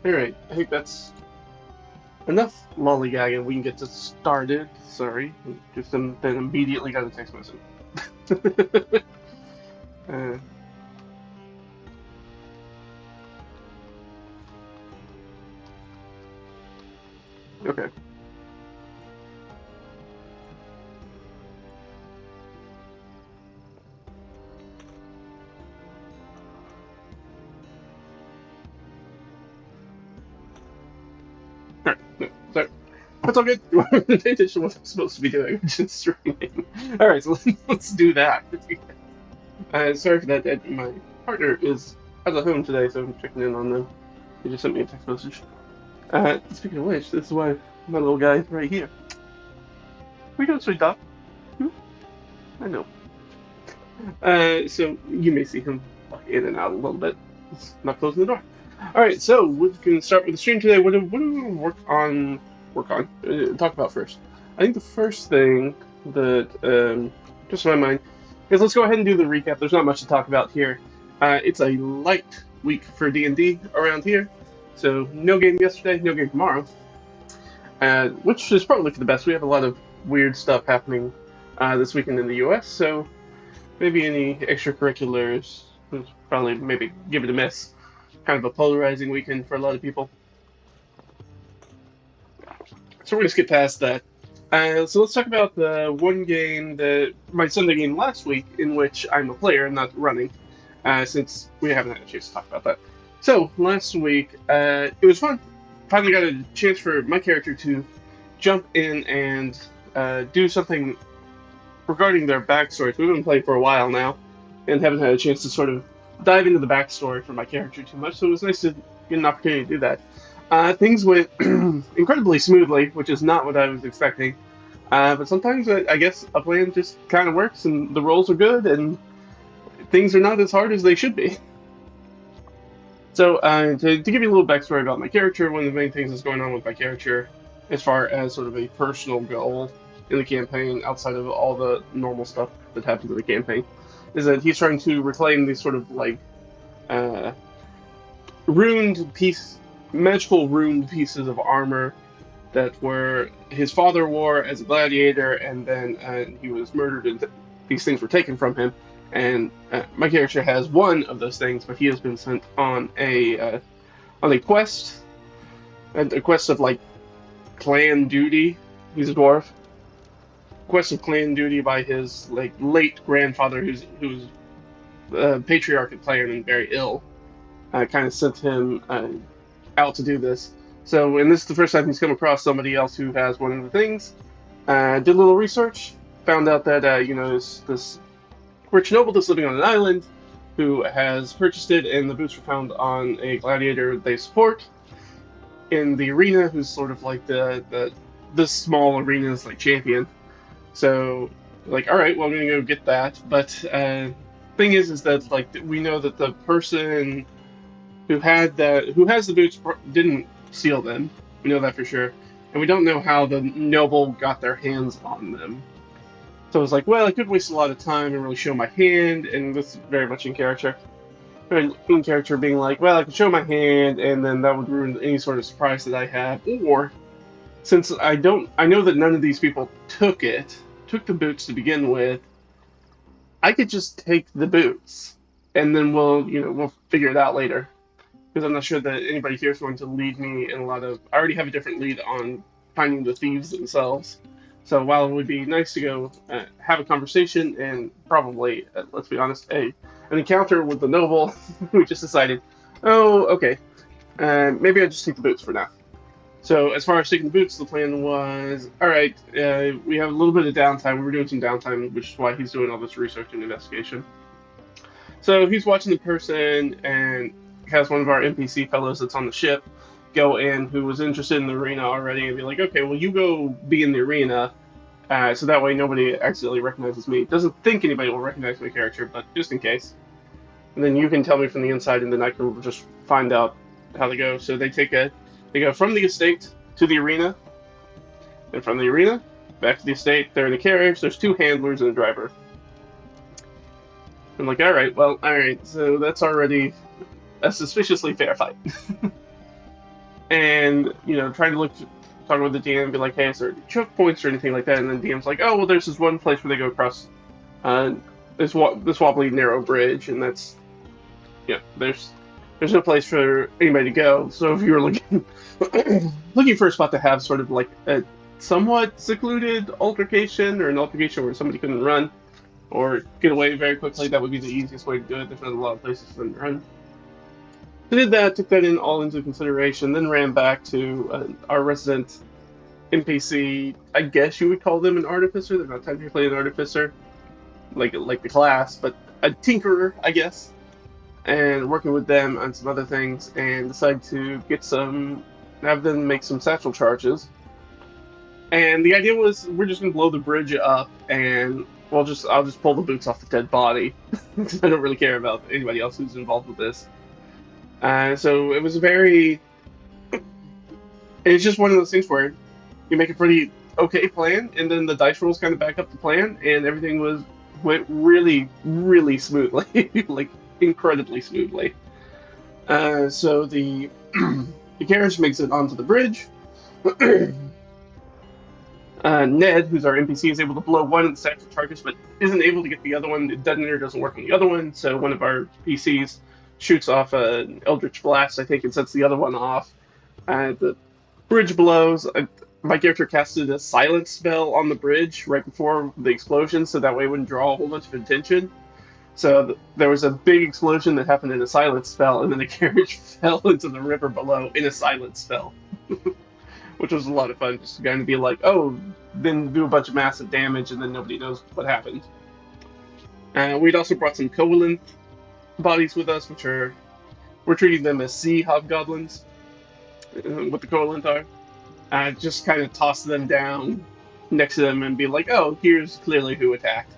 Alright, I think that's enough lollygagging. We can get this started. Sorry. Just then immediately got a text message. uh, okay. Alright, no, sorry. That's all good. Pay attention to what I'm supposed to be doing, which is streaming. Alright, so let's do that. Sorry for that. My partner is out of home today, so I'm checking in on them. He just sent me a text message. Speaking of which, this is why my little guy is right here. We go, sweet dog. Hmm? I know. So you may see him in and out a little bit. It's not closing the door. All right, so we're going to start with the stream today. What do we want to talk about first? I think the first thing that just in my mind is let's go ahead and do the recap. There's not much to talk about here. It's a light week for D&D around here, so no game yesterday, no game tomorrow, which is probably for the best. We have a lot of weird stuff happening this weekend in the U.S., so maybe any extracurriculars, probably maybe give it a miss. Kind of a polarizing weekend for a lot of people. So we're going to skip past that. So let's talk about the one game, my Sunday game last week, in which I'm a player and not running, since we haven't had a chance to talk about that. So last week, it was fun. Finally got a chance for my character to jump in and do something regarding their backstories. We've been playing for a while now, and haven't had a chance to sort of dive into the backstory for my character too much, so it was nice to get an opportunity to do that. Things went incredibly smoothly, which is not what I was expecting. But sometimes I guess a plan just kind of works, and the rolls are good, and things are not as hard as they should be. So to give you a little backstory about my character, one of the main things that's going on with my character, as far as sort of a personal goal in the campaign, outside of all the normal stuff that happens in the campaign, is that he's trying to reclaim these sort of like magical ruined pieces of armor that were his father wore as a gladiator, and then he was murdered, and these things were taken from him. And my character has one of those things, but he has been sent on a quest, and a quest of like clan duty. He's a dwarf. Quest of clan duty by his like late grandfather, who's a patriarch at clan and very ill. Kind of sent him out to do this. So, and this is the first time he's come across somebody else who has one of the things. Did a little research, found out that this rich noble that's living on an island who has purchased it, and the boots were found on a gladiator they support in the arena, who's sort of like the small arena's like champion. So, like, all right, well, I'm gonna go get that. But thing is that like we know that the person who has the boots didn't steal them. We know that for sure, and we don't know how the noble got their hands on them. So I was like, well, I could waste a lot of time and really show my hand, and this is very much in character. In character being like, well, I could show my hand, and then that would ruin any sort of surprise that I have. Or since I know that none of these people took the boots to begin with, I could just take the boots, and then we'll figure it out later. Because I'm not sure that anybody here is going to lead me in a lot of. I already have a different lead on finding the thieves themselves. So while it would be nice to go have a conversation and probably, let's be honest, an encounter with the noble, we just decided, oh, okay, maybe I'll just take the boots for now. So as far as taking the boots, the plan was, all right, we have a little bit of downtime. We were doing some downtime, which is why he's doing all this research and investigation. So he's watching the person and has one of our NPC fellows that's on the ship go in, who was interested in the arena already, and be like, okay, well, you go be in the arena, so that way nobody accidentally recognizes me. Doesn't think anybody will recognize my character, but just in case. And then you can tell me from the inside, and then I can just find out how they go. So they go from the estate to the arena, and from the arena back to the estate. They're in a carriage. There's 2 handlers and a driver. I'm like, all right, so that's already a suspiciously fair fight. and trying to talk with the DM and be like, hey, is there any choke points or anything like that? And then DM's like, oh, well, there's this one place where they go across uh, this wobbly narrow bridge, and that's there's no place for anybody to go. So if you were looking looking for a spot to have sort of like a somewhat secluded altercation or an altercation where somebody couldn't run or get away very quickly, that would be the easiest way to do it. There's not a lot of places for them to run. So did that, took that in all into consideration, then ran back to our resident NPC. I guess you would call them an artificer. They're not technically an artificer, like the class, but a tinkerer, I guess. And working with them on some other things, and decided to have them make some satchel charges. And the idea was we're just gonna blow the bridge up, and I'll just pull the boots off the dead body. I don't really care about anybody else who's involved with this. So it was it's just one of those things where you make a pretty okay plan, and then the dice rolls kind of back up the plan, and everything went really, really smoothly, like incredibly smoothly. So the the carriage makes it onto the bridge. Ned, who's our NPC, is able to blow one of the satchel charges, but isn't able to get the other one. The detonator doesn't work on the other one, so one of our PCs shoots off an Eldritch Blast, I think, and sets the other one off. The bridge blows. My character casted a silence spell on the bridge right before the explosion, so that way it wouldn't draw a whole bunch of attention. So there was a big explosion that happened in a silence spell, and then the carriage fell into the river below in a silence spell, which was a lot of fun. Just to kind of be like, oh, then do a bunch of massive damage, and then nobody knows what happened. We'd also brought some Covalent bodies with us, we're treating them as sea hobgoblins, what the Covalent are. Just kind of toss them down next to them and be like, oh, here's clearly who attacked.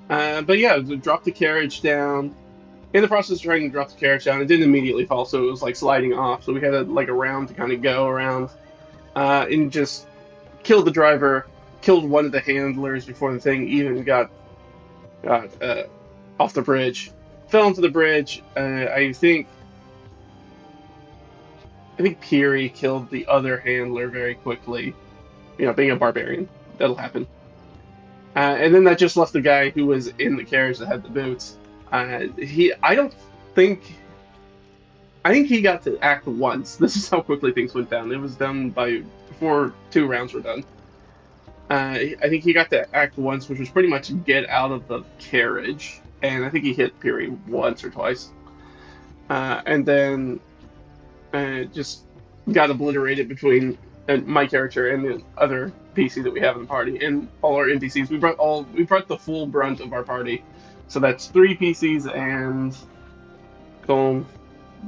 But yeah, drop the carriage down. In the process of trying to drop the carriage down, it didn't immediately fall, so it was like sliding off. So we had a round to kind of go around and just kill the driver, killed one of the handlers before the thing even got off the bridge. Fell into the bridge. I think Peary killed the other handler very quickly. Being a barbarian, that'll happen. And then that just left the guy who was in the carriage that had the boots. I think he got to act once. This is how quickly things went down. It was done before 2 rounds were done. I think he got to act once, which was pretty much get out of the carriage. And I think he hit Peary once or twice. And then just got obliterated between my character and the other PC that we have in the party, and all our NPCs. We brought the full brunt of our party, so that's 3 PCs and Colm,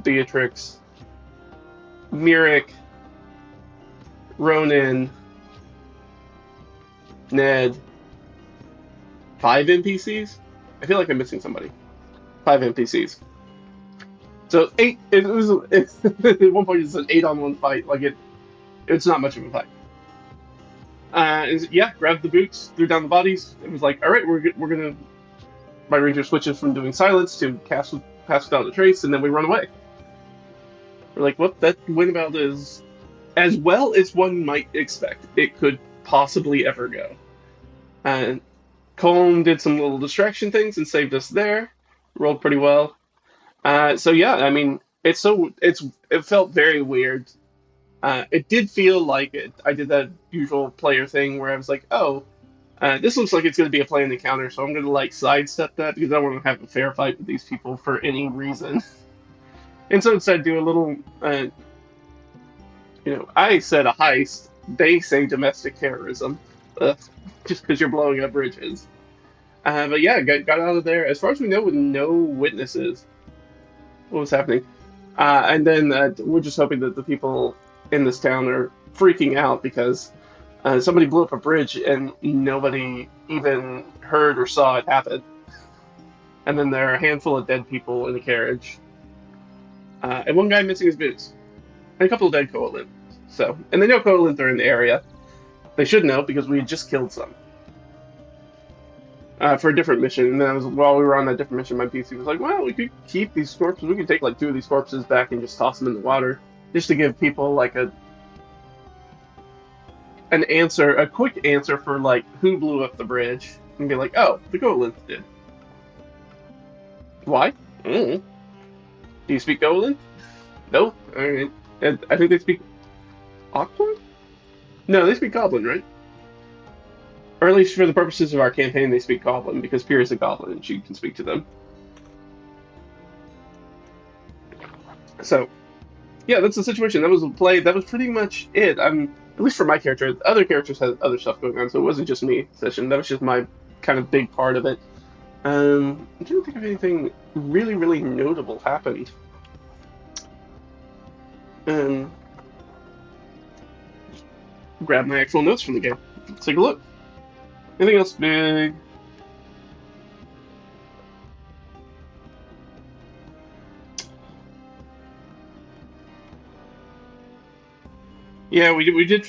Beatrix, Myrick, Ronan, Ned, 5 NPCs. I feel like I'm missing somebody. 5 NPCs. So 8. At one point it's an 8-on-1 fight. Like it's not much of a fight. Yeah, grabbed the boots, threw down the bodies. It was like, all right, we're gonna. My ranger switches from doing silence to pass without a trace, and then we run away. We're like, well, that went about as well as one might expect it could possibly ever go. And Colm did some little distraction things and saved us there. Rolled pretty well. So yeah, I mean, it felt very weird. It did feel like I did that usual player thing where I was like, oh, this looks like it's going to be a planned encounter, so I'm going to like sidestep that because I don't want to have a fair fight with these people for any reason. And so instead, do a little, I said a heist, they say domestic terrorism, just because you're blowing up bridges. But yeah, got out of there. As far as we know, with no witnesses, what was happening. And then we're just hoping that the people in this town are freaking out because somebody blew up a bridge and nobody even heard or saw it happen. And then there are a handful of dead people in the carriage. And one guy missing his boots. And a couple of dead Covalent. And they know Covalent are in the area. They should know because we had just killed some. For a different mission, and then while we were on that different mission, my PC was like, well, we could keep these corpses. We could take like 2 of these corpses back and just toss them in the water. just to give people like an answer, a quick answer for like who blew up the bridge, and be like, oh, the Goblins did. Why? Do you speak Goblin? No. All right. And I think they speak Aqua. No, they speak Goblin, right? Or at least for the purposes of our campaign, they speak Goblin because Pyr is a Goblin and she can speak to them. So, yeah, that's the situation. That was the play. That was pretty much it. At least for my character. Other characters had other stuff going on, so it wasn't just me session. That was just my kind of big part of it. I didn't think of anything really, really notable happened. Grab my actual notes from the game. Let's take a look. Anything else big? Yeah, we did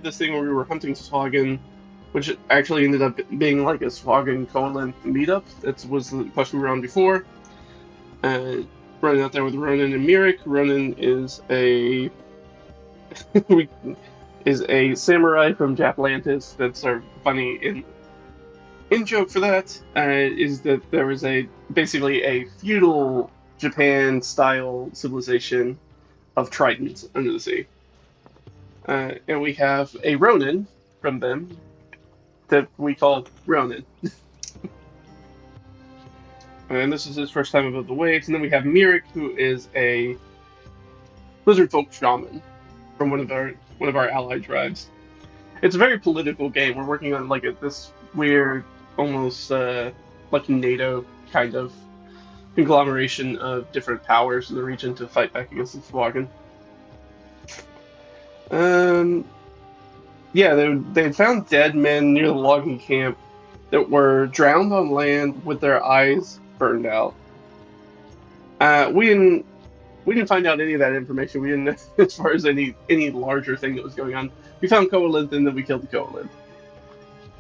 this thing where we were hunting Swaggin, which actually ended up being like a Swaggin Colon meetup. That was the quest we were on before. Running out there with Ronan and Mirik. Ronan is a is a samurai from Japlantis. That's our funny in joke for that. Is that there was basically a feudal Japan style civilization of tritons under the sea. And we have a Ronin from them that we call Ronin. And this is his first time above the waves. And then we have Mirik, who is a lizard folk shaman from one of our allied tribes. It's a very political game. We're working on like this weird, almost like NATO kind of conglomeration of different powers in the region to fight back against the Swaggin. Yeah, they had found dead men near the logging camp that were drowned on land with their eyes burned out. We didn't find out any of that information. We didn't, as far as any larger thing that was going on. We found Koalinth and then we killed the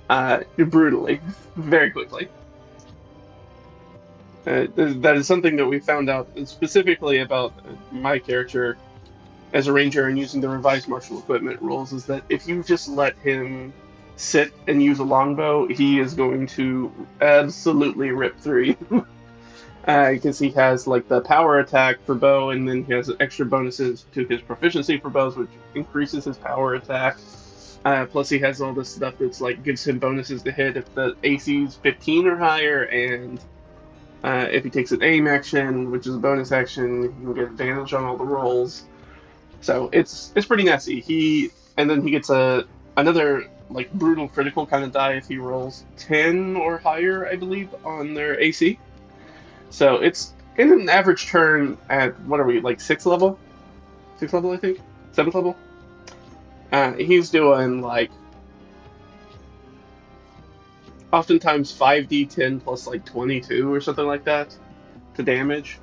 Koalinth. Brutally, very quickly. That is something that we found out specifically about my character as a ranger and using the revised martial equipment rules, is that if you just let him sit and use a longbow, he is going to absolutely rip through you. Because he has like the power attack for bow, and then he has extra bonuses to his proficiency for bows, which increases his power attack. Plus, he has all this stuff that's like gives him bonuses to hit if the AC's 15 or higher, and if he takes an aim action, which is a bonus action, he can get advantage on all the rolls. So it's pretty nasty. And then he gets another like brutal critical kind of die if he rolls 10 or higher, I believe, on their AC. So it's in an average turn at, what are we, like 6th level? 6th level, I think? 7th level? He's doing like oftentimes 5d10 plus like 22 or something like that to damage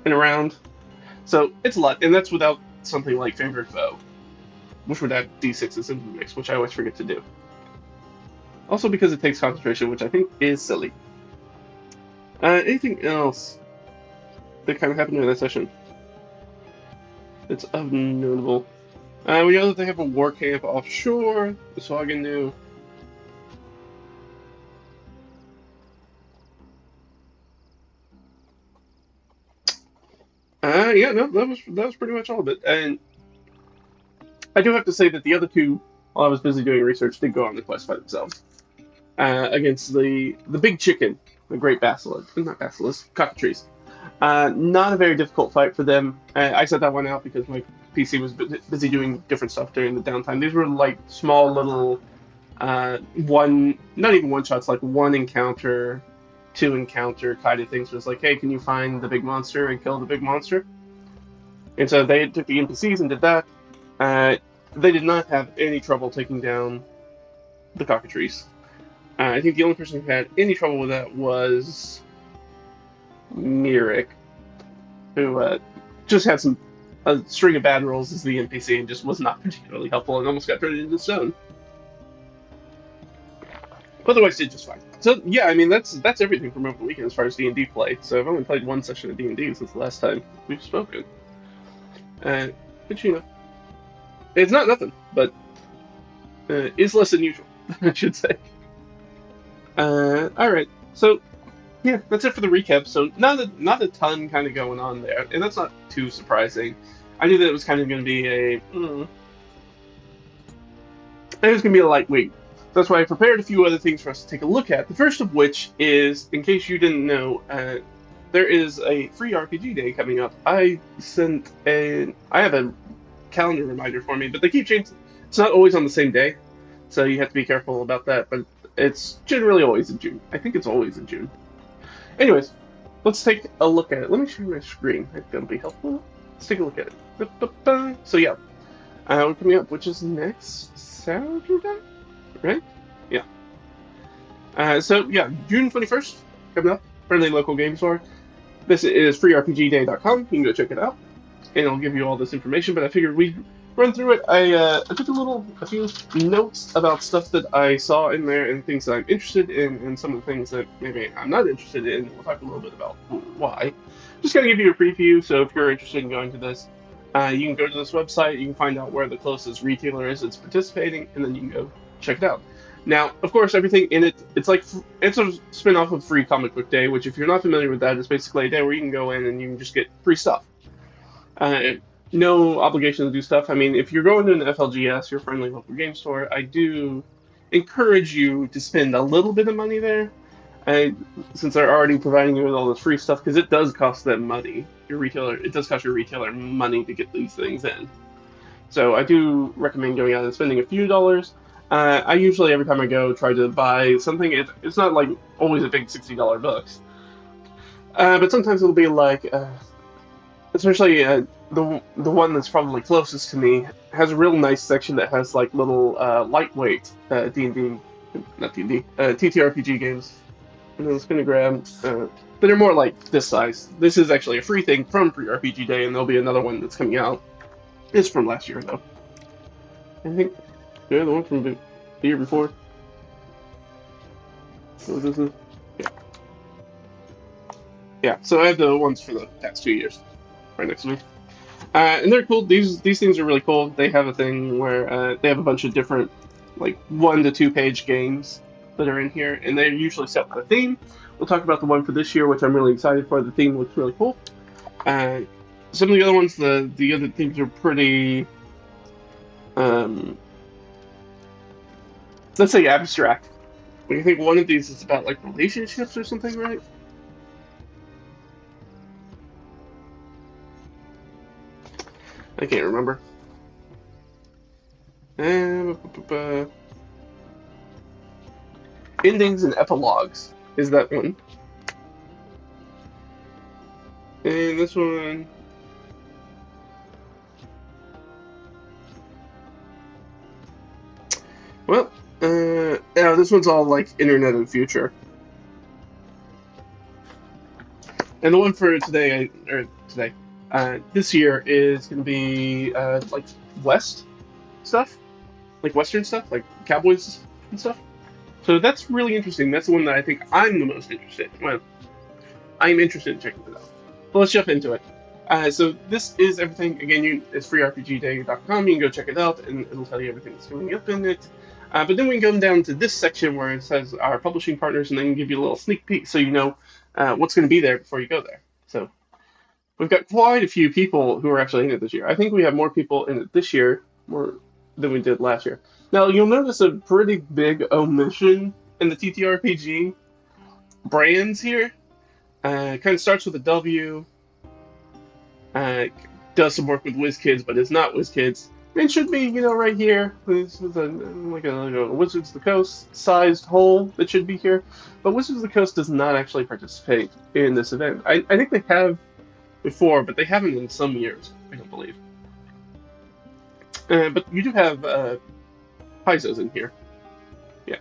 in a round. So it's a lot, and that's without something like Favorite Foe, which would add d6s into the mix, which I always forget to do. Also because it takes concentration, which I think is silly. Anything else that kind of happened in that session that's of notable? We know that they have a war camp offshore. The Swaggin knew. Yeah, no, that was pretty much all of it. And I do have to say that the other two, while I was busy doing research, did go on the quest by themselves against the big chicken, the great basilisk, not basilisk, cockatrice. Not a very difficult fight for them. I set that one out because my PC was busy doing different stuff during the downtime. These were like small little not even one shots, like one encounter, two encounter kind of things. So it's like, hey, can you find the big monster and kill the big monster? And so they took the NPCs and did that. They did not have any trouble taking down the cockatrice. I think the only person who had any trouble with that was Mirik, who just had a string of bad rolls as the NPC and just was not particularly helpful and almost got turned into stone. Otherwise, did just fine. So yeah, I mean that's everything from over the weekend as far as DnD play. So I've only played one session of DnD since the last time we've spoken. Which, you know, it's not nothing, but is less than usual, I should say. All right, so yeah, that's it for the recap. So not a ton kind of going on there, and that's not too surprising. I knew that it was kind of going to be it was going to be a lightweight. That's why I prepared a few other things for us to take a look at. The first of which is, in case you didn't know, there is a free RPG day coming up. I have a calendar reminder for me, but they keep changing. It's not always on the same day, so you have to be careful about that. But it's generally always in June. I think it's always in June. Anyways, let's take a look at it. Let me share my screen. I think that'll be helpful. Let's take a look at it. So yeah, we're coming up, which is next Saturday, right? Yeah. So yeah, June 21st coming up. Friendly local game store. This is freerpgday.com. You can go check it out, and it'll give you all this information. But I figured we'd run through it. I took a few notes about stuff that I saw in there and things that I'm interested in, and some of the things that maybe I'm not interested in. We'll talk a little bit about why. Just kind of give you a preview. So if you're interested in going to this, you can go to this website. You can find out where the closest retailer is that's participating, and then you can go check it out. Now, of course, everything in it, it's a spin-off of Free Comic Book Day, which if you're not familiar with that, is basically a day where you can go in and you can just get free stuff. No obligation to do stuff. I mean, if you're going to an FLGS, your friendly local game store, I do encourage you to spend a little bit of money there, since they're already providing you with all this free stuff, because it does cost them money. It does cost your retailer money to get these things in. So I do recommend going out and spending a few dollars. I usually, every time I go, try to buy something. It's not like always a big $60 books, but sometimes it'll be like, especially the one that's probably closest to me has a real nice section that has like little lightweight D&D, not D&D, TTRPG games. And I was gonna grab, but they're more like this size. This is actually a free thing from Free RPG Day, and there'll be another one that's coming out. It's from last year though. I think. Yeah, the one from the year before. So this is, yeah. Yeah, so I have the ones for the past 2 years right next to me. And they're cool. These things are really cool. They have a thing where they have a bunch of different, like, 1 to 2 page games that are in here, and they're usually set with a theme. We'll talk about the one for this year, which I'm really excited for. The theme looks really cool. Some of the other ones, the other themes are pretty, let's say abstract. I think one of these is about like relationships or something, right? I can't remember. Endings and epilogues is that one. And this one. Well, yeah, this one's all like internet and future. And the one for today, this year is going to be like West stuff, like Western stuff, like cowboys and stuff. So that's really interesting. That's the one that I think I'm the most interested in. Well, I'm interested in checking it out. But let's jump into it. So this is everything. Again, it's freerpgday.com. You can go check it out, and it'll tell you everything that's coming up in it. But then we can go down to this section where it says our publishing partners, and then give you a little sneak peek so you know what's going to be there before you go there. So we've got quite a few people who are actually in it this year. I think we have more people in it this year more than we did last year. Now, you'll notice a pretty big omission in the TTRPG brands here. It kind of starts with a W. Does some work with WizKids, but it's not WizKids. It should be, right here. This is like a Wizards of the Coast sized hole that should be here. But Wizards of the Coast does not actually participate in this event. I think they have before, but they haven't in some years, I don't believe. But you do have Paizo's in here. Yeah,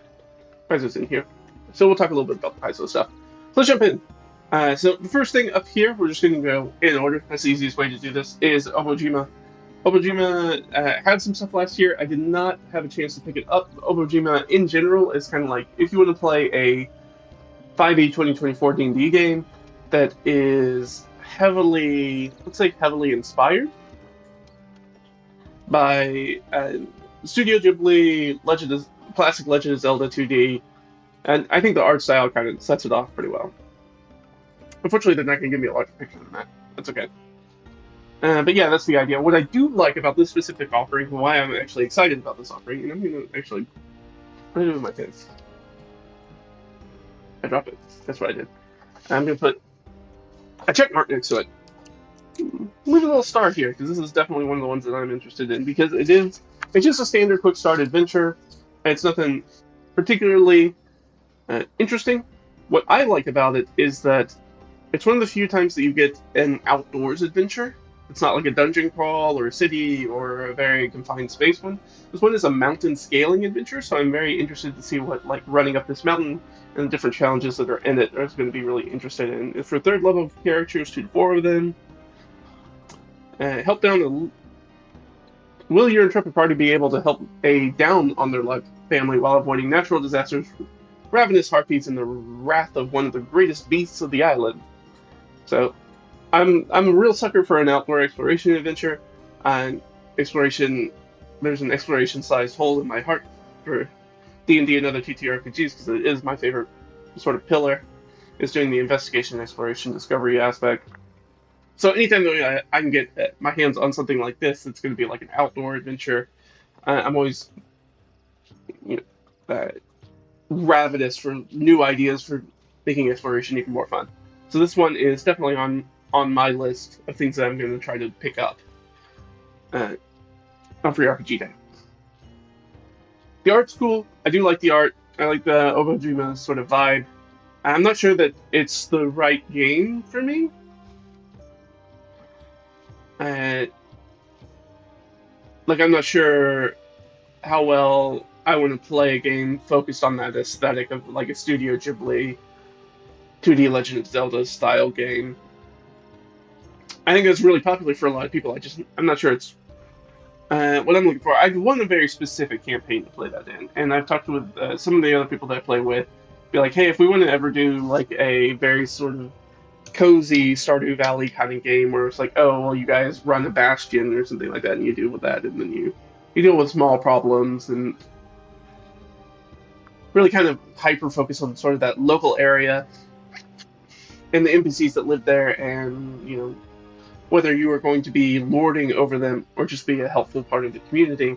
Paizo's in here. So we'll talk a little bit about the Paizo stuff. So let's jump in. So the first thing up here, we're just going to go in order. That's the easiest way to do this, is Obojima. Obojima had some stuff last year. I did not have a chance to pick it up. Obojima, in general, is kind of like, if you want to play a 5e 2024 D&D game that is heavily, let's say heavily inspired. by Studio Ghibli, classic Legend of Zelda 2D, and I think the art style kind of sets it off pretty well. Unfortunately, they're not going to give me a larger picture than that. That's okay. But yeah, that's the idea. What I do like about this specific offering, and why I'm actually excited about this offering, and I'm going to actually put it in my pants. I dropped it. That's what I did. I'm going to put a check mark next to it. Leave a little star here, because this is definitely one of the ones that I'm interested in, because it's just a standard quick start adventure. It's nothing particularly interesting. What I like about it is that it's one of the few times that you get an outdoors adventure. It's not like a dungeon crawl or a city or a very confined space one. This one is a mountain scaling adventure, so I'm very interested to see what like running up this mountain and the different challenges that are in it is going to be really interested in. For third level characters, 2 to 4 of them, help down the. Will your intrepid party be able to help a down on their luck family while avoiding natural disasters, ravenous harpies, and the wrath of one of the greatest beasts of the island? So I'm a real sucker for an outdoor exploration adventure, and exploration. There's an exploration-sized hole in my heart for D&D and other TTRPGs because it is my favorite sort of pillar. Is doing the investigation, exploration, discovery aspect. So anytime that I can get my hands on something like this, it's going to be like an outdoor adventure. I'm always, you know, ravenous for new ideas for making exploration even more fun. So this one is definitely on my list of things that I'm going to try to pick up on Free RPG Day. The art's cool. I do like the art. I like the Obojima sort of vibe. I'm not sure that it's the right game for me. Like, I'm not sure how well I want to play a game focused on that aesthetic of like a Studio Ghibli 2D Legend of Zelda style game. I think it's really popular for a lot of people. I'm not sure it's what I'm looking for. I want a very specific campaign to play that in, and I've talked with some of the other people that I play with. Be like, hey, if we want to ever do like a very sort of cozy Stardew Valley kind of game where it's like, oh, well, you guys run a bastion or something like that, and you deal with that, and then you deal with small problems and really kind of hyper focus on sort of that local area and the NPCs that live there, and whether you are going to be lording over them or just be a helpful part of the community.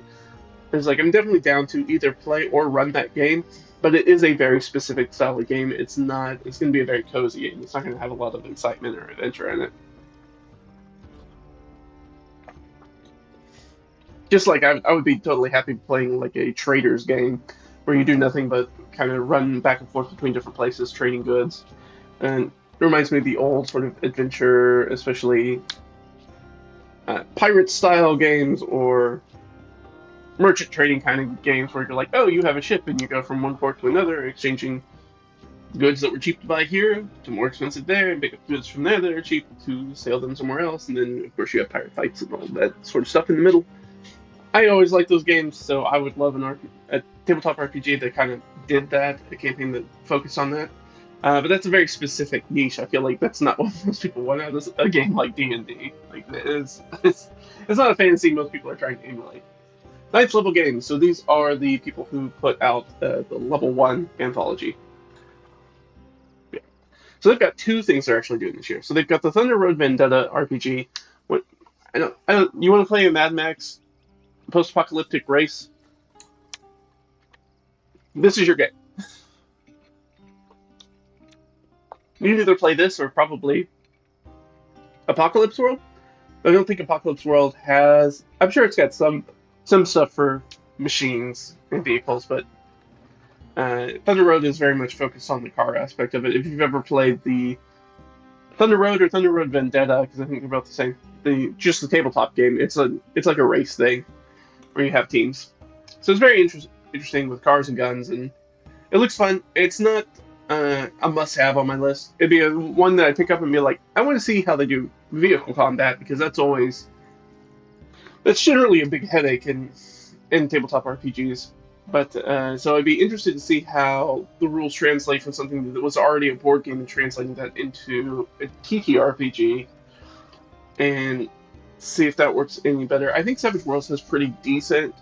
It's like I'm definitely down to either play or run that game, but it is a very specific style of game. It's going to be a very cozy game. It's not going to have a lot of excitement or adventure in it. Just like I would be totally happy playing like a trader's game where you do nothing but kind of run back and forth between different places trading goods. And it reminds me of the old sort of adventure, especially pirate style games or merchant trading kind of games where you're like, oh, you have a ship and you go from one port to another, exchanging goods that were cheap to buy here to more expensive there, and pick up goods from there that are cheap to sell them somewhere else. And then, of course, you have pirate fights and all that sort of stuff in the middle. I always like those games, so I would love a tabletop RPG that kind of did that, a campaign that focused on that. But that's a very specific niche. I feel like that's not what most people want out of a game like D&D. Like it's not a fantasy most people are trying to emulate. Ninth level games. So these are the people who put out the level 1 anthology. Yeah. So they've got 2 things they're actually doing this year. So they've got the Thunder Road Vendetta RPG. I don't. You want to play a Mad Max post-apocalyptic race? This is your game. You can either play this or probably Apocalypse World. I don't think Apocalypse World has. I'm sure it's got some stuff for machines and vehicles, but Thunder Road is very much focused on the car aspect of it. If you've ever played the Thunder Road or Thunder Road Vendetta, because I think they're both the same, just the tabletop game, it's like a race thing where you have teams. So it's very interesting with cars and guns, and it looks fun. It's not a must-have on my list. It'd be one that I pick up and be like, I want to see how they do vehicle combat, because that's generally a big headache in tabletop RPGs. But so I'd be interested to see how the rules translate from something that was already a board game and translating that into a TTRPG. And see if that works any better. I think Savage Worlds has pretty decent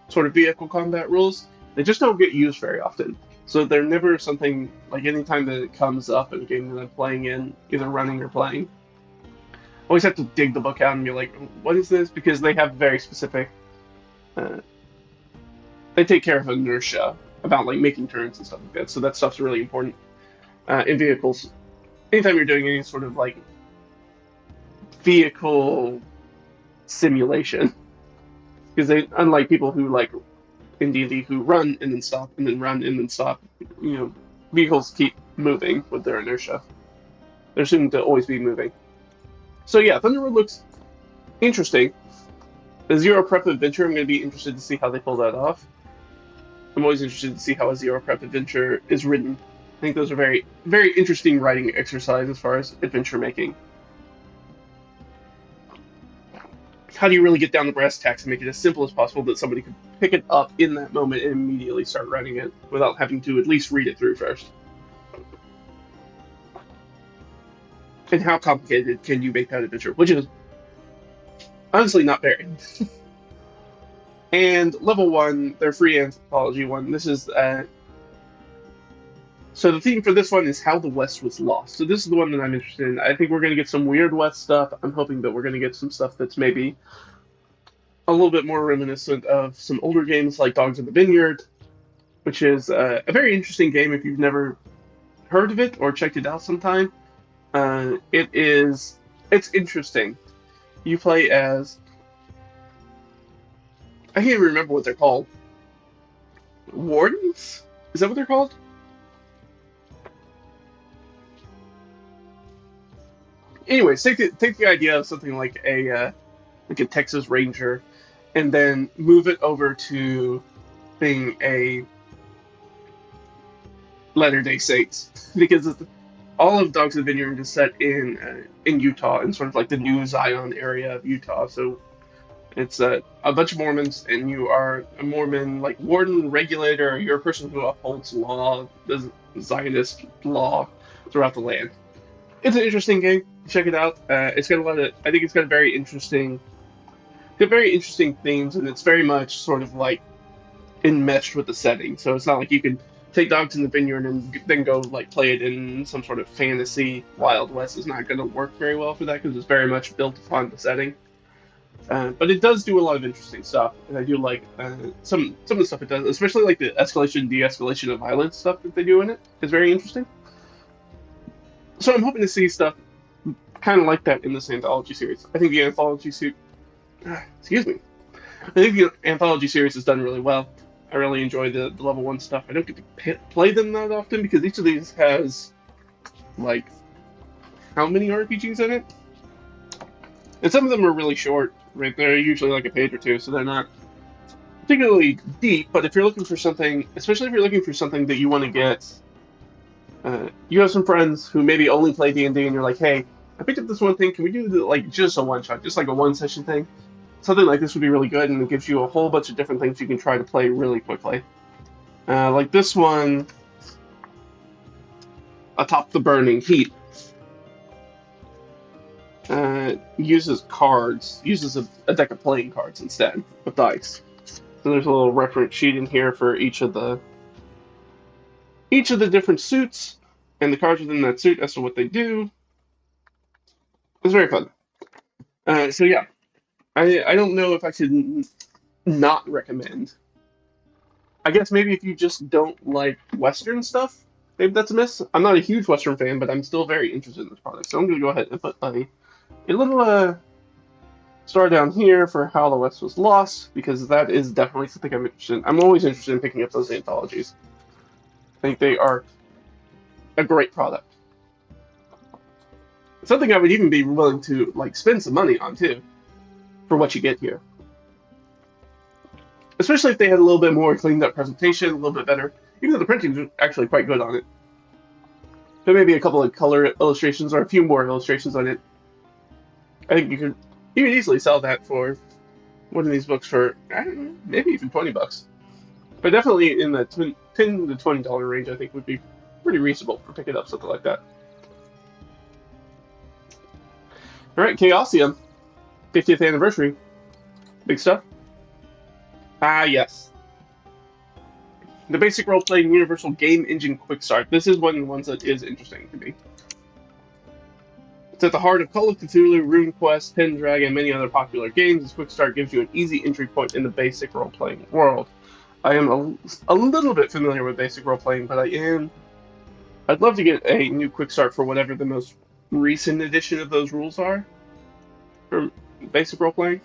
sort of vehicle combat rules. They just don't get used very often. So they're never something like anytime that it comes up in a game that I'm playing in, either running or playing. I always have to dig the book out and be like, what is this? Because they have very specific, uh, they take care of inertia about like making turns and stuff like that. So that stuff's really important in vehicles. Anytime you're doing any sort of like vehicle simulation, because they, unlike people who like in D&D who run and then stop and then run and then stop, you know, vehicles keep moving with their inertia. They're assumed to always be moving. So yeah, Thunderwood looks interesting. The Zero Prep Adventure, I'm going to be interested to see how they pull that off. I'm always interested to see how a Zero Prep Adventure is written. I think those are very, very interesting writing exercise as far as adventure making. How do you really get down to brass tacks and make it as simple as possible that somebody could pick it up in that moment and immediately start writing it without having to at least read it through first? And how complicated can you make that adventure? Which is honestly not very. And level 1, their free anthology one, this is so the theme for this one is how the West was lost. So this is the one that I'm interested in. I think we're going to get some weird West stuff. I'm hoping that we're going to get some stuff that's maybe a little bit more reminiscent of some older games like Dogs in the Vineyard, which is a very interesting game if you've never heard of it or checked it out sometime. It's interesting. You play as, I can't even remember what they're called. Wardens? Is that what they're called? Anyways, take the idea of something like a Texas Ranger, and then move it over to being a Latter-day Saints, because all of Dogs of the Vineyard is set in Utah, in sort of like the New Zion area of Utah. So it's a bunch of Mormons, and you are a Mormon like warden, regulator. You're a person who upholds law, the Zionist law throughout the land. It's an interesting game. Check it out. It's got a lot of. I think it's got very interesting themes, and it's very much sort of like enmeshed with the setting. So it's not like you can take Dogs in the Vineyard and then go like play it in some sort of fantasy Wild West. Is not going to work very well for that because it's very much built upon the setting. But it does do a lot of interesting stuff, and I do like some of the stuff it does, especially like the escalation, de-escalation of violence stuff that they do in it is very interesting. So I'm hoping to see stuff kind of like that in this anthology series. I think the anthology series, excuse me, I think the anthology series has done really well. I really enjoy the level 1 stuff. I don't get to play them that often because each of these has like how many RPGs in it? And some of them are really short, right? They're usually like a page or two, so they're not particularly deep. But if you're looking for something, especially if you're looking for something that you want to get, you have some friends who maybe only play D&D, and you're like, hey, I picked up this one thing. Can we do like just a one shot, just like a one session thing? Something like this would be really good, and it gives you a whole bunch of different things you can try to play really quickly. Like this one, Atop the Burning Heat. Uses cards, uses a deck of playing cards instead of dice. So there's a little reference sheet in here for each of the different suits and the cards within that suit as to what they do. It's very fun. So yeah, I don't know if I should not recommend. I guess maybe if you just don't like Western stuff, maybe that's a miss. I'm not a huge Western fan, but I'm still very interested in this product. So I'm going to go ahead and put a little star down here for How the West Was Lost, because that is definitely something I'm interested in. I'm always interested in picking up those anthologies. I think they are a great product. Something I would even be willing to like spend some money on too, for what you get here. Especially if they had a little bit more cleaned up presentation, a little bit better. Even though the printing is actually quite good on it. But maybe a couple of color illustrations or a few more illustrations on it. I think you could easily sell that for one of these books for, I don't know, maybe even $20. But definitely in the $10 to $20 range, I think would be pretty reasonable for picking up something like that. All right, Chaosium. 50th anniversary. Big stuff. Ah, yes. The basic role-playing universal game engine quick start. This is one of the ones that is interesting to me. It's at the heart of Call of Cthulhu, RuneQuest, Pendragon, and many other popular games. This quick start gives you an easy entry point in the basic role-playing world. I am a little bit familiar with basic role-playing, but I'd love to get a new quick start for whatever the most recent edition of those rules are for basic role-playing.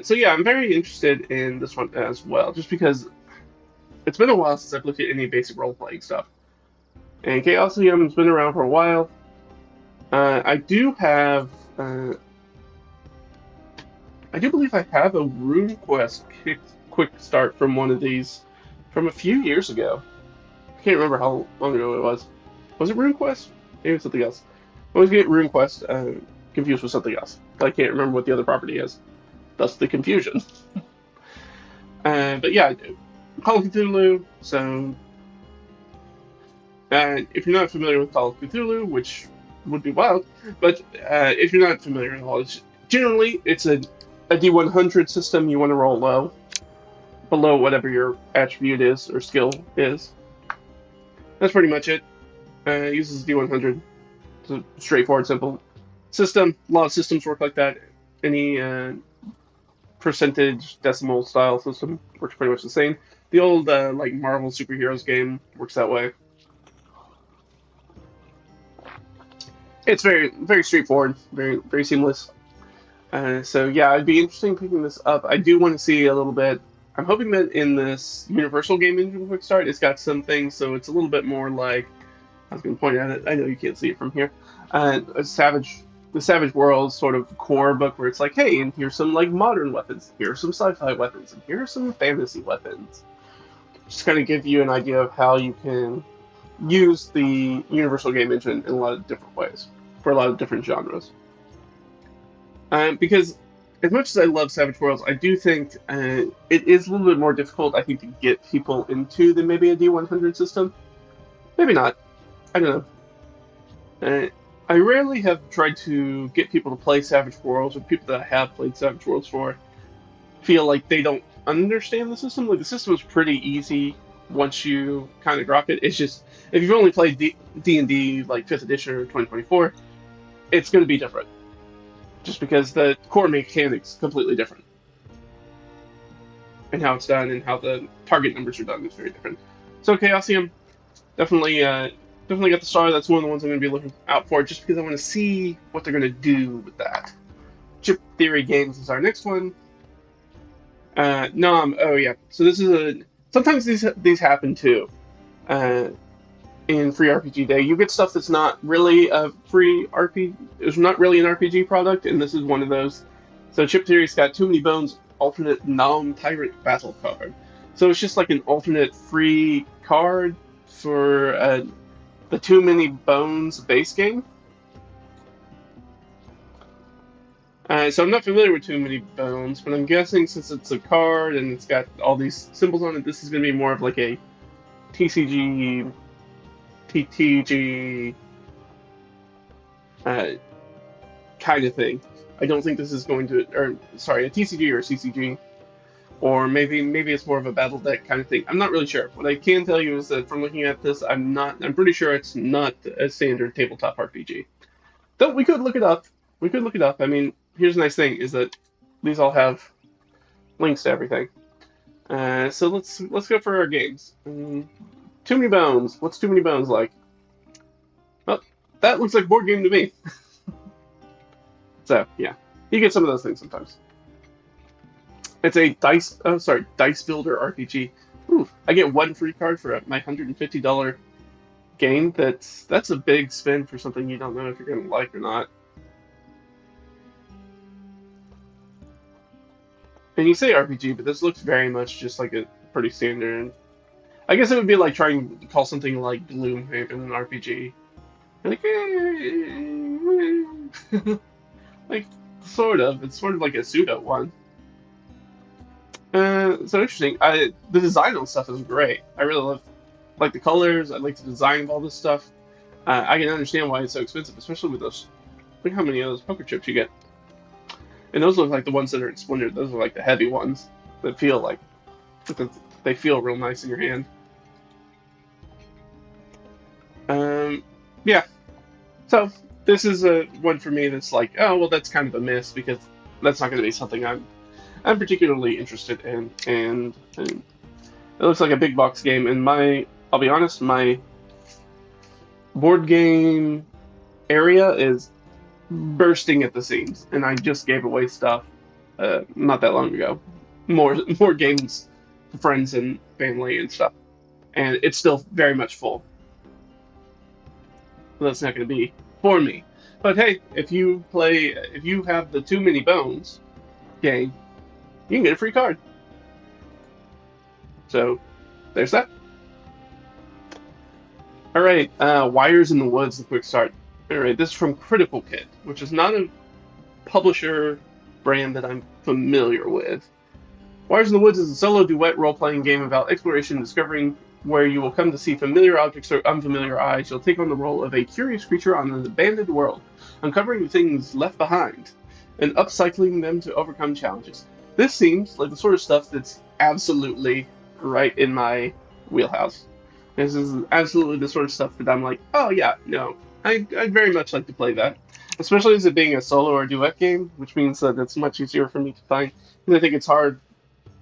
So yeah, I'm very interested in this one as well, just because it's been a while since I've looked at any basic role-playing stuff. And Chaosium's been around for a while. I do have, I do believe I have a RuneQuest quick start from one of these from a few years ago. I can't remember how long ago it was. Was it RuneQuest? Maybe it was something else. I always get RuneQuest confused with something else. I can't remember what the other property is. Thus the confusion. But yeah, Call of Cthulhu. So, if you're not familiar with Call of Cthulhu, which would be wild, but if you're not familiar at all, generally it's a D100 system. You want to roll low, below whatever your attribute is or skill is. That's pretty much it. It uses D100. It's a straightforward, simple system. A lot of systems work like that. Any percentage decimal style system works pretty much the same. The old like Marvel superheroes game works that way. It's very straightforward, very seamless. So yeah, I'd be interested in picking this up. I do want to see a little bit. I'm hoping that in this Universal Game Engine Quick Start, it's got some things, so it's a little bit more like, I was going to point at it. I know you can't see it from here. The Savage Worlds sort of core book where it's like, hey, and here's some like modern weapons, here's some sci-fi weapons, and here's some fantasy weapons. Just kind of give you an idea of how you can use the Universal Game Engine in a lot of different ways for a lot of different genres. Because as much as I love Savage Worlds, I do think it is a little bit more difficult, I think, to get people into than maybe a D100 system. Maybe not. I don't know. I rarely have tried to get people to play Savage Worlds, or people that I have played Savage Worlds for feel like they don't understand the system. Like, the system is pretty easy once you kind of grok it. It's just, if you've only played D&D like 5th edition or 2024, it's going to be different. Just because the core mechanic's completely different. And how it's done and how the target numbers are done is very different. So Chaosium, definitely got the star. That's one of the ones I'm going to be looking out for, just because I want to see what they're going to do with that. Chip Theory Games is our next one. Nom, oh yeah. So this is sometimes these happen too. In Free RPG Day, you get stuff that's not really a free RPG. It's not really an RPG product, and this is one of those. So Chip Theory's got Too Many Bones alternate Nom Tyrant battle card. So it's just like an alternate free card for the Too Many Bones base game. So I'm not familiar with Too Many Bones, but I'm guessing since it's a card and it's got all these symbols on it, this is going to be more of like a TCG, TTG kind of thing. I don't think this is going to, or sorry, a TCG or a CCG, or maybe it's more of a battle deck kind of thing. I'm not really sure. What I can tell you is that from looking at this, I'm pretty sure it's not a standard tabletop RPG. Though we could look it up. I mean, here's the nice thing is that these all have links to everything. So let's go for our games. Too Many Bones. What's Too Many Bones like? Well, that looks like a board game to me. So yeah, you get some of those things sometimes. It's a dice builder RPG. Ooh, I get one free card for my $150 game. That's a big spend for something you don't know if you're gonna like or not. And you say RPG, but this looks very much just like a pretty standard. I guess it would be like trying to call something like Gloomhaven an RPG. Like, like sort of. It's sort of like a pseudo one. So interesting. The design on stuff is great. I really love like the colors. I like the design of all this stuff. I can understand why it's so expensive, especially with those. Look how many of those poker chips you get. And those look like the ones that are in Splinter. Those are like the heavy ones that feel like they feel real nice in your hand. Yeah. So this is a one for me that's like, oh well, that's kind of a miss because that's not going to be something I'm particularly interested in, and it looks like a big box game. And I'll be honest, my board game area is bursting at the seams, and I just gave away stuff not that long ago, more games to friends and family and stuff, and it's still very much full. So that's not going to be for me. But hey, if you have the Too Many Bones game, you can get a free card. So there's that. All right, Wires in the Woods, the quick start. All right, this is from Critical Kit, which is not a publisher brand that I'm familiar with. Wires in the Woods is a solo duet role-playing game about exploration and discovering where you will come to see familiar objects or unfamiliar eyes. You'll take on the role of a curious creature on an abandoned world, uncovering things left behind and upcycling them to overcome challenges. This seems like the sort of stuff that's absolutely right in my wheelhouse. This is absolutely the sort of stuff that I'm like, oh yeah, no, I'd very much like to play that. Especially as it being a solo or duet game, which means that it's much easier for me to find. Because I think it's hard,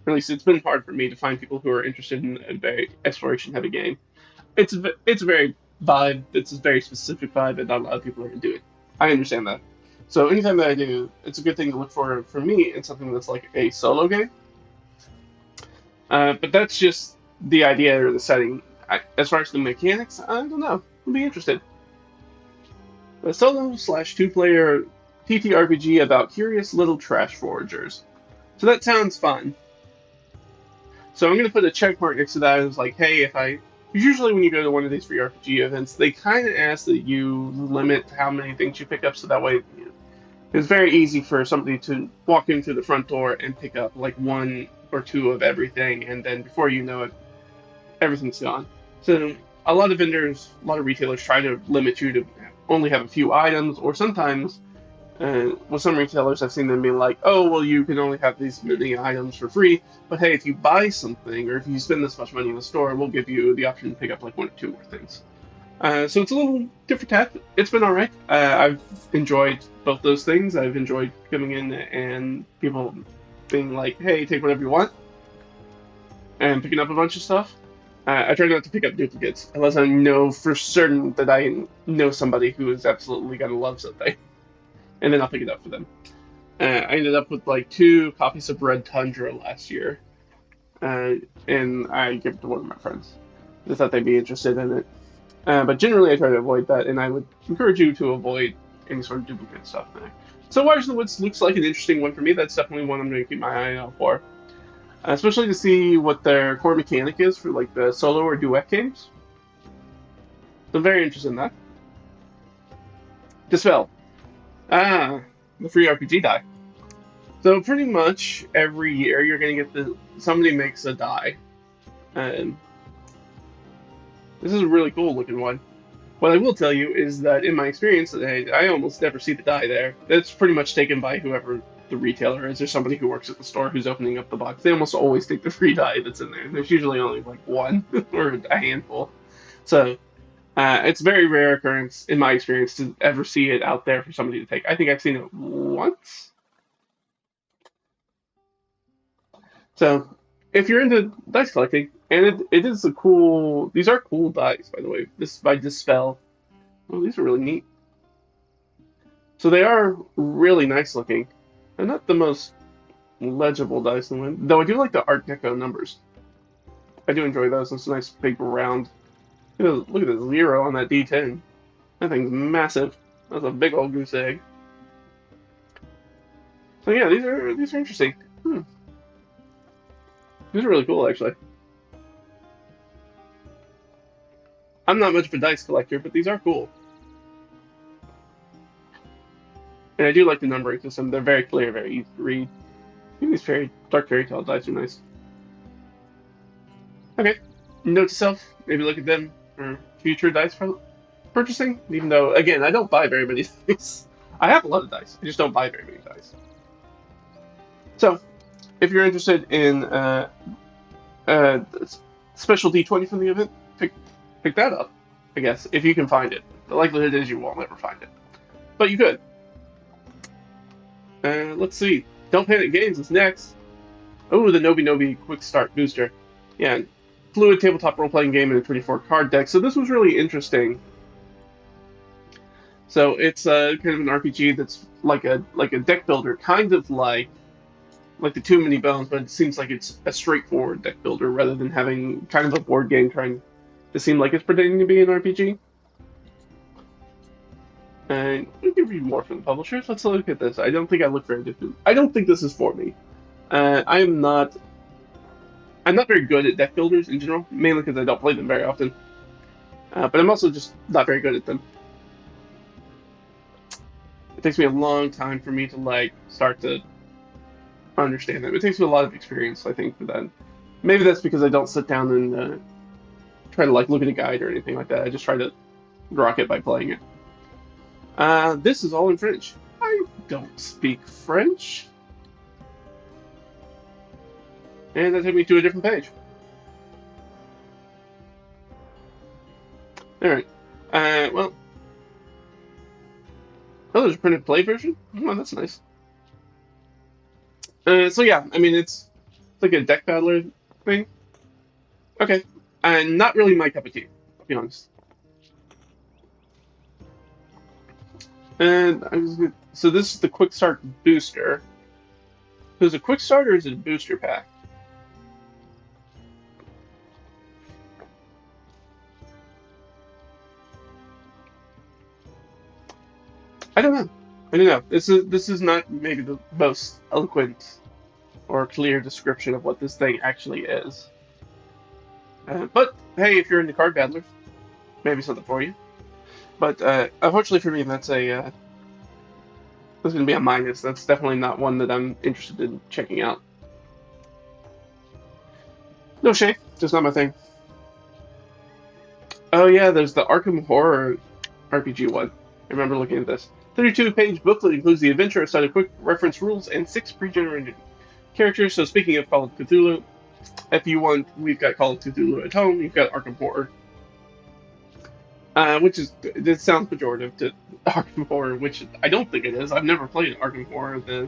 or at least it's been hard for me to find people who are interested in a very exploration-heavy game. It's a very vibe. It's a very specific vibe, and not a lot of people are into it. I understand that. So anytime that I do, it's a good thing to look for me in something that's like a solo game. But that's just the idea or the setting. As far as the mechanics, I don't know. I'll be interested. A solo / two-player TTRPG about curious little trash foragers. So that sounds fun. So I'm going to put a check mark next to that. It's like, hey, usually when you go to one of these free RPG events, they kind of ask that you limit how many things you pick up, so that way it's very easy for somebody to walk into the front door and pick up like one or two of everything, and then before you know it, everything's gone. So a lot of vendors, a lot of retailers try to limit you to only have a few items, or sometimes with some retailers I've seen them being like, oh, well, you can only have these many items for free, but hey, if you buy something or if you spend this much money in the store, we'll give you the option to pick up like one or two more things. So it's a little different tack. It's been alright. I've enjoyed both those things. I've enjoyed coming in and people being like, hey, take whatever you want, and picking up a bunch of stuff. I try not to pick up duplicates unless I know for certain that I know somebody who is absolutely going to love something, and then I'll pick it up for them. I ended up with like 2 copies of Red Tundra last year, and I gave it to one of my friends. I thought they'd be interested in it. But generally, I try to avoid that, and I would encourage you to avoid any sort of duplicate stuff there. So Wires in the Woods looks like an interesting one for me. That's definitely one I'm going to keep my eye out for. Especially to see what their core mechanic is for like the solo or duet games. So I'm very interested in that. Dispel. The free RPG die. So pretty much every year you're going to get somebody makes a die. And this is a really cool looking one. What I will tell you is that in my experience, I almost never see the die there. That's pretty much taken by whoever the retailer is, or somebody who works at the store who's opening up the box. They almost always take the free die that's in there. There's usually only like one or a handful. So it's a very rare occurrence in my experience to ever see it out there for somebody to take. I think I've seen it once. So if you're into dice collecting, and it is a cool, these are cool dice, by the way. This is by Dispel. Oh, these are really neat. So they are really nice looking. They're not the most legible dice in the wind, though I do like the Art Deco numbers. I do enjoy those. It's a nice big round. Look at the 0 on that D10. That thing's massive. That's a big old goose egg. So yeah, these are interesting. These are really cool, actually. I'm not much of a dice collector, but these are cool. And I do like the numbering system. They're very clear, very easy to read. These dark fairy tale dice are nice. Okay, note to self, maybe look at them for future dice purchasing. Even though, again, I don't buy very many things. I have a lot of dice. I just don't buy very many dice. So, if you're interested in uh, special D20 from the event, pick that up, I guess, if you can find it. The likelihood is you won't ever find it. But you could. Let's see. Don't Panic Games is next. Oh, the Nobi Nobi Quick Start Booster. Yeah, fluid tabletop role-playing game in a 24 card deck. So this was really interesting. So it's kind of an RPG that's like a deck builder, kind of like the Too Many Bones, but it seems like it's a straightforward deck builder rather than having kind of a board game trying to seem like it's pretending to be an RPG. And we can read more from the publishers. Let's look at this. I don't think I look very different. I don't think this is for me. I'm not very good at deck builders in general, mainly because I don't play them very often. But I'm also just not very good at them. It takes me a long time for me to like start to understand them. It takes me a lot of experience, I think, for that. Maybe that's because I don't sit down and try to like look at a guide or anything like that. I just try to rock it by playing it. This is all in French. I don't speak French. And that took me to a different page. Alright. Well. Oh, there's a printed play version? Oh, that's nice. So yeah, I mean, it's like a deck battler thing. Okay. And not really my cup of tea, I'll be honest. And so this is the Quick Start Booster. So is it a Quick Start or is it a booster pack? I don't know. I don't know. This is not maybe the most eloquent or clear description of what this thing actually is. But hey, if you're into card battlers, maybe something for you. But unfortunately for me, that's going to be a minus. That's definitely not one that I'm interested in checking out. No shame, just not my thing. Oh yeah, there's the Arkham Horror RPG one. I remember looking at this. 32-page booklet includes the adventure, a set of quick reference rules, and 6 pre-generated characters. So speaking of Call of Cthulhu, if you want, we've got Call of Cthulhu at home. You've got Arkham Horror, which is it sounds pejorative to Arkham Horror, which I don't think it is. I've never played Arkham Horror,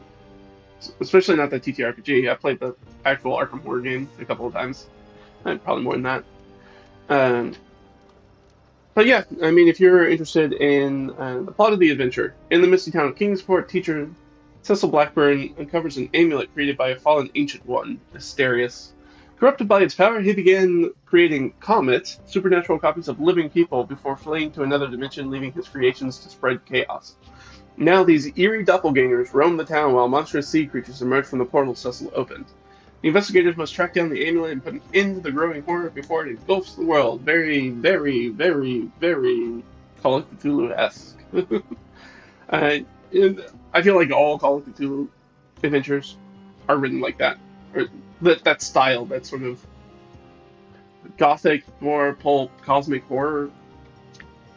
especially not the TTRPG. I played the actual Arkham Horror game a couple of times, and probably more than that. Um, but yeah, I mean, if you're interested in the plot of the adventure, in the misty town of Kingsport, teacher Cecil Blackburn uncovers an amulet created by a fallen ancient one, Asterius. Corrupted by its power, he began creating comets, supernatural copies of living people, before fleeing to another dimension, leaving his creations to spread chaos. Now these eerie doppelgangers roam the town while monstrous sea creatures emerge from the portal Cecil opened. The investigators must track down the amulet and put an end to the growing horror before it engulfs the world. Very, very, very, very Call of Cthulhu-esque. I feel like all Call of Cthulhu adventures are written like that. Or that style, that sort of gothic, more pulp, cosmic horror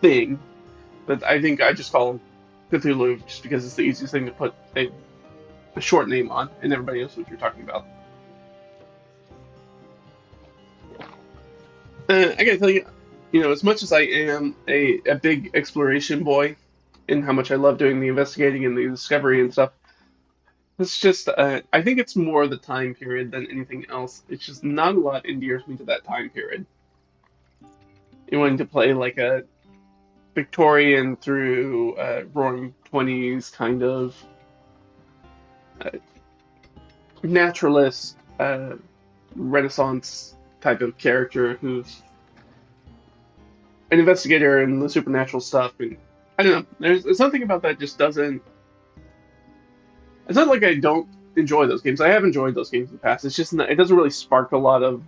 thing that I think I just call Cthulhu just because it's the easiest thing to put a short name on and everybody knows what you're talking about. I gotta tell you, as much as I am a big exploration boy and how much I love doing the investigating and the discovery and stuff, it's just, I think it's more the time period than anything else. It's just not a lot endears me to that time period. You wanting to play like a Victorian through Roaring Twenties kind of uh, naturalist, Renaissance type of character who's an investigator in the supernatural stuff, and I don't know. There's something about that just doesn't. It's not like I don't enjoy those games. I have enjoyed those games in the past. It's just not, it doesn't really spark a lot of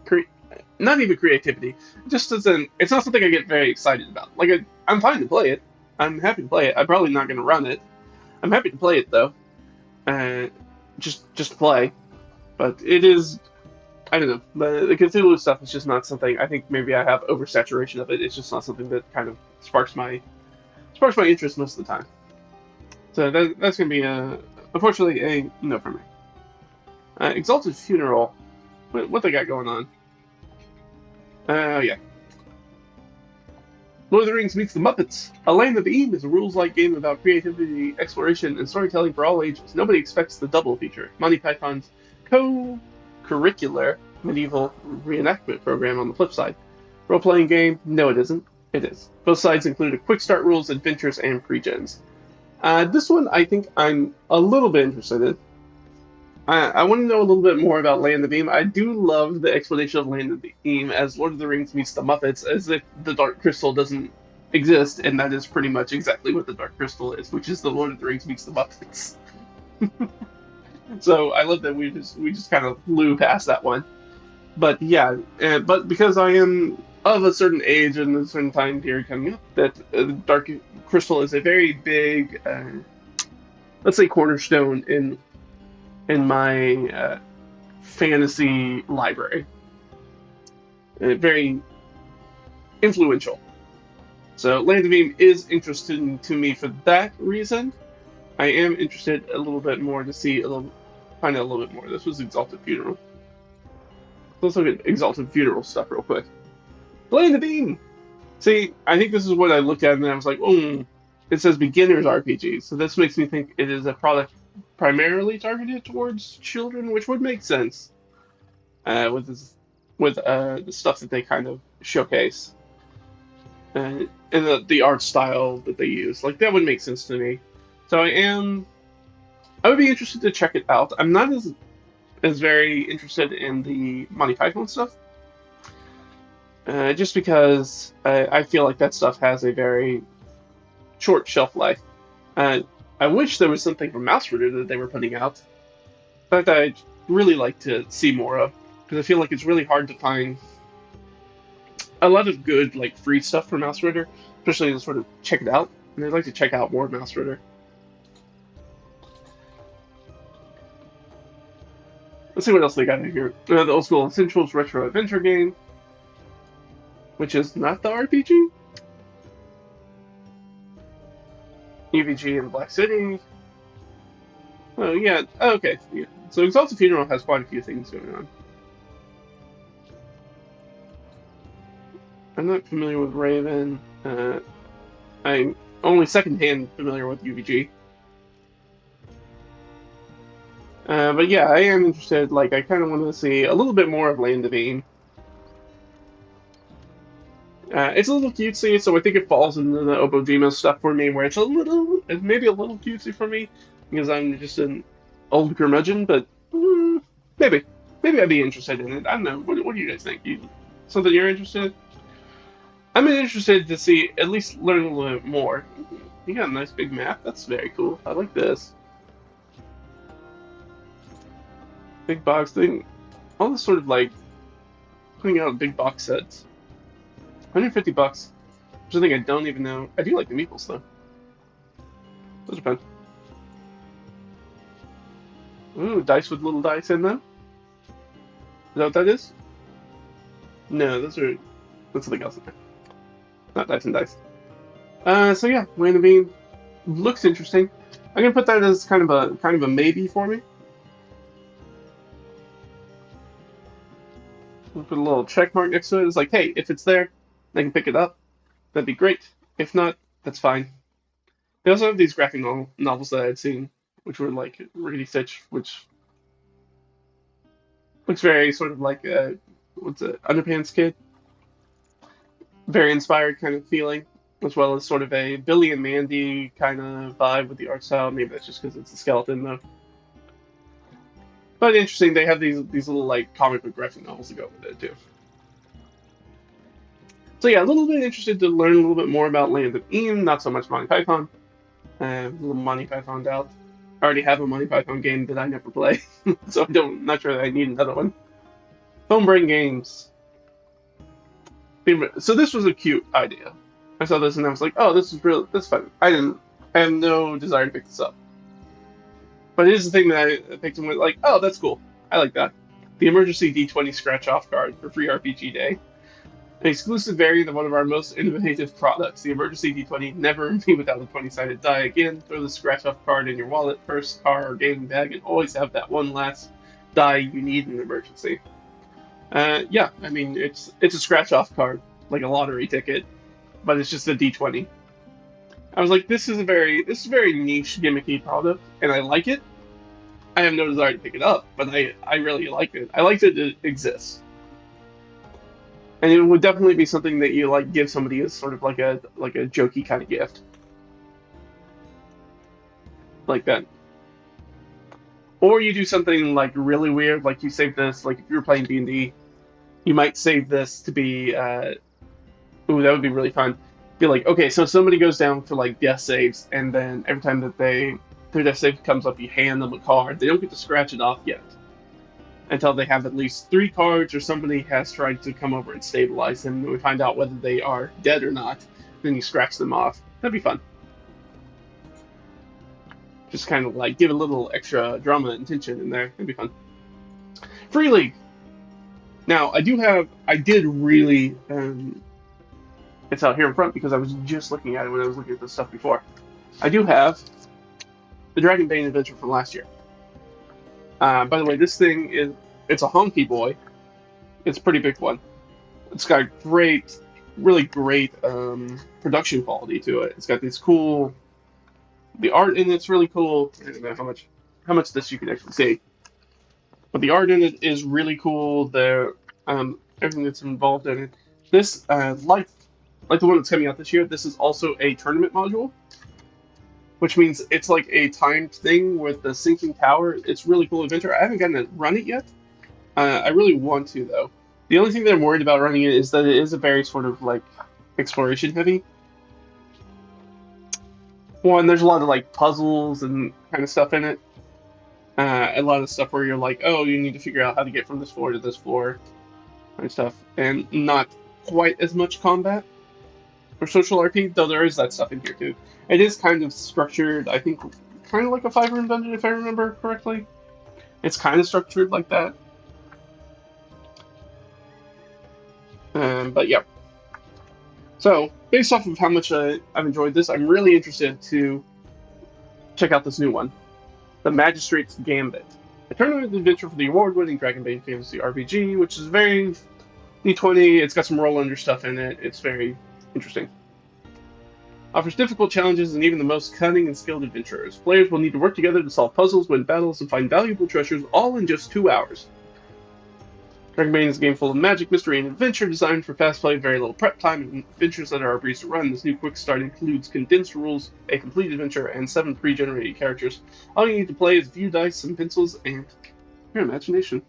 cre- not even creativity. It just doesn't. It's not something I get very excited about. Like I'm fine to play it. I'm happy to play it. I'm probably not going to run it. I'm happy to play it though. Uh, just play. But it is. I don't know. The Cthulhu stuff is just not something. I think maybe I have oversaturation of it. It's just not something that kind of sparks my interest most of the time. So that's going to be, unfortunately, a no for me. Exalted Funeral. What they got going on? Yeah. Lord of the Rings meets the Muppets. A Land of Eam is a rules-like game about creativity, exploration, and storytelling for all ages. Nobody expects the double feature. Monty Python's co-curricular medieval reenactment program on the flip side. Role-playing game? No, it isn't. It is. Both sides include a quick start rules, adventures, and pre-gens. This one I think I'm a little bit interested in. I want to know a little bit more about Land of Eam. I do love the explanation of Land of Eam as Lord of the Rings meets the Muppets, as if the Dark Crystal doesn't exist, and that is pretty much exactly what the Dark Crystal is, which is the Lord of the Rings meets the Muppets. So I love that we just kind of flew past that one. But yeah, but because I am of a certain age and a certain time period coming up, that Dark Crystal is a very big, let's say, cornerstone in my fantasy library. Very influential. So Land of Eam is interesting to me for that reason. I am interested a little bit more to find out a little bit more. This was Exalted Funeral. Let's look at Exalted Funeral stuff real quick. Land of Eam! See, I think this is what I looked at and I was like, it says beginner's RPG. So this makes me think it is a product primarily targeted towards children, which would make sense with the stuff that they kind of showcase and the art style that they use. Like that would make sense to me. So I would be interested to check it out. I'm not as very interested in the Monty Python stuff, just because I feel like that stuff has a very short shelf life. I wish there was something from Mouse Ritter that they were putting out that I'd really like to see more of, because I feel like it's really hard to find a lot of good like free stuff from Mouse Ritter, especially to sort of check it out. And I'd like to check out more Mouse Ritter. Let's see what else they got in here. The Old School Essentials Retro Adventure game, which is not the RPG. EVG in Black City. Oh yeah, okay. Yeah. So Exalted Funeral has quite a few things going on. I'm not familiar with Raven. I'm only secondhand familiar with UVG. But yeah, I am interested. Like, I kind of want to see a little bit more of Land of Eam. It's a little cutesy, so I think it falls into the Obojima stuff for me, where it's maybe a little cutesy for me, because I'm just an old curmudgeon, but maybe I'd be interested in it. I don't know. What do you guys think? Something you're interested in? I'm interested to see, at least learn a little bit more. You got a nice big map. That's very cool. I like this. Big box thing. All this sort of like putting out big box sets. 150 bucks. Something I don't even know. I do like the meeples though. Those are fun. Ooh, dice with little dice in them. Is that what that is? No, that's something else in there. Not dice and dice. So yeah, Land of Eam looks interesting. I'm gonna put that as kind of a maybe for me. We'll put a little check mark next to it. It's like, hey, if it's there, I can pick it up. That'd be great. If not, that's fine. They also have these graphic novels that I had seen, which were like Rickety Stitch, which looks very sort of like what's it, Underpants Kid. Very inspired kind of feeling, as well as sort of a Billy and Mandy kind of vibe with the art style. Maybe that's just because it's a skeleton though. But interesting, they have these little like comic book graphic novels to go with it too. So yeah, a little bit interested to learn a little bit more about Land of Eam, not so much Monty Python. A little Monty Python out. I already have a Monty Python game that I never play, so not sure that I need another one. Phone Brain Games. So this was a cute idea. I saw this and I was like, oh, this is fun. I have no desire to pick this up. But it is the thing that I picked and went like, oh, that's cool. I like that. The emergency D20 scratch off card for free RPG day. An exclusive variant of one of our most innovative products, the Emergency D20. Never be without a 20-sided die again. Throw the scratch-off card in your wallet, purse, car, or gaming bag, and always have that one last die you need in an emergency. Yeah, I mean it's a scratch-off card, like a lottery ticket, but it's just a D20. I was like, this is a very niche, gimmicky product, and I like it. I have no desire to pick it up, but I really like it. I like that it exists. And it would definitely be something that you like give somebody as sort of like a jokey kind of gift. Like that. Or you do something like really weird, like you save this, like if you were playing D&D, you might save this to be ooh, that would be really fun. Be like, okay, so somebody goes down for like death saves, and then every time that their death save comes up, you hand them a card. They don't get to scratch it off yet until they have at least 3 cards, or somebody has tried to come over and stabilize them, and we find out whether they are dead or not. Then you scratch them off. That'd be fun. Just kind of like give a little extra drama and tension in there. That'd be fun. Free League. Now I did really. It's out here in front because I was just looking at it when I was looking at this stuff before. I do have the Dragonbane adventure from last year. By the way, this thing it's a honky boy. It's a pretty big one. It's got really great production quality to it. It's got this cool, the art in it's really cool. I don't know how much this you can actually see, but the art in it is really cool. Everything that's involved in it. This like the one that's coming out this year, this is also a tournament module, which means it's like a timed thing with the sinking tower. It's really cool adventure. I haven't gotten to run it yet. I really want to though. The only thing that I'm worried about running it is that it is a very sort of like exploration heavy one. There's a lot of like puzzles and kind of stuff in it. A lot of stuff where you're like, oh, you need to figure out how to get from this floor to this floor and stuff, and not quite as much combat for social RP, though there is that stuff in here too. It is kind of structured, I think, kind of like a 5-room dungeon, if I remember correctly. It's kind of structured like that. But yeah. So, based off of how much I've enjoyed this, I'm really interested to check out this new one, The Magistrate's Gambit. A tournament adventure for the award-winning Dragonbane fantasy RPG, which is very D20. It's got some roll-under stuff in it. It's very interesting. Offers difficult challenges and even the most cunning and skilled adventurers. Players will need to work together to solve puzzles, win battles, and find valuable treasures, all in just 2 hours. Dragonbane is a game full of magic, mystery, and adventure, designed for fast play, very little prep time, and adventures that are a breeze to run. This new quick start includes condensed rules, a complete adventure, and 7 pre-generated characters. All you need to play is a few dice, some pencils, and your imagination.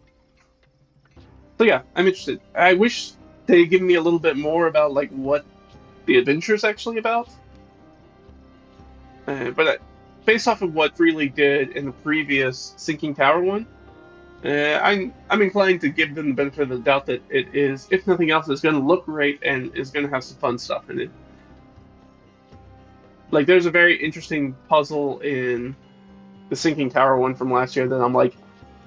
So yeah, I'm interested. I wish they'd given me a little bit more about like what the adventure is actually about. But based off of what Free League did in the previous Sinking Tower one, I'm inclined to give them the benefit of the doubt that it is, if nothing else, is going to look great and is going to have some fun stuff in it. Like, there's a very interesting puzzle in the Sinking Tower one from last year that I'm like,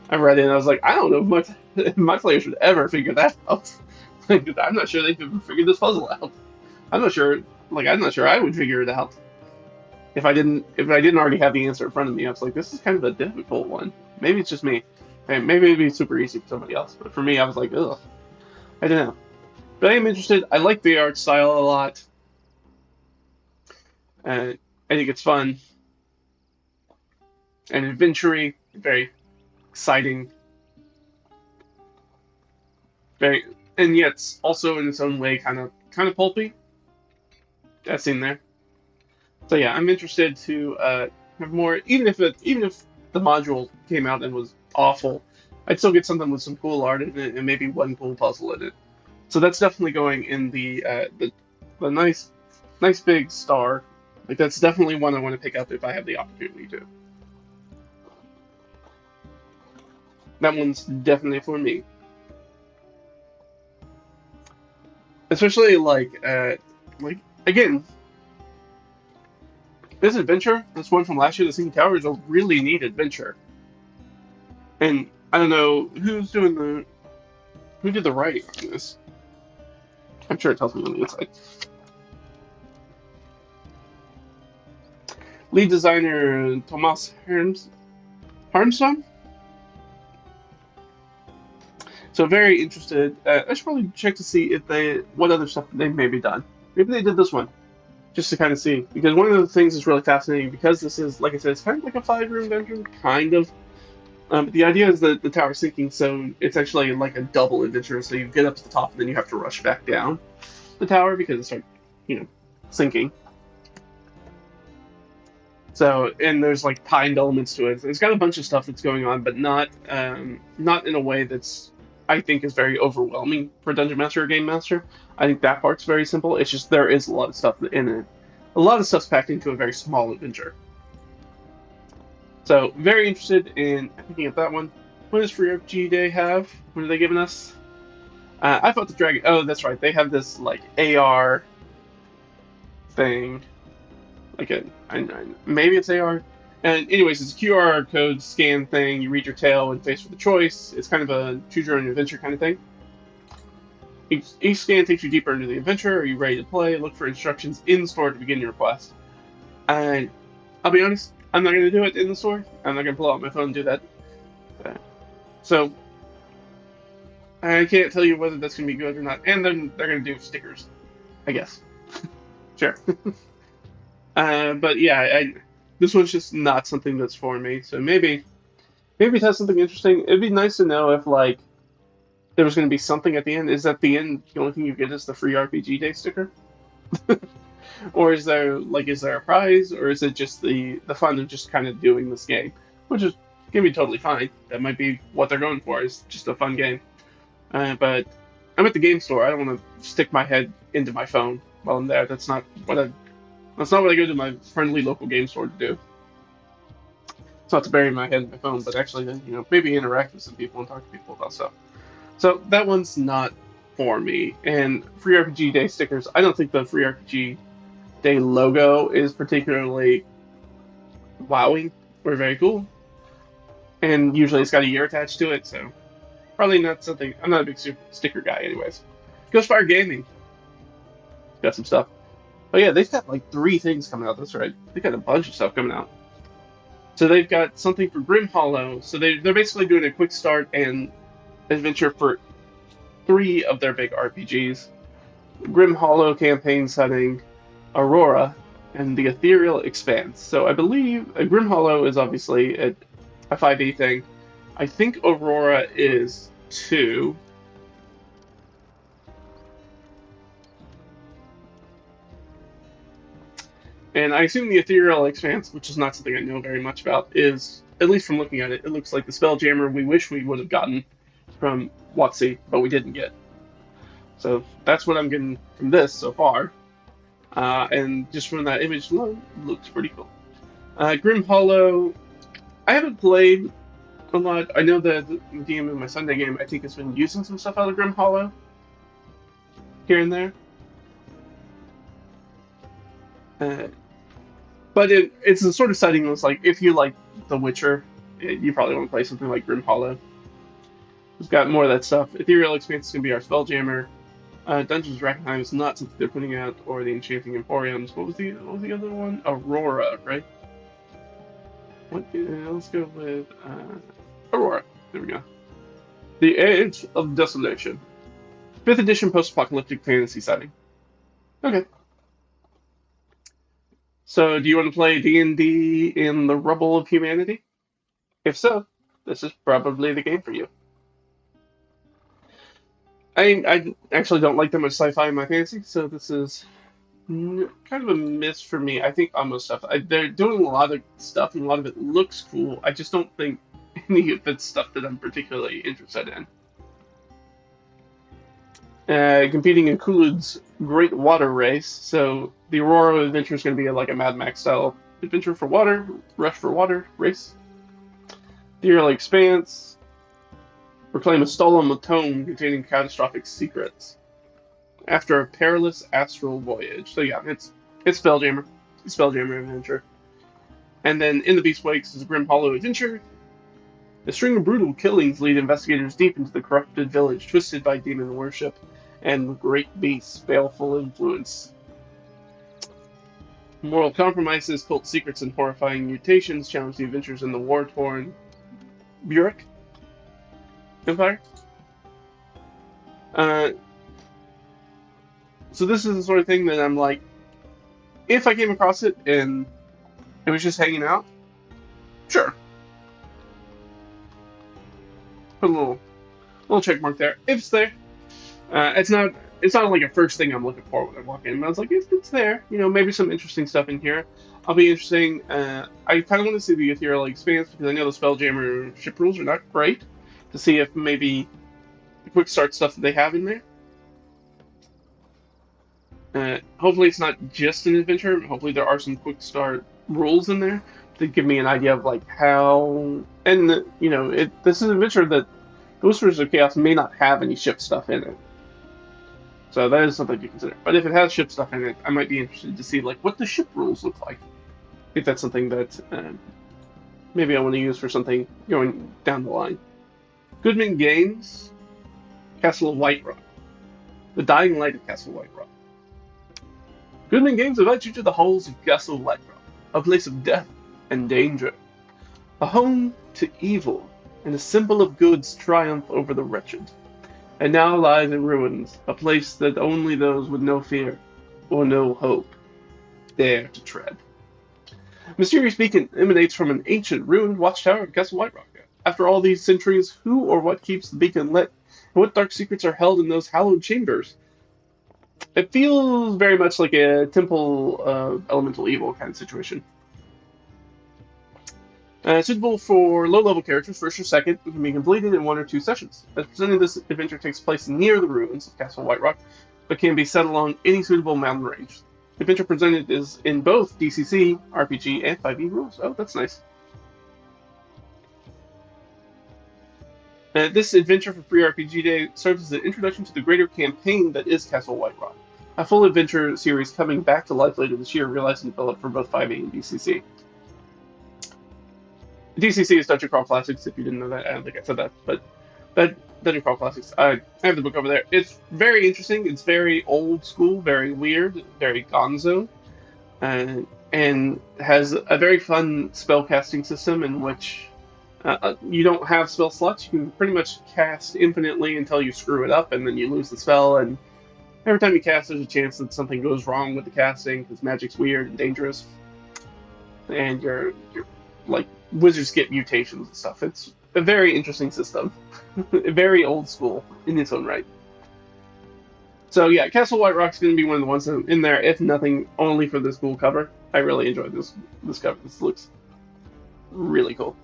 I read it and I was like, I don't know if my players would ever figure that out. Like, I'm not sure they've ever figured this puzzle out. I'm not sure I would figure it out. If I didn't already have the answer in front of me, I was like, this is kind of a difficult one. Maybe it's just me. Maybe it'd be super easy for somebody else, but for me, I was like, ugh. I don't know. But I am interested. I like the art style a lot. I think it's fun and adventure-y, very exciting, and yet also in its own way kind of pulpy. That's in there. So yeah, I'm interested to have more. Even if the module came out and was awful, I'd still get something with some cool art in it and maybe one cool puzzle in it. So that's definitely going in the nice big star. Like, that's definitely one I want to pick up if I have the opportunity to. That one's definitely for me. Especially like again, this adventure, this one from last year, the Sinking Tower, is a really neat adventure. And I don't know who did the writing on this. I'm sure it tells me on the inside. Lead designer Tomas Harmsson. So very interested. I should probably check to see if what other stuff they maybe done. Maybe they did this one just to kind of see, because one of the things that's really fascinating, because this is, like I said, it's kind of like a 5-room dungeon, kind of. The idea is that the tower's sinking, so it's actually like a double adventure. So you get up to the top, and then you have to rush back down the tower because it starts, sinking. So, and there's like timed elements to it. It's got a bunch of stuff that's going on, but not in a way that's, I think, is very overwhelming for a dungeon master or game master. I think that part's very simple. It's just there is a lot of stuff in it. A lot of stuff's packed into a very small adventure. So, very interested in picking up that one. What does Free RPG Day have? What are they giving us? I thought the Dragon. Oh, that's right. They have this like AR thing. Like maybe it's AR. And anyways, it's a QR code scan thing. You read your tale and face with a choice. It's kind of a choose your own adventure kind of thing. Each scan takes you deeper into the adventure. Are you ready to play? Look for instructions in the store to begin your quest. And I'll be honest, I'm not going to do it in the store. I'm not going to pull out my phone and do that. So I can't tell you whether that's going to be good or not. And then they're going to do stickers, I guess. Sure. But yeah, this one's just not something that's for me. So maybe it has something interesting. It'd be nice to know if like there was going to be something at the end. Is at the end the only thing you get is the free RPG Day sticker, or is there a prize, or is it just the fun of just kind of doing this game, which is gonna be totally fine. That might be what they're going for, is just a fun game. But I'm at the game store. I don't want to stick my head into my phone while I'm there. That's not what I go to my friendly local game store to do. It's not to bury my head in my phone, but actually, maybe interact with some people and talk to people about stuff. So that one's not for me. And Free RPG Day stickers, I don't think the Free RPG Day logo is particularly wowing or very cool. And usually it's got a year attached to it, so probably not something. I'm not a big sticker guy, anyways. Ghostfire Gaming got some stuff. Oh yeah, they've got like 3 things coming out. That's right. They've got a bunch of stuff coming out. So they've got something for Grim Hollow. So they're basically doing a quick start and adventure for 3 of their big RPGs: Grim Hollow campaign setting, Aurora, and the Ethereal Expanse. So I believe Grim Hollow is obviously a 5e thing. I think Aurora is 2. And I assume the Ethereal Expanse, which is not something I know very much about, is, at least from looking at it, it looks like the Spelljammer we wish we would have gotten from WotC, but we didn't get. So that's what I'm getting from this so far. And just from that image alone, looks pretty cool. Grim Hollow, I haven't played a lot. I know that the DM in my Sunday game, I think, has been using some stuff out of Grim Hollow here and there. But it's the sort of setting that's like, if you like The Witcher, you probably want to play something like Grim Hollow. We've got more of that stuff. Ethereal Expanse is going to be our Spelljammer. Dungeons Rackenheim is not something they're putting out, or the Enchanting Emporiums. What was the other one? Aurora, right? Let's go with Aurora. There we go. The Age of Desolation. 5th edition post-apocalyptic fantasy setting. Okay. So, do you want to play D&D in the rubble of humanity? If so, this is probably the game for you. I actually don't like that much sci-fi in my fantasy, so this is kind of a miss for me. I think on most stuff. They're doing a lot of stuff, and a lot of it looks cool. I just don't think any of it's stuff that I'm particularly interested in. Competing includes Great Water Race, so the Aurora adventure is going to be like a Mad Max style adventure for water, rush for water race. The Early Expanse, reclaim a stolen tome containing catastrophic secrets after a perilous astral voyage. So yeah, it's Spelljammer, adventure. And then In the Beast Wakes is a Grim Hollow adventure. A string of brutal killings lead investigators deep into the corrupted village, twisted by demon worship and great beasts, baleful influence. Moral compromises, cult secrets, and horrifying mutations challenge the adventures in the war-torn Burek Empire. So this is the sort of thing that I'm like, if I came across it and it was just hanging out, sure. Put a little check mark there. If it's there, it's not like a first thing I'm looking for when I walk in. But I was like, if it's there, maybe some interesting stuff in here. I'll be interesting. I kind of want to see the ethereal expanse because I know the Spelljammer ship rules are not great. To see if maybe the quick start stuff that they have in there. Hopefully it's not just an adventure. Hopefully there are some quick start rules in there to give me an idea of like how. And this is an adventure that the Whispers of Chaos may not have any ship stuff in it. So that is something to consider. But if it has ship stuff in it, I might be interested to see like what the ship rules look like. If that's something that maybe I want to use for something going down the line. Goodman Games, Castle of Whiterun. The Dying Light of Castle of Whiterun. Goodman Games invites you to the halls of Castle of Whiterun, a place of death and danger. A home to evil and a symbol of good's triumph over the wretched. And now lies in ruins, a place that only those with no fear or no hope dare to tread. Mysterious beacon emanates from an ancient ruined watchtower of Castle Whiterock. After all these centuries, who or what keeps the beacon lit, and what dark secrets are held in those hallowed chambers? It feels very much like a temple of elemental evil kind of situation. Suitable for low-level characters, first or second, it can be completed in 1 or 2 sessions. As presented, this adventure takes place near the ruins of Castle Whiterock, but can be set along any suitable mountain range. The adventure presented is in both DCC, RPG, and 5e rules. Oh, that's nice. This adventure for Free RPG Day serves as an introduction to the greater campaign that is Castle Whiterock. A full adventure series coming back to life later this year, realized and developed for both 5e and DCC. DCC is Dungeon Crawl Classics, if you didn't know that. I don't think I said that, but Dungeon Crawl Classics. I have the book over there. It's very interesting. It's very old school, very weird, very gonzo, and has a very fun spellcasting system in which you don't have spell slots. You can pretty much cast infinitely until you screw it up, and then you lose the spell. And every time you cast, there's a chance that something goes wrong with the casting because magic's weird and dangerous, and you're like wizards get mutations and stuff. It's a very interesting system, very old school in its own right. So yeah, Castle Whiterock's going to be one of the ones in there, if nothing, only for this cool cover. I really enjoyed this cover. This looks really cool.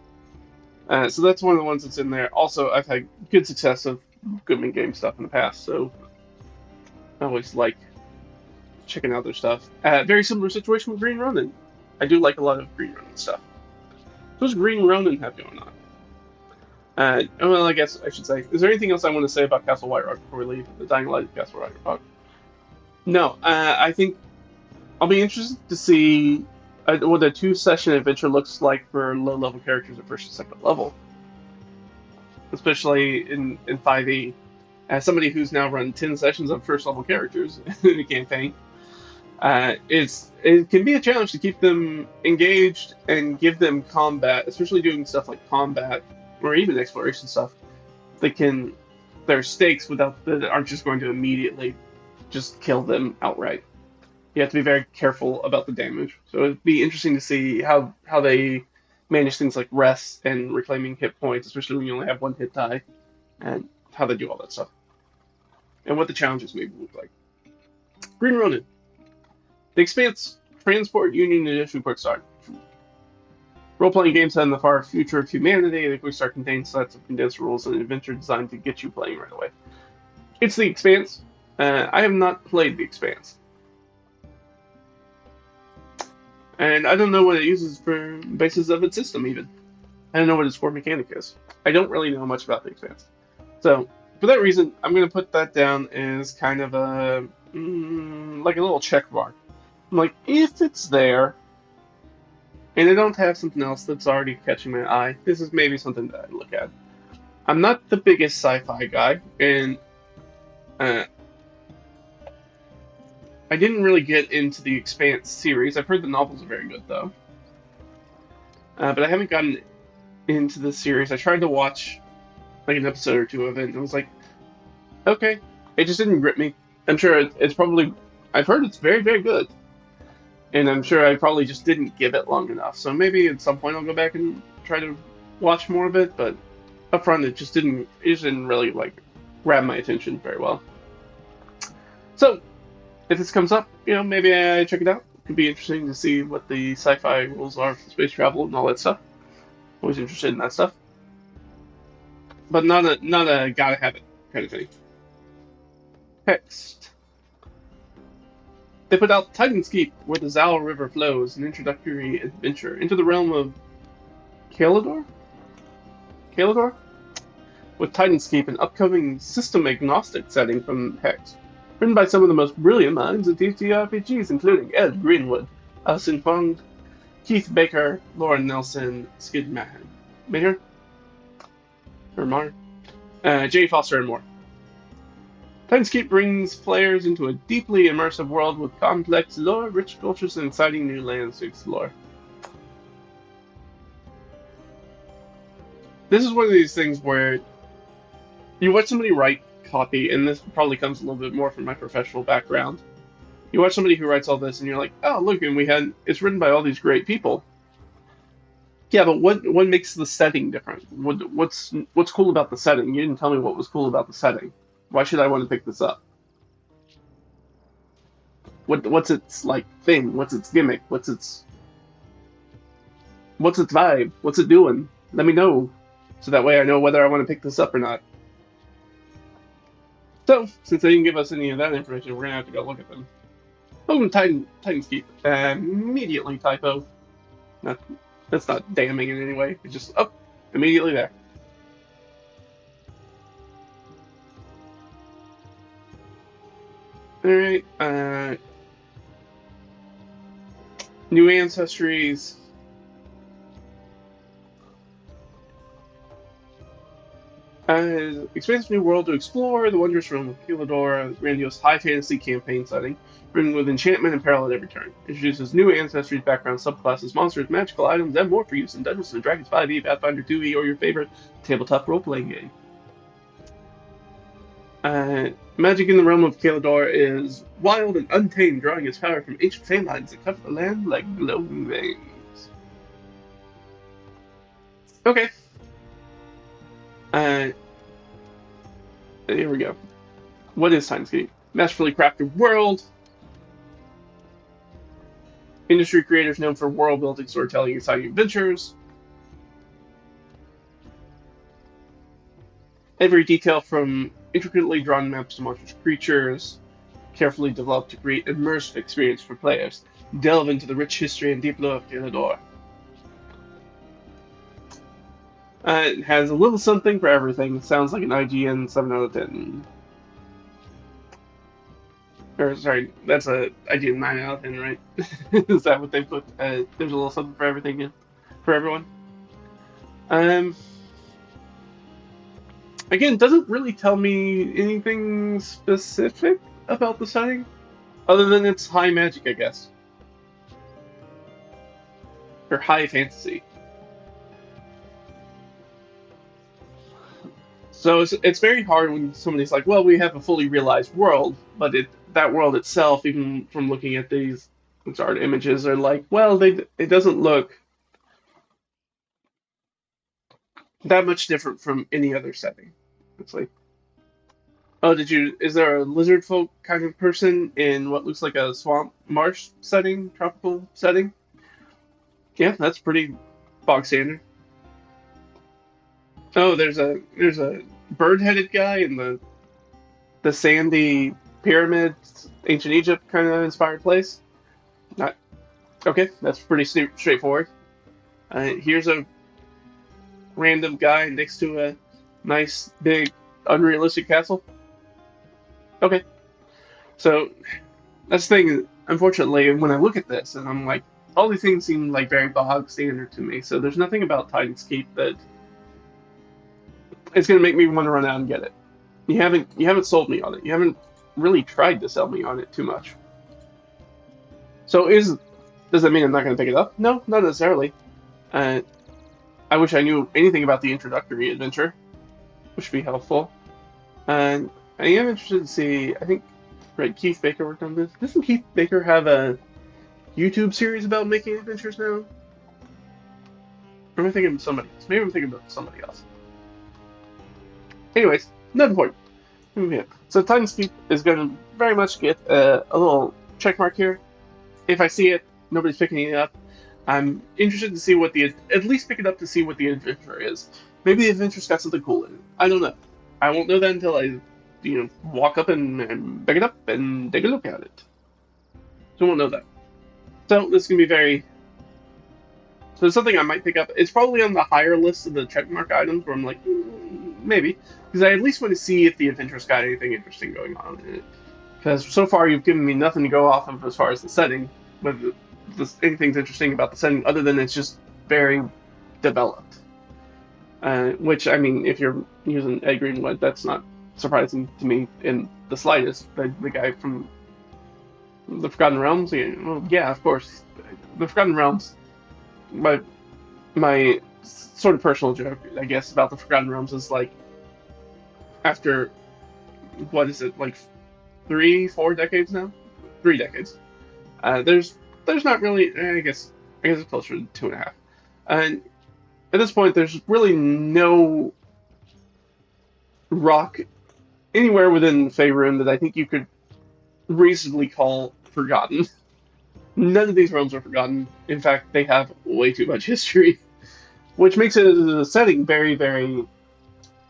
So that's one of the ones that's in there. Also, I've had good success of Goodman Game stuff in the past, so I always like checking out their stuff. Very similar situation with Green Ronin. I do like a lot of Green Ronin stuff. What does Green Ronin have going on? Well, I guess I should say, is there anything else I want to say about Castle Whiterock before we leave? The Dying Light of Castle Whiterock? No, I think I'll be interested to see what a 2-session adventure looks like for low-level characters at first and second level. Especially in 5e. As somebody who's now run 10 sessions of first-level characters in a campaign, it can be a challenge to keep them engaged and give them combat, especially doing stuff like combat or even exploration stuff. There are stakes that aren't just going to immediately just kill them outright. You have to be very careful about the damage. So it'd be interesting to see how they manage things like rest and reclaiming hit points, especially when you only have 1 hit die, and how they do all that stuff. And what the challenges maybe look like. Green Ronin. The Expanse Transport Union Edition Quick Start. Role-playing games set in the far future of humanity, the Quick Start contains sets of condensed rules and adventure designed to get you playing right away. It's The Expanse. I have not played The Expanse. And I don't know what it uses for basis of its system, even. I don't know what its core mechanic is. I don't really know much about The Expanse. So, for that reason, I'm going to put that down as kind of like a little check mark. I'm like, if it's there, and I don't have something else that's already catching my eye, this is maybe something that I look at. I'm not the biggest sci-fi guy, and I didn't really get into the Expanse series. I've heard the novels are very good, though. But I haven't gotten into the series. I tried to watch like an episode or two of it, and I was like, okay. It just didn't grip me. I'm sure it's probably. I've heard it's very, very good. And I'm sure I probably just didn't give it long enough. So maybe at some point I'll go back and try to watch more of it, but up front it just didn't really like grab my attention very well. So if this comes up, maybe I check it out. It could be interesting to see what the sci-fi rules are for space travel and all that stuff. Always interested in that stuff. But not a gotta have it kind of thing. Next. They put out Titan's Keep, where the Zal River flows, an introductory adventure into the realm of Kalador? Kalador? With Titan's Keep, an upcoming system-agnostic setting from Hex. Written by some of the most brilliant minds of TTRPGs, including Ed Greenwood, Alison Fung, Keith Baker, Lauren Nelson, Skid Maher, or Mar, Jay Foster, and more. Titan's Keep brings players into a deeply immersive world with complex lore, rich cultures, and exciting new lands to explore. This is one of these things where you watch somebody write copy, and this probably comes a little bit more from my professional background. You watch somebody who writes all this, and you're like, oh, look, and it's written by all these great people. Yeah, but what makes the setting different? What's cool about the setting? You didn't tell me what was cool about the setting. Why should I want to pick this up? What's its like thing? What's its gimmick? What's its vibe? What's it doing? Let me know, so that way I know whether I want to pick this up or not. So, since they didn't give us any of that information, we're gonna have to go look at them. Oh, Titan's Keep. Immediately typo. That's not damning in any way. It's just immediately there. Alright, new ancestries. Expansive new world to explore, the wondrous realm of Kalador, a grandiose high fantasy campaign setting, written with enchantment and peril at every turn. Introduces new ancestries, backgrounds, subclasses, monsters, magical items, and more for use in Dungeons & Dragons 5e, Pathfinder 2e, or your favorite tabletop role-playing game. Magic in the realm of Kalador is wild and untamed, drawing its power from ancient fey lines that cover the land like glowing veins. Okay. Here we go. What is Titan's Keep? Masterfully crafted world. Industry creators known for world building, storytelling, and exciting adventures. Every detail from intricately drawn maps to monstrous creatures, carefully developed to create immersive experience for players. Delve into the rich history and deep lore of Kalador. It has a little something for everything. Sounds like an IGN 7 out of 10. Or, sorry, that's a IGN 9 out of 10, right? Is that what they put? There's a little something for everything, for everyone. Again, doesn't really tell me anything specific about the setting, other than it's high magic, I guess. Or high fantasy. So it's very hard when somebody's like, well, we have a fully realized world, but that world itself, even from looking at these art images, are like, well, it doesn't look that much different from any other setting. It's like, oh, is there a lizard folk kind of person in what looks like a swamp marsh setting, tropical setting? Yeah, that's pretty bog standard. Oh, there's a bird-headed guy in the sandy pyramid, ancient Egypt kind of inspired place. Not okay. That's pretty straightforward. Here's a random guy next to a nice big unrealistic castle. Okay, so that's the thing. Unfortunately, when I look at this and I'm like, all these things seem like very bog standard to me. So there's nothing about Titan's Keep that it's going to make me want to run out and get it. You haven't sold me on it. You haven't really tried to sell me on it too much. So does that mean I'm not going to pick it up? No, not necessarily. Uh, I wish I knew anything about the introductory adventure, which would be helpful. And I am interested to see, I think, right, Keith Baker worked on this. Doesn't Keith Baker have a YouTube series about making adventures now? Or am I thinking of somebody else? Maybe I'm thinking about somebody else. Anyways, not important. Yeah. So Timespeak is going to very much get a little check mark here. If I see it, nobody's picking it up. I'm interested to see what at least pick it up to see what the adventure is. Maybe the adventure's got something cool in it. I don't know. I won't know that until I, walk up and pick it up and take a look at it. So I won't know that. So this is gonna be very. So it's something I might pick up. It's probably on the higher list of the checkmark items where I'm like, maybe, because I at least want to see if the adventure's got anything interesting going on in it. Because so far you've given me nothing to go off of as far as the setting, whether anything's interesting about the setting other than it's just very developed. Which, I mean, if you're using Ed Greenwood, that's not surprising to me in the slightest. The guy from the Forgotten Realms, well, yeah, of course. The Forgotten Realms, my sort of personal joke, I guess, about the Forgotten Realms is like, after, what is it, like 4 decades now? 3 decades. There's not really, I guess it's closer to 2.5. And at this point, there's really no rock anywhere within Faerun that I think you could reasonably call forgotten. None of these realms are forgotten. In fact, they have way too much history, which makes it a setting very, very,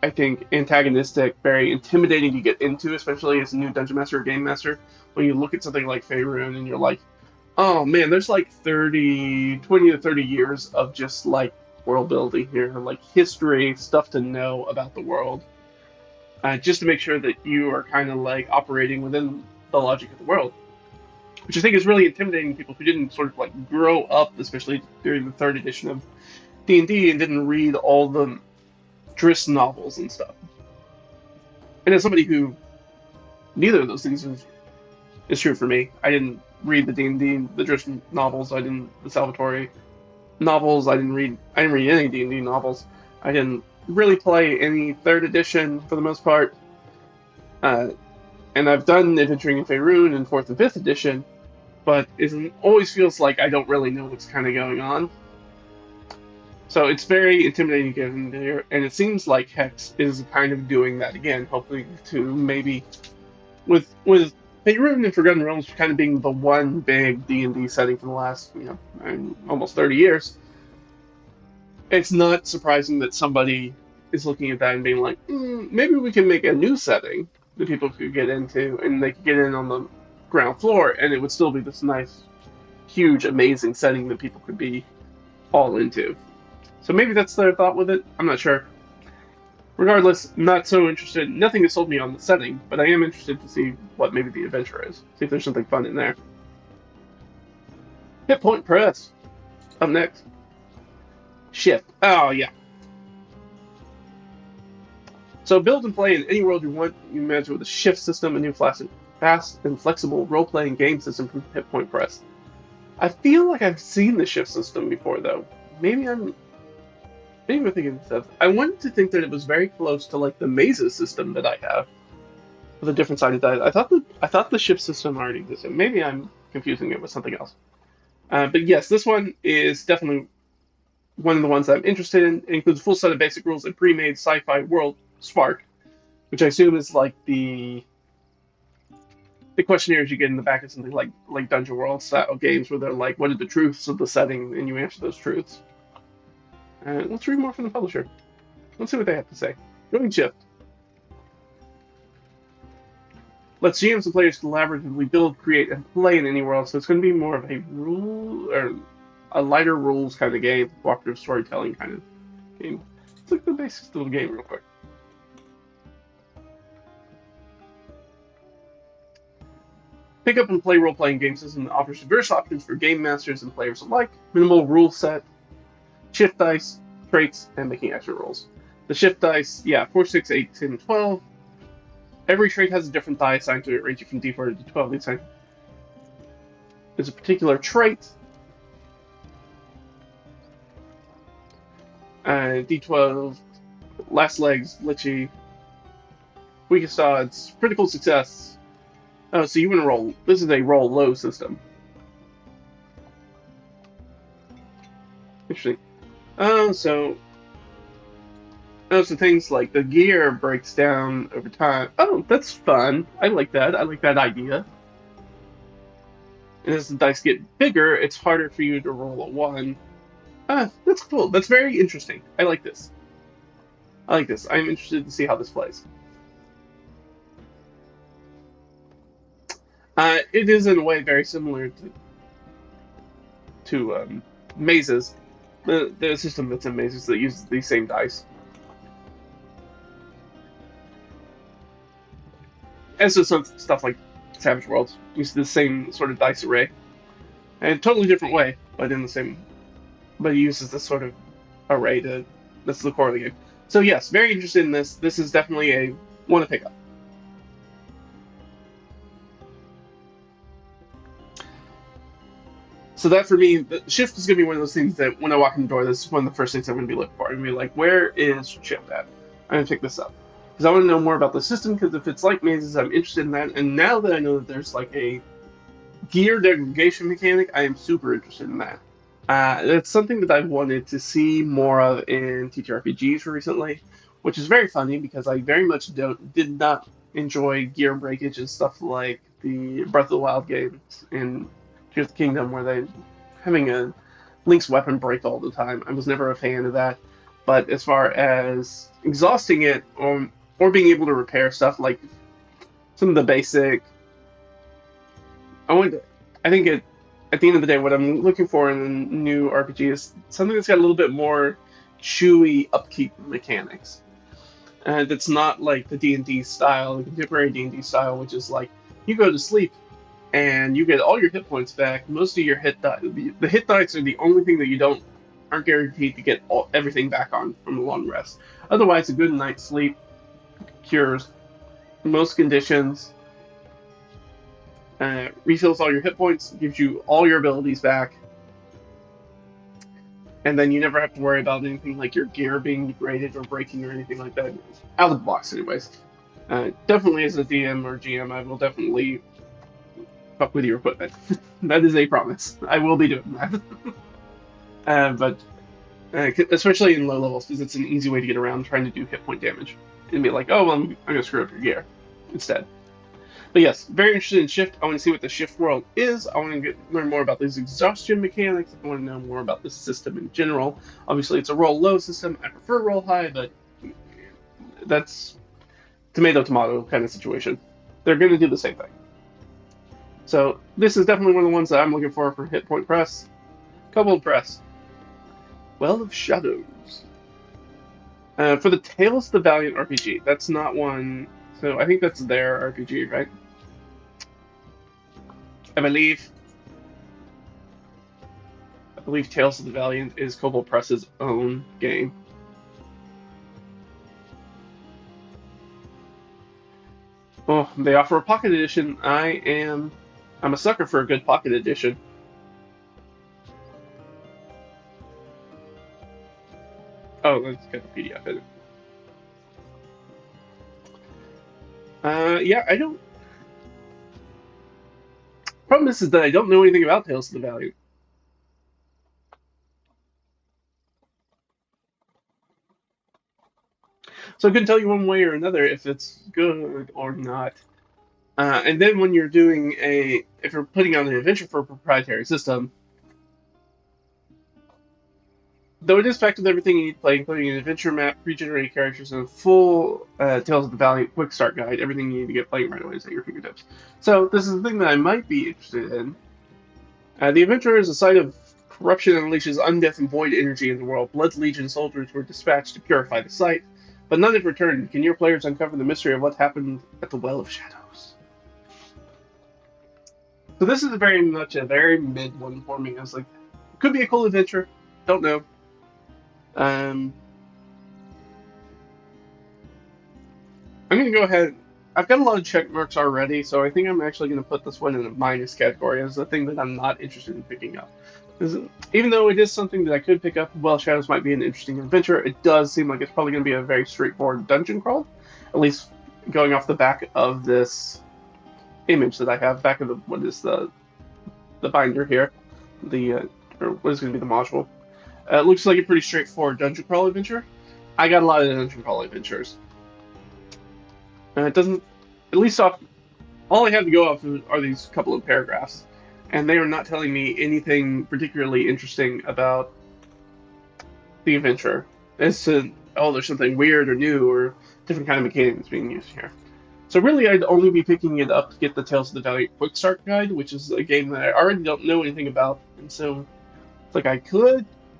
I think, antagonistic, very intimidating to get into, especially as a new dungeon master or game master. When you look at something like Faerun and you're like, oh man, there's like 20 to 30 years of just like world building here, like history, stuff to know about the world, just to make sure that you are kind of like operating within the logic of the world, which I think is really intimidating to people who didn't sort of like grow up, especially during the third edition of D&D and didn't read all the Driss novels and stuff. And as somebody who neither of those things is true for me, I didn't read the D&D, the Driss novels, I didn't the Salvatore novels, I didn't read any D&D novels. I didn't really play any third edition for the most part. And I've done Adventuring in Faerun in fourth and fifth edition, but it always feels like I don't really know what's kind of going on. So it's very intimidating to get into here, and it seems like Hex is kind of doing that again, hopefully to maybe with Faerun and Forgotten Realms kind of being the one big D&D setting for the last almost 30 years. It's not surprising that somebody is looking at that and being like, maybe we can make a new setting that people could get into, and they could get in on the ground floor, and it would still be this nice, huge, amazing setting that people could be all into. So maybe that's their thought with it. I'm not sure. Regardless, not so interested. Nothing has sold me on the setting, but I am interested to see what maybe the adventure is. See if there's something fun in there. Hit Point Press. Up next. Shift. Oh, yeah. So build and play in any world you want. You imagine with a shift system, a new fast and flexible role-playing game system from Hit Point Press. I feel like I've seen the shift system before, though. Maybe I'm thinking stuff. I wanted to think that it was very close to like the mazes system that I have, with a different sided dice. I thought the shift system already existed. Maybe I'm confusing it with something else. But yes, this one is definitely one of the ones I'm interested in. It includes a full set of basic rules and pre-made sci-fi world Spark, which I assume is like the questionnaires you get in the back of something like Dungeon World style games where they're like, what are the truths of the setting, and you answer those truths. Let's read more from the publisher. Let's see what they have to say. Going Shift lets GMs and players collaboratively build, create, and play in any world, so it's going to be more of a rule or a lighter rules kind of game, cooperative storytelling kind of game. Let's look at the basics of the game real quick. Pick up and play role-playing game system that offers diverse options for game masters and players alike. Minimal rule set, shift dice, traits, and making extra rolls. The shift dice, 4, 6, 8, 10, 12. Every trait has a different die assigned to it, ranging from D4 to D12. is a particular trait. D12, last legs, lichy, weakest odds, critical success. Oh, so you want to roll. This is a roll low system. Interesting. So things like the gear breaks down over time. Oh, that's fun. I like that. I like that idea. And as the dice get bigger, it's harder for you to roll a 1. That's cool. That's very interesting. I like this. I like this. I'm interested to see how this plays. It is in a way very similar to mazes. The system that's in mazes that uses these same dice. And so some stuff like Savage Worlds uses the same sort of dice array. And a totally different way, but in the same. But it uses this sort of array to. That's the core of the game. So yes, very interested in this. This is definitely a one to pick up. So that for me, the shift is going to be one of those things that when I walk in the door, this is one of the first things I'm going to be looking for. I'm going to be like, where is shift at? I'm going to pick this up. Because I want to know more about the system, because if it's like mazes, I'm interested in that. And now that I know that there's like a gear degradation mechanic, I am super interested in that. It's something that I've wanted to see more of in TTRPGs recently, which is very funny because I very much did not enjoy gear breakage and stuff like the Breath of the Wild games in Tears of the Kingdom, where they having a Link's weapon break all the time. I was never a fan of that. But as far as exhausting it or being able to repair stuff like some of the basic, I think at the end of the day, what I'm looking for in a new RPG is something that's got a little bit more chewy upkeep mechanics. That's not like the D&D style, the contemporary D&D style, which is like you go to sleep and you get all your hit points back. Most of your the hit dice are the only thing that you aren't guaranteed to get everything back on from a long rest. Otherwise, a good night's sleep cures most conditions. Refills all your hit points, gives you all your abilities back, and then you never have to worry about anything like your gear being degraded or breaking or anything like that. Out of the box, anyways. Definitely as a DM or GM, I will definitely fuck with your equipment. That is a promise. I will be doing that. But especially in low levels, because it's an easy way to get around trying to do hit point damage. And be like, oh, well, I'm going to screw up your gear instead. But yes, very interested in shift. I want to see what the shift world is. I want to learn more about these exhaustion mechanics. I want to know more about the system in general. Obviously, it's a roll low system. I prefer roll high, but that's tomato kind of situation. They're going to do the same thing. So this is definitely one of the ones that I'm looking for hit point press. Kobold press. Well of Shadows. For the Tales of the Valiant RPG, that's not one. So I think that's their RPG, right? I believe Tales of the Valiant is Kobold Press's own game. Oh, they offer a pocket edition. I'm a sucker for a good pocket edition. Oh, let's get the PDF in it. Yeah, I don't. Problem is that I don't know anything about Tales of the Valiant. So I couldn't tell you one way or another if it's good or not. And then when you're doing if you're putting on an adventure for a proprietary system, though it is packed with everything you need to play, including an adventure map, pre-generated characters, and a full Tales of the Valiant quick start guide, everything you need to get playing right away is at your fingertips. So this is the thing that I might be interested in. The adventure is a site of corruption and unleashes undeath and void energy in the world. Blood's Legion soldiers were dispatched to purify the site, but none have returned. Can your players uncover the mystery of what happened at the Well of Shadows? So this is very much a very mid one for me. I was like, it could be a cool adventure. Don't know. I'm gonna go ahead. I've got a lot of check marks already, so I think I'm actually going to put this one in the minus category as the thing that I'm not interested in picking up. Even though it is something that I could pick up, Well Shadows might be an interesting adventure, it does seem like it's probably going to be a very straightforward dungeon crawl, at least going off the back of this image that I have, back of the, what is the binder here, or what is going to be the module. It looks like a pretty straightforward dungeon crawl adventure. I got a lot of dungeon crawl adventures. It doesn't, at least off, all I have to go off of are these couple of paragraphs, and they are not telling me anything particularly interesting about the adventure. As to, oh, there's something weird or new or different kind of mechanics being used here. So really, I'd only be picking it up to get the Tales of the Valiant Quick Start Guide, which is a game that I already don't know anything about, and so, like,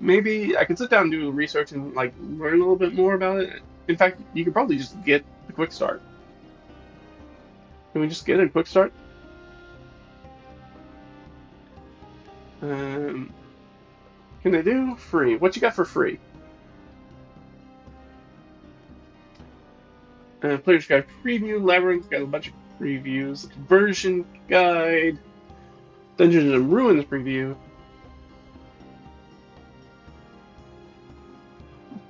maybe I could sit down and do research and, like, learn a little bit more about it. In fact, you could probably just get the Quick Start. Can we just get a Quick Start? Can I do free? What you got for free? Player's Guide Preview, Labyrinth, got a bunch of previews. Conversion Guide, Dungeons and Ruins Preview,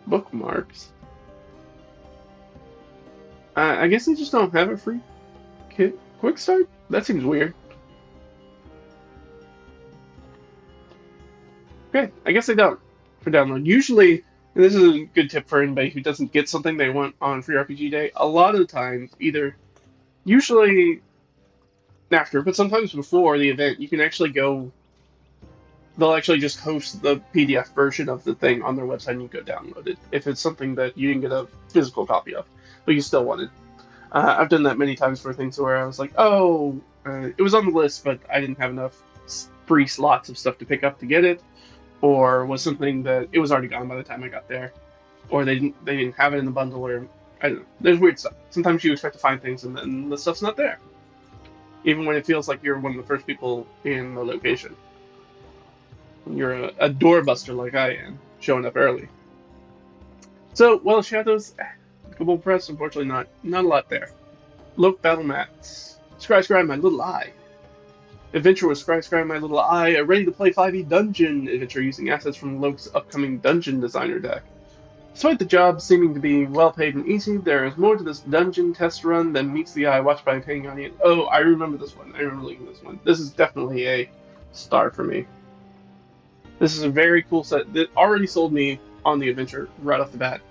Bookmarks. I guess they just don't have a free Quick Start? That seems weird. Okay, I guess they don't for download. Usually, and this is a good tip for anybody who doesn't get something they want on Free RPG Day, a lot of the times, usually after, but sometimes before the event, you can actually go, they'll actually just host the PDF version of the thing on their website and you go download it if it's something that you didn't get a physical copy of, but you still want it. I've done that many times for things where I was like, oh, it was on the list, but I didn't have enough free slots of stuff to pick up to get it, or was something that it was already gone by the time I got there, or they didn't have it in the bundle, or I don't know. There's weird stuff. Sometimes you expect to find things and then the stuff's not there, even when it feels like you're one of the first people in the location. You're a doorbuster like I am, showing up early. So, well, Shadows, Global Press, unfortunately not a lot there. Loc Battle Mats, Scry My Little Eye. Adventure with Scry My Little Eye, a ready-to-play 5e dungeon adventure using assets from Loc's upcoming Dungeon Designer deck. Despite the job seeming to be well-paid and easy, there is more to this dungeon test run than meets the eye watched by a paying audience. Oh, I remember this one. I remember looking at this one. This is definitely a star for me. This is a very cool set that already sold me on the adventure right off the bat.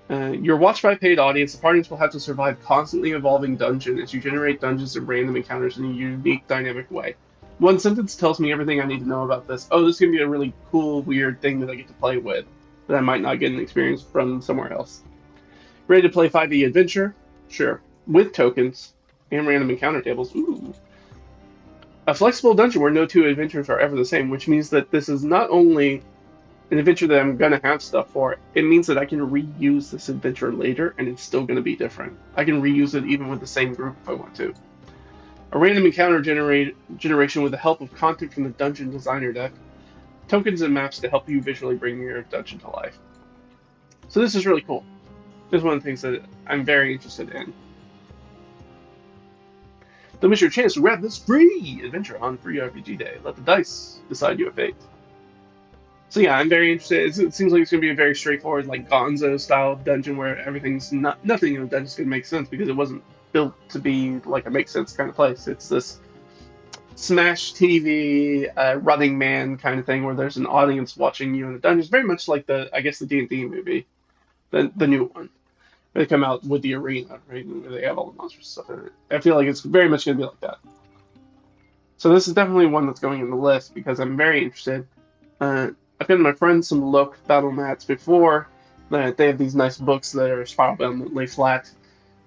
You're watched by a paid audience. The parties will have to survive constantly evolving dungeon as you generate dungeons and random encounters in a unique, dynamic way. One sentence tells me everything I need to know about this. Oh, this is going to be a really cool, weird thing that I get to play with that I might not get an experience from somewhere else. Ready to play 5e adventure? Sure. With tokens and random encounter tables. Ooh. A flexible dungeon where no two adventures are ever the same, which means that this is not only an adventure that I'm going to have stuff for, it means that I can reuse this adventure later and it's still going to be different. I can reuse it even with the same group if I want to. A random encounter generation with the help of content from the Dungeon Designer deck. Tokens and maps to help you visually bring your dungeon to life. So this is really cool. This is one of the things that I'm very interested in. Don't miss your chance to grab this free adventure on Free RPG Day. Let the dice decide your fate. So yeah, I'm very interested. It seems like it's going to be a very straightforward, like Gonzo-style dungeon where nothing in the dungeon is going to make sense because it wasn't built to be like a make sense kind of place. It's this Smash TV, Running Man kind of thing where there's an audience watching you in the dungeon. It's very much like the D&D movie, the new one. They come out with the arena, right? Where they have all the monsters and stuff in it. I feel like it's very much going to be like that. So this is definitely one that's going in the list because I'm very interested. I've given my friends some Loc Battle Mats before. They have these nice books that are spiral bound that lay flat,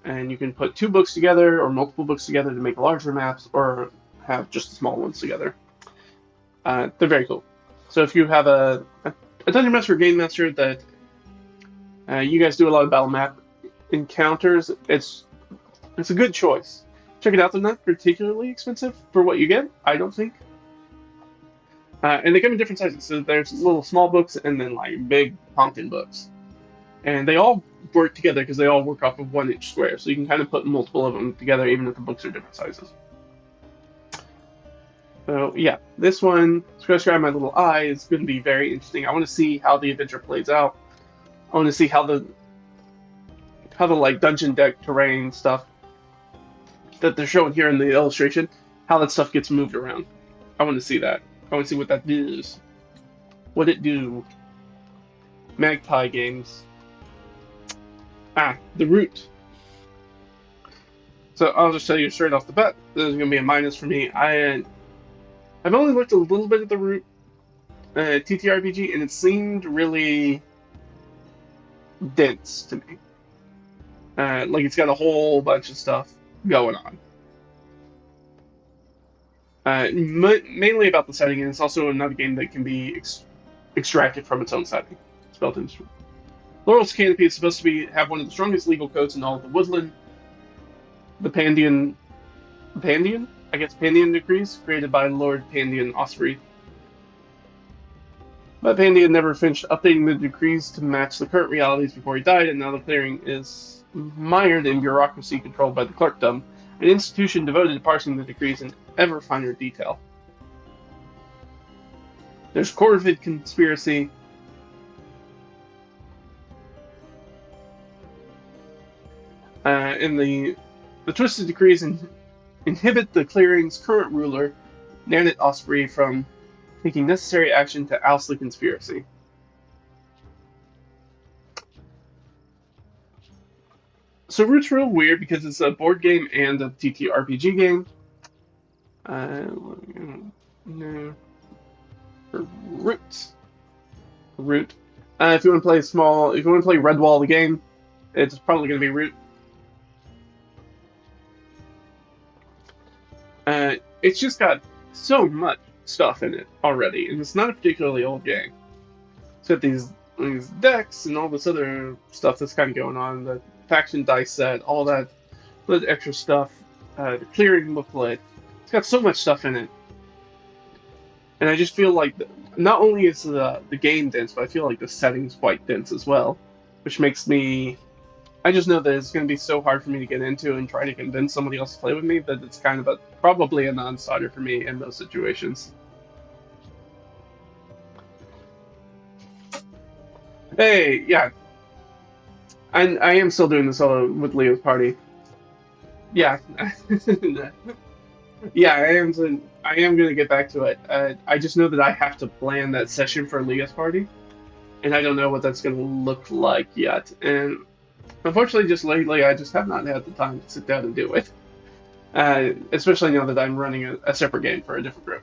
and you can put two books together or multiple books together to make larger maps, or have just the small ones together. They're very cool. So if you have a Dungeon Master or Game Master that you guys do a lot of battle map encounters, it's a good choice. Check it out. They're not particularly expensive for what you get, I don't think. And they come in different sizes. So there's little small books and then like big honking books. and they all work together because they all work off of 1-inch squares. So you can kind of put multiple of them together, even if the books are different sizes. So yeah, this one, Scratch Grab My Little Eye, is going to be very interesting. I want to see how the adventure plays out. I want to see how the like dungeon deck terrain stuff that they're showing here in the illustration, how that stuff gets moved around. I want to see that. I want to see what that is. What it do? Magpie Games. The root. So I'll just tell you straight off the bat, this is going to be a minus for me. I've only looked a little bit at the root TTRPG, and it seemed really dense to me. Like it's got a whole bunch of stuff going on. Mainly about the setting, and it's also another game that can be extracted from its own setting. It's built into. Laurel's Canopy is supposed to have one of the strongest legal codes in all of the woodland. The Pandian, I guess Pandian decrees, created by Lord Pandian Osprey. But Pandian never finished updating the decrees to match the current realities before he died, and now the clearing is mired in bureaucracy controlled by the clerkdom, an institution devoted to parsing the decrees in ever finer detail. There's Corvid conspiracy. And the twisted decrees inhibit the clearing's current ruler, Nanit Osprey, from taking necessary action to oust the conspiracy. So Root's real weird because it's a board game and a TTRPG game. No. Root. If you want to play if you want to play Redwall the game, it's probably going to be Root. It's just got so much stuff in it already, and it's not a particularly old game. It's got these decks and all this other stuff that's kind of going on. The faction dice set, all that extra stuff. The clearing booklet. It's got so much stuff in it, and I just feel like not only is the game dense, but I feel like the setting's quite dense as well, which makes me. I just know that it's going to be so hard for me to get into and try to convince somebody else to play with me that it's kind of probably a non-starter for me in those situations. Hey, yeah, I am still doing the solo with Leo's party. Yeah, yeah, I am going to get back to it. I just know that I have to plan that session for Leo's party, and I don't know what that's going to look like yet. And unfortunately, just lately, I just have not had the time to sit down and do it. Especially now that I'm running a separate game for a different group.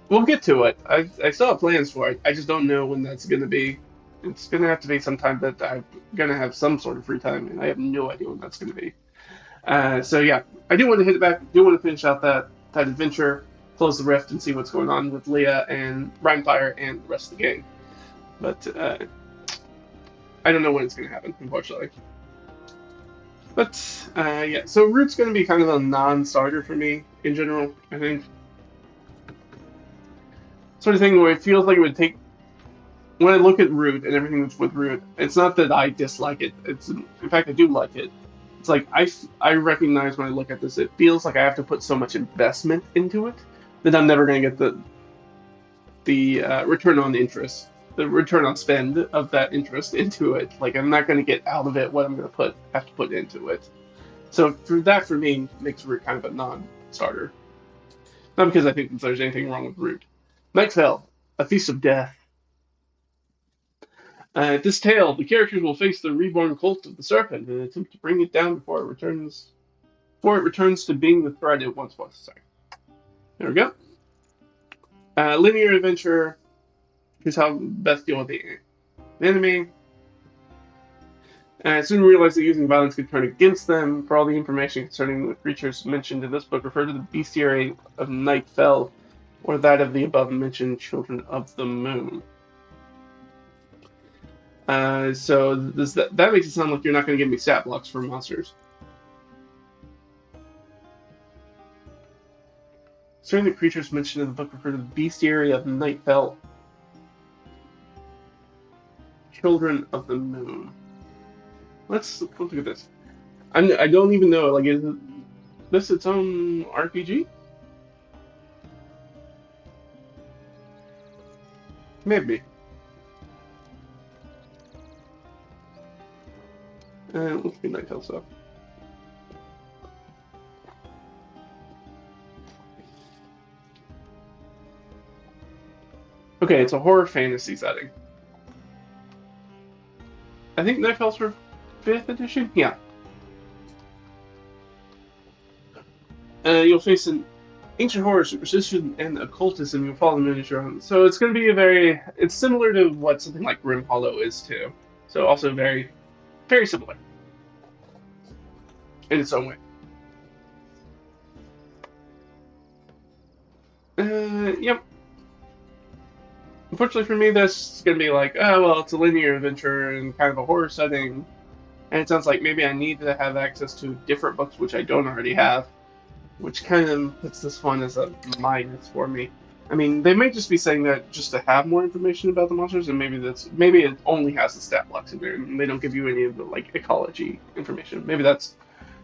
We'll get to it. I still have plans for it. I just don't know when that's going to be. It's going to have to be sometime that I'm going to have some sort of free time, and I have no idea when that's going to be. So yeah, I do want to hit it back. I do want to finish out that adventure, close the rift, and see what's going on with Leah and Rhinefire and the rest of the game. But I don't know when it's going to happen, unfortunately. But yeah, so Root's going to be kind of a non-starter for me in general, I think. Sort of thing where it feels like it would take. When I look at Root and everything that's with Root, it's not that I dislike it. In fact, I do like it. It's like I recognize when I look at this, it feels like I have to put so much investment into it that I'm never going to get the return on interest, the return on spend of that interest into it. Like I'm not going to get out of it what I'm going to have to put into it. So for me makes Root kind of a non-starter. Not because I think there's anything wrong with Root. Nightfell, A Feast of Death. At this tale, the characters will face the reborn cult of the serpent and attempt to bring it down before it returns to being the threat it once was. Sorry. There we go. Linear adventure. Here's how best deal with the enemy. Soon realize that using violence could turn against them. For all the information concerning the creatures mentioned in this book, refer to the bestiary of Nightfell, or that of the above-mentioned Children of the Moon. So that makes it sound like you're not going to give me stat blocks for monsters. Certain the creatures mentioned in the book refer to the bestiary of Nightfell. Children of the Moon. Let's look at this. I don't even know. Like, is this its own RPG? Maybe. Let's see Night Tale stuff. Okay, it's a horror fantasy setting. I think Night Tale's for 5th edition? Yeah. You'll face an ancient horror, superstition, and occultism. You'll follow the miniature on. So it's going to be it's similar to what something like Grim Hollow is too. So also very, very similar in its own way. Yep. Unfortunately for me, that's going to be like, oh, well, it's a linear adventure and kind of a horror setting. And it sounds like maybe I need to have access to different books, which I don't already have, which kind of puts this one as a minus for me. I mean, they might just be saying that just to have more information about the monsters, and maybe it only has the stat blocks in there, and they don't give you any of the like ecology information. Maybe that's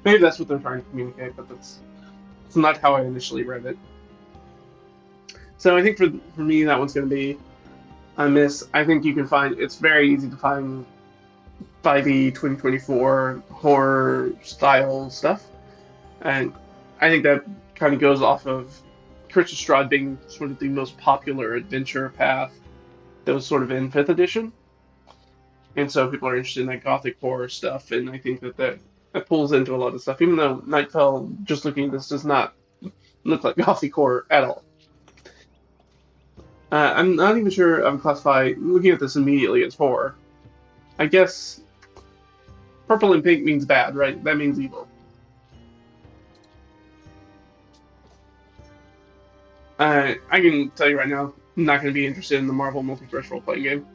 what they're trying to communicate, but it's not how I initially read it. So I think for me that one's going to be a miss. I think it's very easy to find 5e 2024 horror style stuff, and I think that kind of goes off of Chris Strahd being sort of the most popular adventure path that was sort of in 5th edition. And so people are interested in that gothic horror stuff, and I think that pulls into a lot of stuff, even though Nightfell, just looking at this, does not look like gothic horror at all. I'm not even sure I would classify, looking at this immediately, as horror. I guess purple and pink means bad, right? That means evil. I can tell you right now, I'm not going to be interested in the Marvel multiverse role-playing game.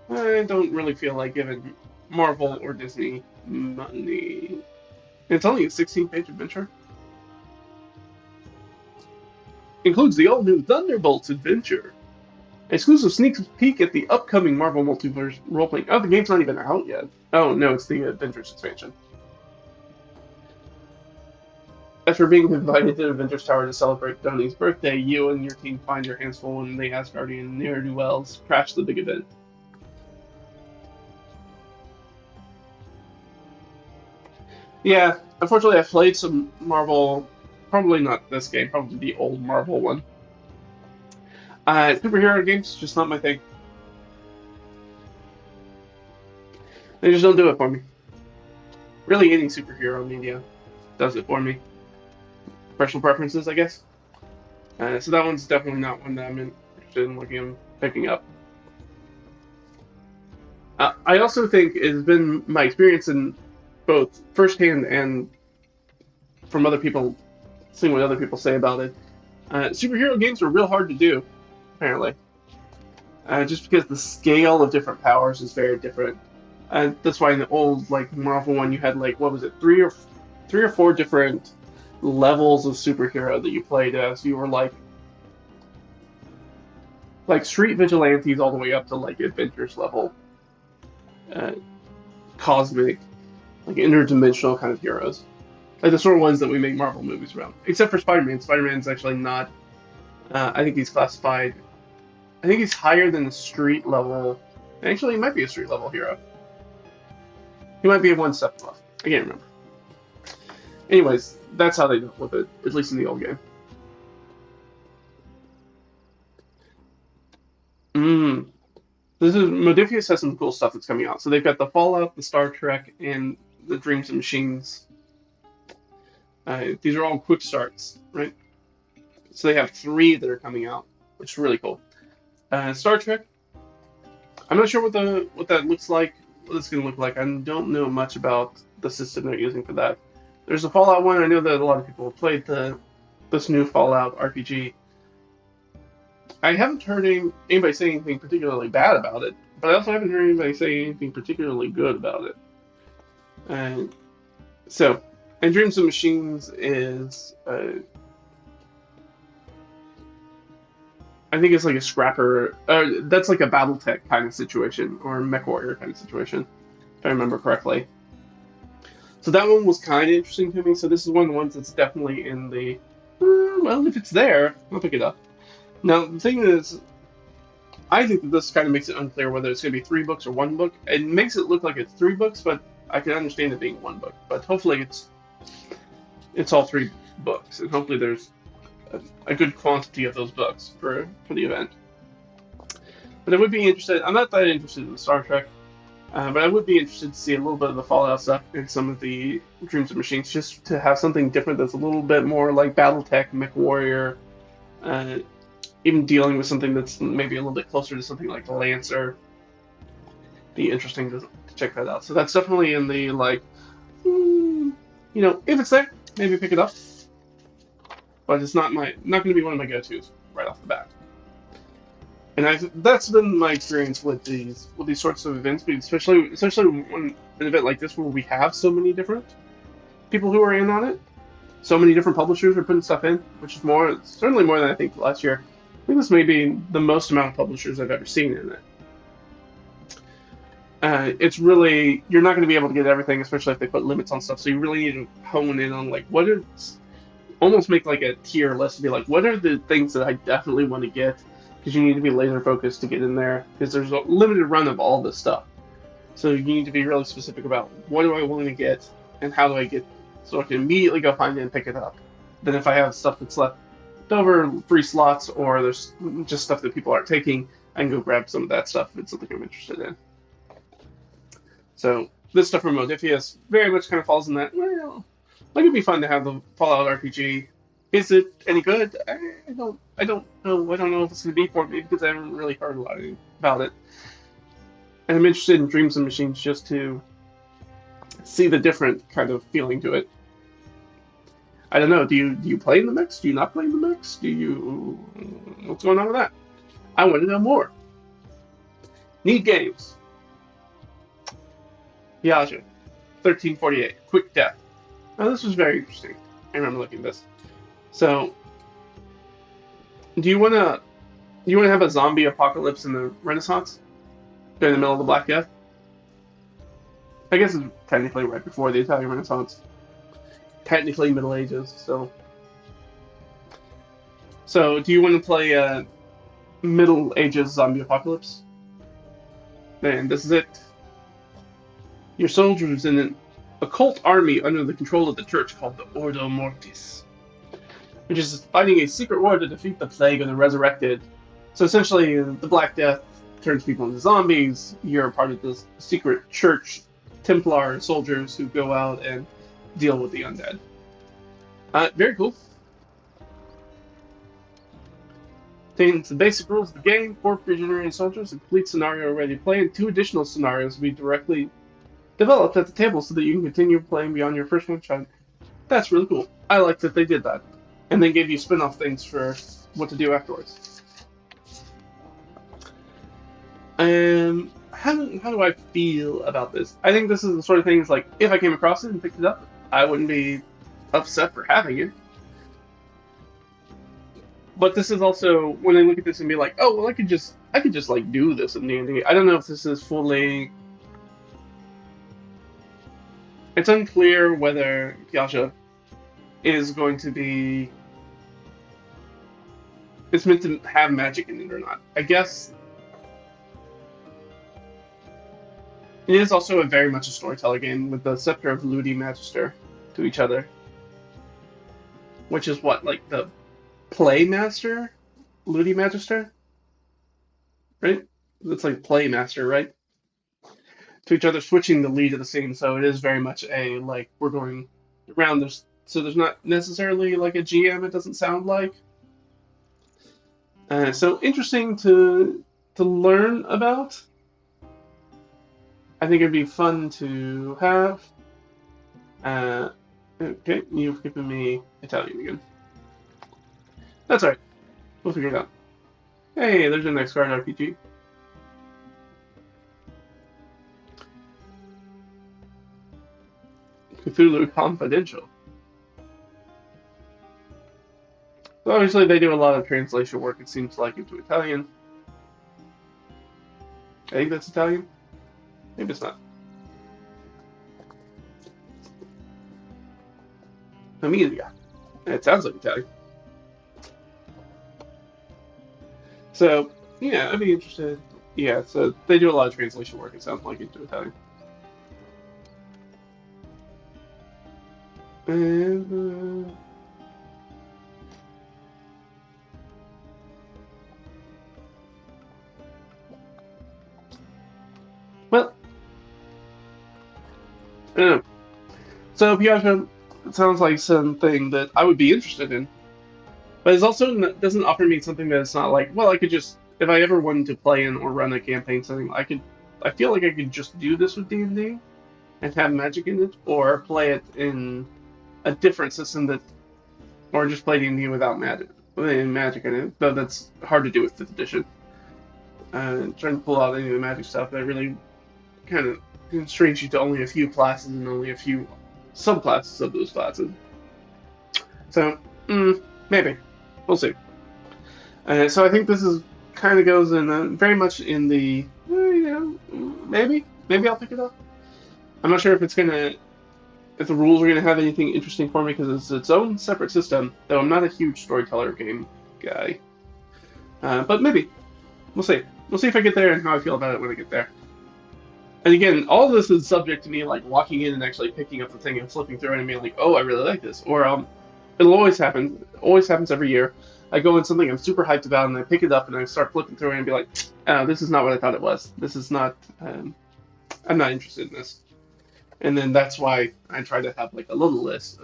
I don't really feel like giving Marvel or Disney money. It's only a 16-page adventure. Includes the all-new Thunderbolts adventure. Exclusive sneak peek at the upcoming Marvel multiverse role-playing. Oh, the game's not even out yet. Oh, no, it's the Adventures expansion. After being invited to Avengers Tower to celebrate Donnie's birthday, you and your team find your hands full when the Asgardian ne'er-do-wells crash the big event. Yeah, unfortunately, I've played some Marvel, probably not this game, probably the old Marvel one. Superhero games, just not my thing. They just don't do it for me. Really, any superhero media does it for me. Personal preferences, I guess. So that one's definitely not one that I'm interested in picking up. I also think it's been my experience in both firsthand and from other people, seeing what other people say about it. Superhero games are real hard to do, apparently. Just because the scale of different powers is very different. That's why in the old like Marvel one you had like what was it, three or four different levels of superhero that you played as. You were like street vigilantes all the way up to like adventures level, uh, cosmic, like interdimensional kind of heroes. Like the sort of ones that we make Marvel movies around. Except for Spider-Man. Spider-Man's actually not. I think he's classified. I think he's higher than the street level. Actually, he might be a street level hero. He might be one step above. I can't remember. Anyways, that's how they dealt with it, at least in the old game. This is Modifius has some cool stuff that's coming out. So they've got the Fallout, the Star Trek, and the Dreams and Machines. These are all quick starts, right? So they have 3 that are coming out, which is really cool. Star Trek. I'm not sure what that looks like. What it's going to look like. I don't know much about the system they're using for that. There's a Fallout one. I know that a lot of people have played this new Fallout RPG. I haven't heard anybody say anything particularly bad about it, but I also haven't heard anybody say anything particularly good about it. And Dreams of Machines is I think it's like a scrapper. That's like a BattleTech kind of situation or a MechWarrior kind of situation, if I remember correctly. So that one was kind of interesting to me. So this is one of the ones that's definitely in the. Well, if it's there, I'll pick it up. Now the thing is, I think that this kind of makes it unclear whether it's going to be 3 books or 1 book. It makes it look like it's 3 books, but I can understand it being 1 book. But hopefully it's all 3 books, and hopefully there's a good quantity of those books for the event. But I would be interested. I'm not that interested in Star Trek, but I would be interested to see a little bit of the Fallout stuff in some of the Dreams of Machines, just to have something different that's a little bit more like BattleTech, MechWarrior, uh, even dealing with something that's maybe a little bit closer to something like the Lancer. Be interesting to check that out. So that's definitely in the like, if it's there, maybe pick it up. But it's not going to be one of my go-tos right off the bat. And that's been my experience with these sorts of events, but especially when an event like this where we have so many different people who are in on it, so many different publishers are putting stuff in, which is certainly more than I think last year. I think this may be the most amount of publishers I've ever seen in it. It's really, you're not going to be able to get everything, especially if they put limits on stuff. So you really need to hone in on like almost make like a tier list to be like, what are the things that I definitely want to get? Because you need to be laser focused to get in there, because there's a limited run of all this stuff. So you need to be really specific about what do I want to get and how do I get, so I can immediately go find it and pick it up. Then if I have stuff that's left over, free slots, or there's just stuff that people aren't taking, I can go grab some of that stuff if it's something I'm interested in. So this stuff from Modiphius very much kind of falls in that. Well, like it'd be fun to have the Fallout RPG. Is it any good? I don't know. I don't know if it's gonna be for me because I haven't really heard a lot about it. And I'm interested in Dreams and Machines just to see the different kind of feeling to it. I don't know. Do you play in the mix? Do you not play in the mix? What's going on with that? I want to know more. Need games. Yaja, 1348, Quick Death. Now this was very interesting. I remember looking at this. So, do you want to have a zombie apocalypse in the Renaissance during the middle of the Black Death? I guess it's technically right before the Italian Renaissance. Technically Middle Ages. So do you want to play a Middle Ages zombie apocalypse? Then this is it. Your soldiers in an occult army under the control of the church called the Ordo Mortis, which is fighting a secret war to defeat the plague of the resurrected. So essentially, the Black Death turns people into zombies. You're part of this secret church, Templar soldiers who go out and deal with the undead. Very cool. Contains the basic rules of the game, 4 pre-generated soldiers, a complete scenario ready to play, and 2 additional scenarios will be directly developed at the table so that you can continue playing beyond your first one-shot. That's really cool. I like that they did that. And they gave you spin-off things for what to do afterwards. How do I feel about this? I think this is the sort of thing, like, if I came across it and picked it up, I wouldn't be upset for having it. But this is also, when I look at this and be like, oh, well, I could just like do this in D&D. I don't know if this is fully. It's unclear whether Yasha is going to be. It's meant to have magic in it or not. I guess it is also very much a storyteller game with the Scepter of Ludi Magister to each other, which is what, like the Playmaster, Ludi Magister, right? It's like Playmaster, right? To each other, switching the lead of the scene. So it is very much a like we're going around this. So there's not necessarily like a GM. It doesn't sound like. So interesting to learn about. I think it'd be fun to have. Okay, you've given me Italian again. That's alright. We'll figure it out. Hey, there's your next card RPG. Cthulhu Confidential. obviously, they do a lot of translation work, it seems like, into Italian. I think that's Italian. Maybe it's not. Amelia. It sounds like Italian. So, yeah, I'd be interested. Yeah, so they do a lot of translation work, it sounds like, into Italian. And, well, I don't know. So, Piaggio sounds like something that I would be interested in, but it also doesn't offer me something that's not like, well, I could just, if I ever wanted to play in or run a campaign setting, I feel like I could just do this with D&D and have magic in it, or play it in a different system that, or just play D&D without magic in it, though that's hard to do with 5th edition. Trying to pull out any of the magic stuff that really kind of constrains you to only a few classes and only a few subclasses of those classes. So, maybe. We'll see. So I think this is kind of goes in very much in the, maybe I'll pick it up. I'm not sure if it's gonna, if the rules are gonna have anything interesting for me because it's its own separate system. Though I'm not a huge storyteller game guy, but maybe we'll see. We'll see if I get there and how I feel about it when I get there. And again, all of this is subject to me like walking in and actually picking up the thing and flipping through it and being like, oh, I really like this. Or it'll always happen. It always happens every year. I go in something I'm super hyped about and I pick it up and I start flipping through it and be like, this is not what I thought it was. This is not. I'm not interested in this. And then that's why I try to have like a little list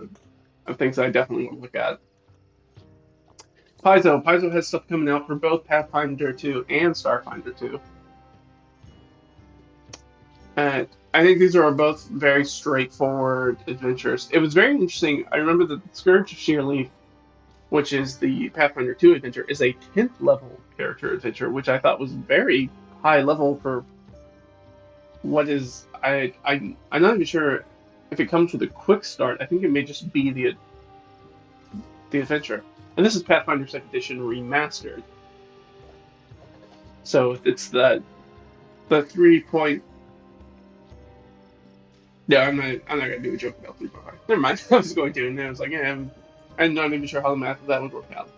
of things that I definitely want to look at. Paizo has stuff coming out for both Pathfinder 2 and Starfinder 2. I think these are both very straightforward adventures. It was very interesting. I remember the Scourge of Sheerleaf, which is the Pathfinder 2 adventure, is a 10th level character adventure, which I thought was very high level for what is. I'm not even sure if it comes with a quick start. I think it may just be the adventure. And this is Pathfinder 2nd Edition remastered. So it's the 3. Yeah, I'm not gonna do a joke about 3.5. Never mind. I was going to, and then I was like, yeah, I'm not even sure how the math of that would work out.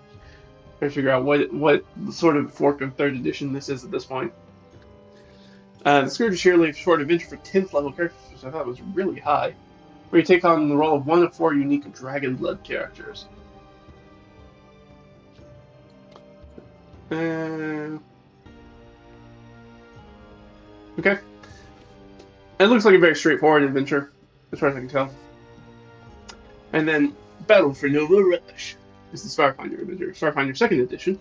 Trying to figure out what sort of fork of 3rd edition this is at this point. The Scourge of Sheerleaf short adventure for 10th level characters, which I thought was really high, where you take on the role of 1 of 4 unique Dragon Blood characters. Okay. It looks like a very straightforward adventure, as far as I can tell. And then Battle for Nova Rush is the Starfinder adventure, Starfinder 2nd edition.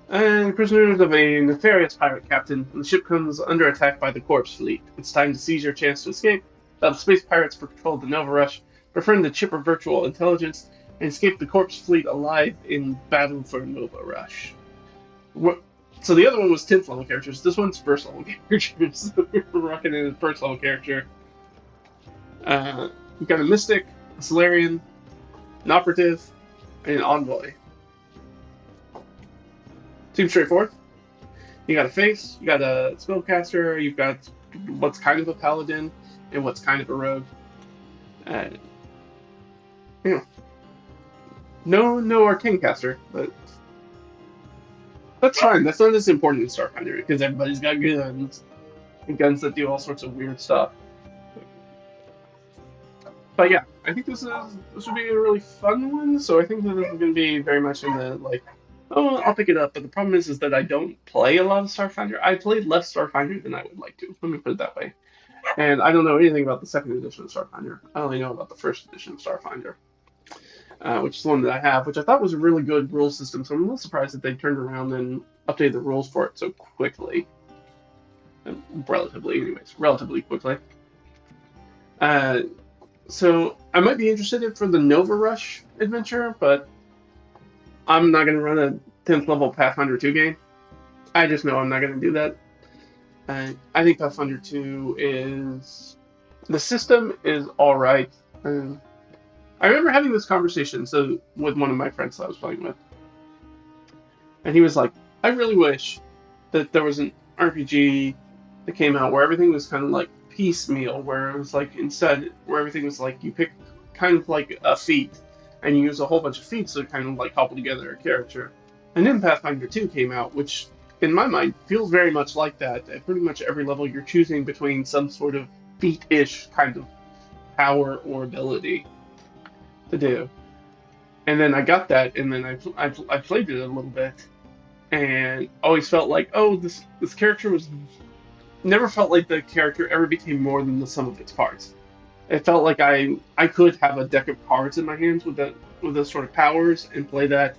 And prisoners of a nefarious pirate captain, and the ship comes under attack by the Corpse Fleet. It's time to seize your chance to escape, battle space pirates for control of the Nova Rush, befriend the chipper virtual intelligence, and escape the Corpse Fleet alive in Battle for Nova Rush. So the other one was 10th level characters. This one's 1st level characters. We're rocking in a 1st level character. We've got a Mystic, a Solarian, an Operative, and an Envoy. Seems straightforward. You got a face, you got a spellcaster, you've got what's kind of a paladin, and what's kind of a rogue. No arcane caster, but that's fine. That's not as important in Starfinder because everybody's got guns, and guns that do all sorts of weird stuff. But yeah, I think this would be a really fun one. So I think that this is going to be very much in the like, oh, I'll pick it up. But the problem is that I don't play a lot of Starfinder. I played less Starfinder than I would like to. Let me put it that way. And I don't know anything about the 2nd edition of Starfinder. I only know about the 1st edition of Starfinder, which is the one that I have, which I thought was a really good rule system. So I'm a little surprised that they turned around and updated the rules for it so quickly. Relatively quickly. So I might be interested for the Nova Rush adventure, but I'm not going to run a 10th level Pathfinder 2 game. I just know I'm not going to do that. I think Pathfinder 2 the system is alright. I remember having this conversation with one of my friends that I was playing with, and he was like, "I really wish that there was an RPG that came out where everything was kind of like piecemeal, where it was like instead where everything was like you pick kind of like a feat and you use a whole bunch of feats to kind of like cobble together a character." And then Pathfinder 2 came out, which in my mind feels very much like that. At pretty much every level, you're choosing between some sort of feat-ish kind of power or ability to do. And then I got that, and then I played it a little bit, and always felt like, oh, this character was never felt like the character ever became more than the sum of its parts. It felt like I could have a deck of cards in my hands with those sort of powers and play that,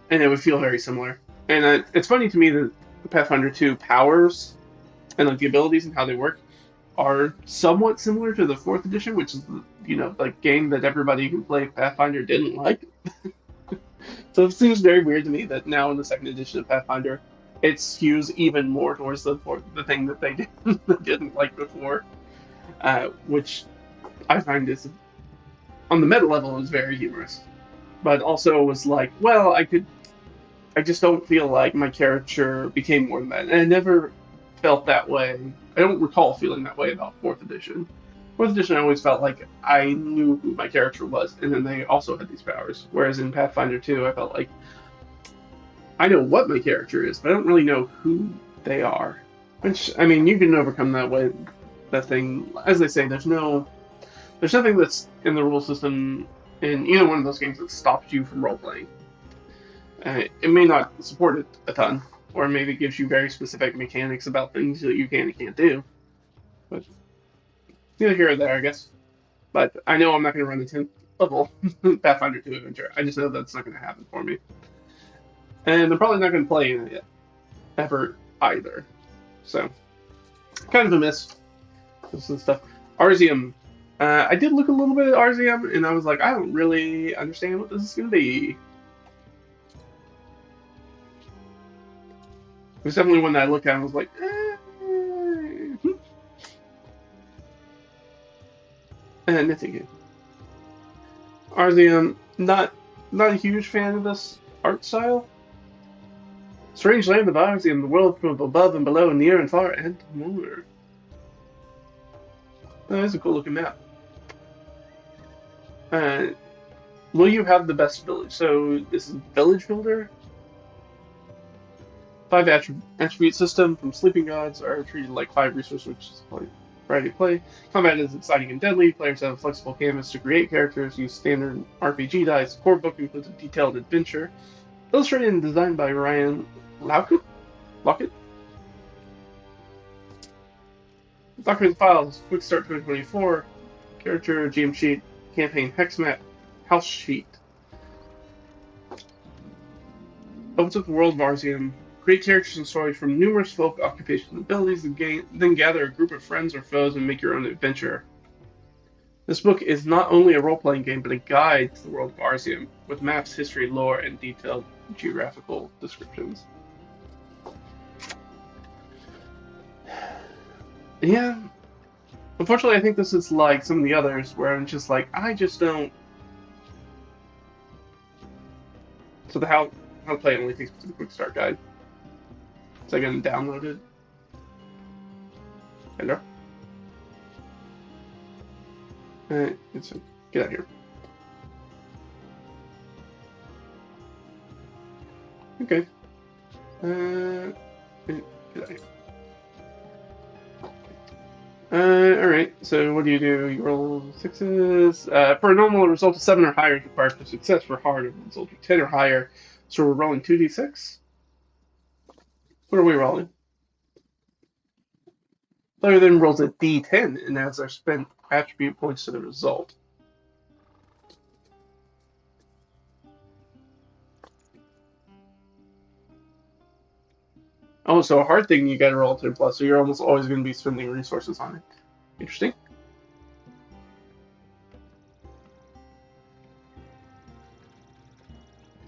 and it would feel very similar. And it's funny to me that the Pathfinder 2 powers and like the abilities and how they work are somewhat similar to the fourth edition, which is the game that everybody who played Pathfinder didn't like. So it seems very weird to me that now in the second edition of Pathfinder, it skews even more towards the thing that they didn't like before, which I find is on the meta level is very humorous, but also was like, well, I just don't feel like my character became more than that, and I never felt that way. I don't recall feeling that way about fourth edition. Fourth edition, I always felt like I knew who my character was, and then they also had these powers. Whereas in Pathfinder 2, I felt like I know what my character is, but I don't really know who they are. Which, I mean, you can overcome that thing. As they say, there's nothing that's in the rule system in either one of those games that stops you from role playing. It may not support it a ton, or maybe gives you very specific mechanics about things that you can and can't do. But neither here or there, I guess. But I know I'm not going to run the 10th level Pathfinder 2 adventure. I just know that's not going to happen for me. And I'm probably not going to play in it yet, ever either. So, kind of a miss. This is stuff. Arzium. I did look a little bit at Arzium, and I was like, I don't really understand what this is going to be. It was definitely one that I looked at and was like, and it's a game. Arzium, not a huge fan of this art style. Strange land of Arzium, the world from above and below, near and far, and more. That is a cool looking map. Uh, will you have the best village? So this is Village Builder. 5 attribute system from Sleeping Gods are treated like 5 resources, which is variety of play. Combat is exciting and deadly. Players have a flexible canvas to create characters, use standard RPG dice. The core book includes a detailed adventure, illustrated and designed by Ryan Lockett. Document files, Quick Start 2024, character, GM sheet, campaign hex map, house sheet. Opens up the world of Arzium. Create characters and stories from numerous folk, occupations, and abilities, then gather a group of friends or foes and make your own adventure. This book is not only a role-playing game, but a guide to the world of Arzium, with maps, history, lore, and detailed geographical descriptions. Yeah. Unfortunately, I think this is like some of the others, where I'm just like, I just don't... So the how to play only takes me to the quick start guide. So I can download it. Hello? Get out of here. Okay. Get out of here. Alright, so what do? You roll 6s. For a normal, result of 7 or higher is required for success. For hard, a result of 10 or higher. So we're rolling 2d6? What are we rolling? Player then rolls a d10 and adds our spent attribute points to the result. Oh, so a hard thing you gotta roll 10 plus, so you're almost always going to be spending resources on it. Interesting.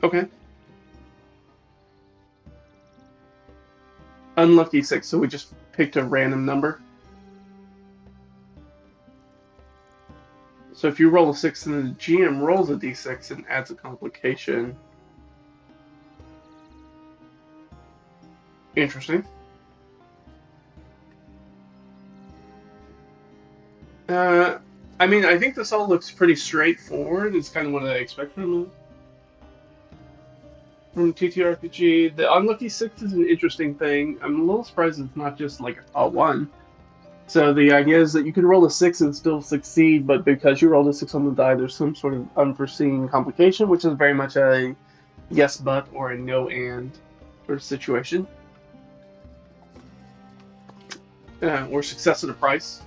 Okay. Unlucky 6, so we just picked a random number. So if you roll a 6 and the GM rolls a d6 and adds a complication. Interesting. I mean, I think this all looks pretty straightforward. It's kind of what I expect from TTRPG. The unlucky 6 is an interesting thing. I'm a little surprised it's not just like a 1. So the idea is that you can roll a 6 and still succeed, but because you rolled a 6 on the die, there's some sort of unforeseen complication, which is very much a yes but or a no and sort of situation. Or success at a price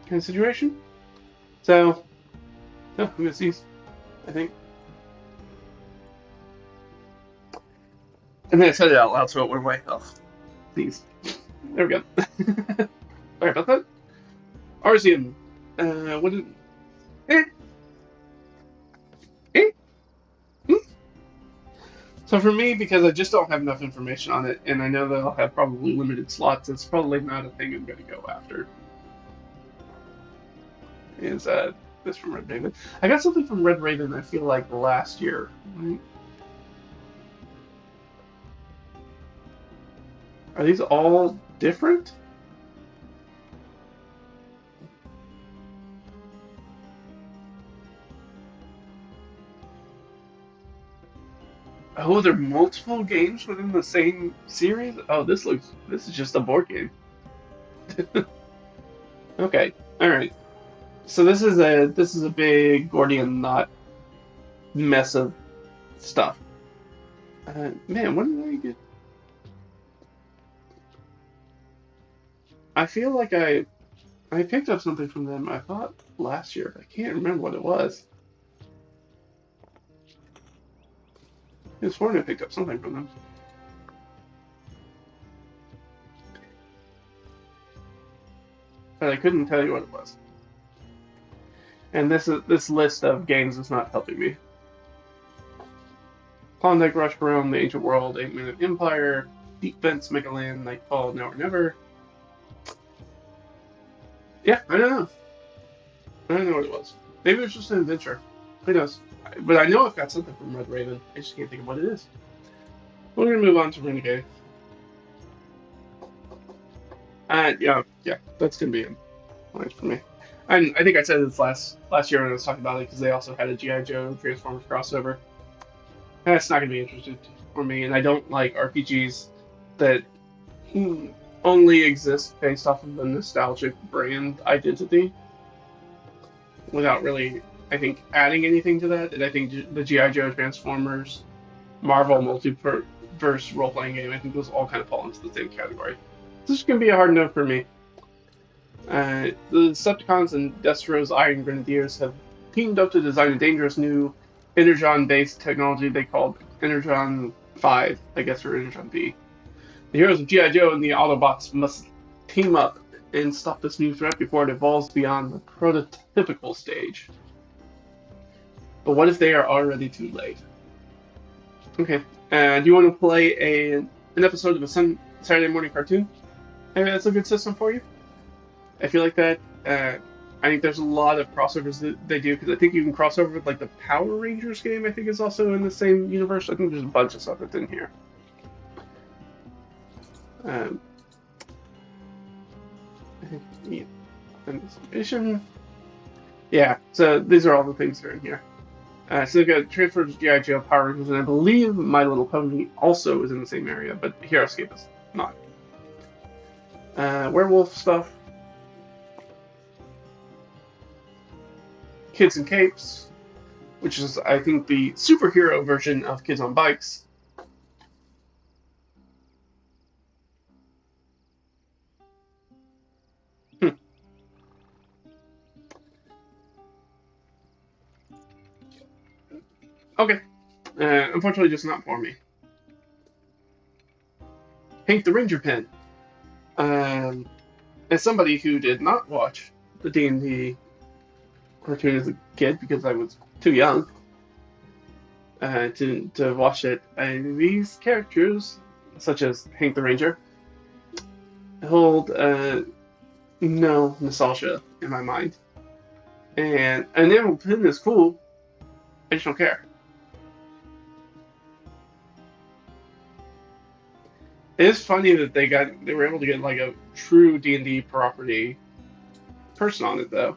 kind of situation. So, I'm gonna see, I think. And then I said it out loud, so it went away. Oh, these. There we go. Sorry about that. Arzian. What did... Eh. Eh. Hmm. So for me, because I just don't have enough information on it, and I know that I'll have probably limited slots, it's probably not a thing I'm going to go after. Is this from Red Raven? I got something from Red Raven, I feel like, last year. Right? Are these all different? Oh, there are multiple games within the same series? Oh, this is just a board game. Okay, alright. So this is a big Gordian knot mess of stuff. Man, when did I get... I feel like I picked up something from them, I thought, last year. I can't remember what it was. I sworn I picked up something from them. But I couldn't tell you what it was. And this list of games is not helping me. Klondike Rush, Rome, The Ancient World, 8-Minute Empire, Deep Fence, Megaland, Nightfall, Now or Never. Yeah, I don't know. I don't know what it was. Maybe it was just an adventure. Who knows? But I know I've got something from Red Raven. I just can't think of what it is. We're gonna move on to Renegade. Yeah, that's gonna be a point for me. And I think I said this last year when I was talking about it because they also had a G.I. Joe Transformers crossover. That's not gonna be interesting for me, and I don't like RPGs that only exist based off of the nostalgic brand identity without really, I think, adding anything to that. And I think the G.I. Joe Transformers, Marvel multiverse role-playing game, I think those all kind of fall into the same category. This is going to be a hard no for me. The Decepticons and Destro's Iron Grenadiers have teamed up to design a dangerous new Energon-based technology they called Energon 5, I guess, or Energon B. The heroes of G.I. Joe and the Autobots must team up and stop this new threat before it evolves beyond the prototypical stage. But what if they are already too late? Okay. Do you want to play an episode of a Saturday morning cartoon? Maybe that's a good system for you. I feel like that. I think there's a lot of crossovers that they do because I think you can cross over with like the Power Rangers game. I think is also in the same universe. I think there's a bunch of stuff that's in here. I think yeah. So these are all the things that are in here. So they've got Transformers, G.I. Joe, Power Rangers, and I believe My Little Pony also is in the same area, but HeroScape is not. Werewolf stuff. Kids in Capes, which is, I think, the superhero version of Kids on Bikes. Okay. Unfortunately, just not for me. Hank the Ranger Pen. As somebody who did not watch the D&D cartoon as a kid because I was too young to watch it, these characters, such as Hank the Ranger, hold no nostalgia in my mind. And an enamel pin is cool. I just don't care. It is funny that they were able to get like a true D&D property person on it though.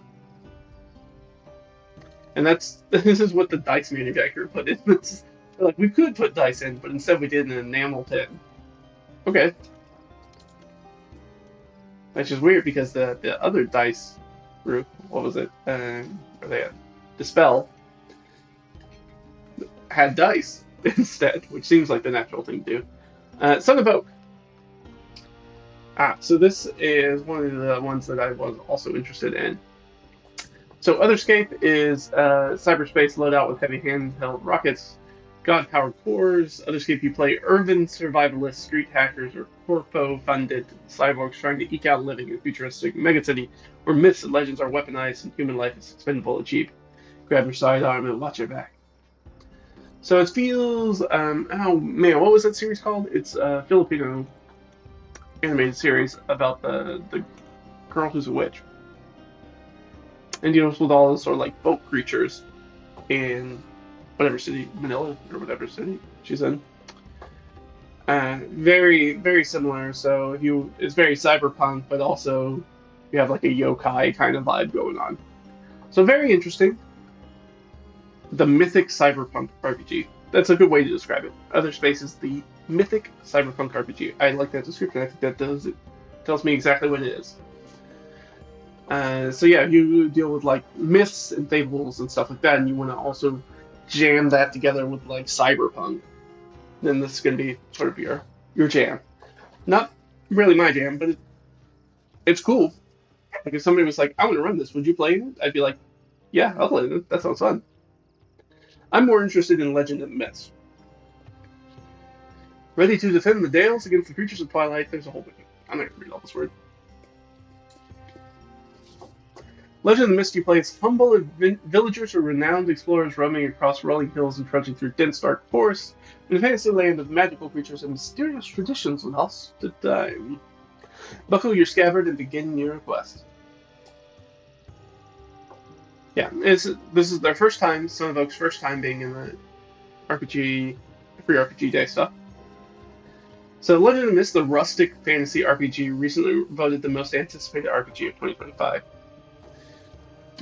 And this is what the dice manufacturer put in. Like we could put dice in, but instead we did an enamel pin. Okay, which is weird because the other dice group, what was it? Where they had Dispel had dice instead, which seems like the natural thing to do. Son of Oak. So this is one of the ones that I was also interested in. So Otherscape is cyberspace loadout with heavy handheld rockets, god-powered cores. Otherscape, you play urban survivalists, street hackers, or corpo-funded cyborgs trying to eke out a living in a futuristic megacity where myths and legends are weaponized and human life is expendable and cheap. Grab your sidearm and watch your back. So it feels, oh man, what was that series called? It's a Filipino animated series about the girl who's a witch. And deals with all the sort of like folk creatures in whatever city, Manila or whatever city she's in. Very, very similar. So it's very cyberpunk, but also you have like a yokai kind of vibe going on. So very interesting. The mythic cyberpunk RPG. That's a good way to describe it. Other Space is the mythic cyberpunk RPG. I like that description. I think that tells me exactly what it is. So yeah, you deal with like myths and fables and stuff like that, and you want to also jam that together with like cyberpunk. Then this is going to be sort of your jam. Not really my jam, but it's cool. Like if somebody was like, "I want to run this, would you play it?" I'd be like, "Yeah, I'll play it. That sounds fun." I'm more interested in legend and myths. Ready to defend the Dales against the creatures of Twilight. There's a whole bunch. I'm not going to read all this word. Legend of the Mist, you play as humble villagers or renowned explorers roaming across rolling hills and trudging through dense dark forests in a fantasy land of magical creatures and mysterious traditions lost to time. Buckle your scabbard and begin your quest. Yeah, this is their first time, Son of Oak's first time being in the RPG, free RPG day stuff. So Legend of the Mist, the rustic fantasy RPG, recently voted the most anticipated RPG of 2025.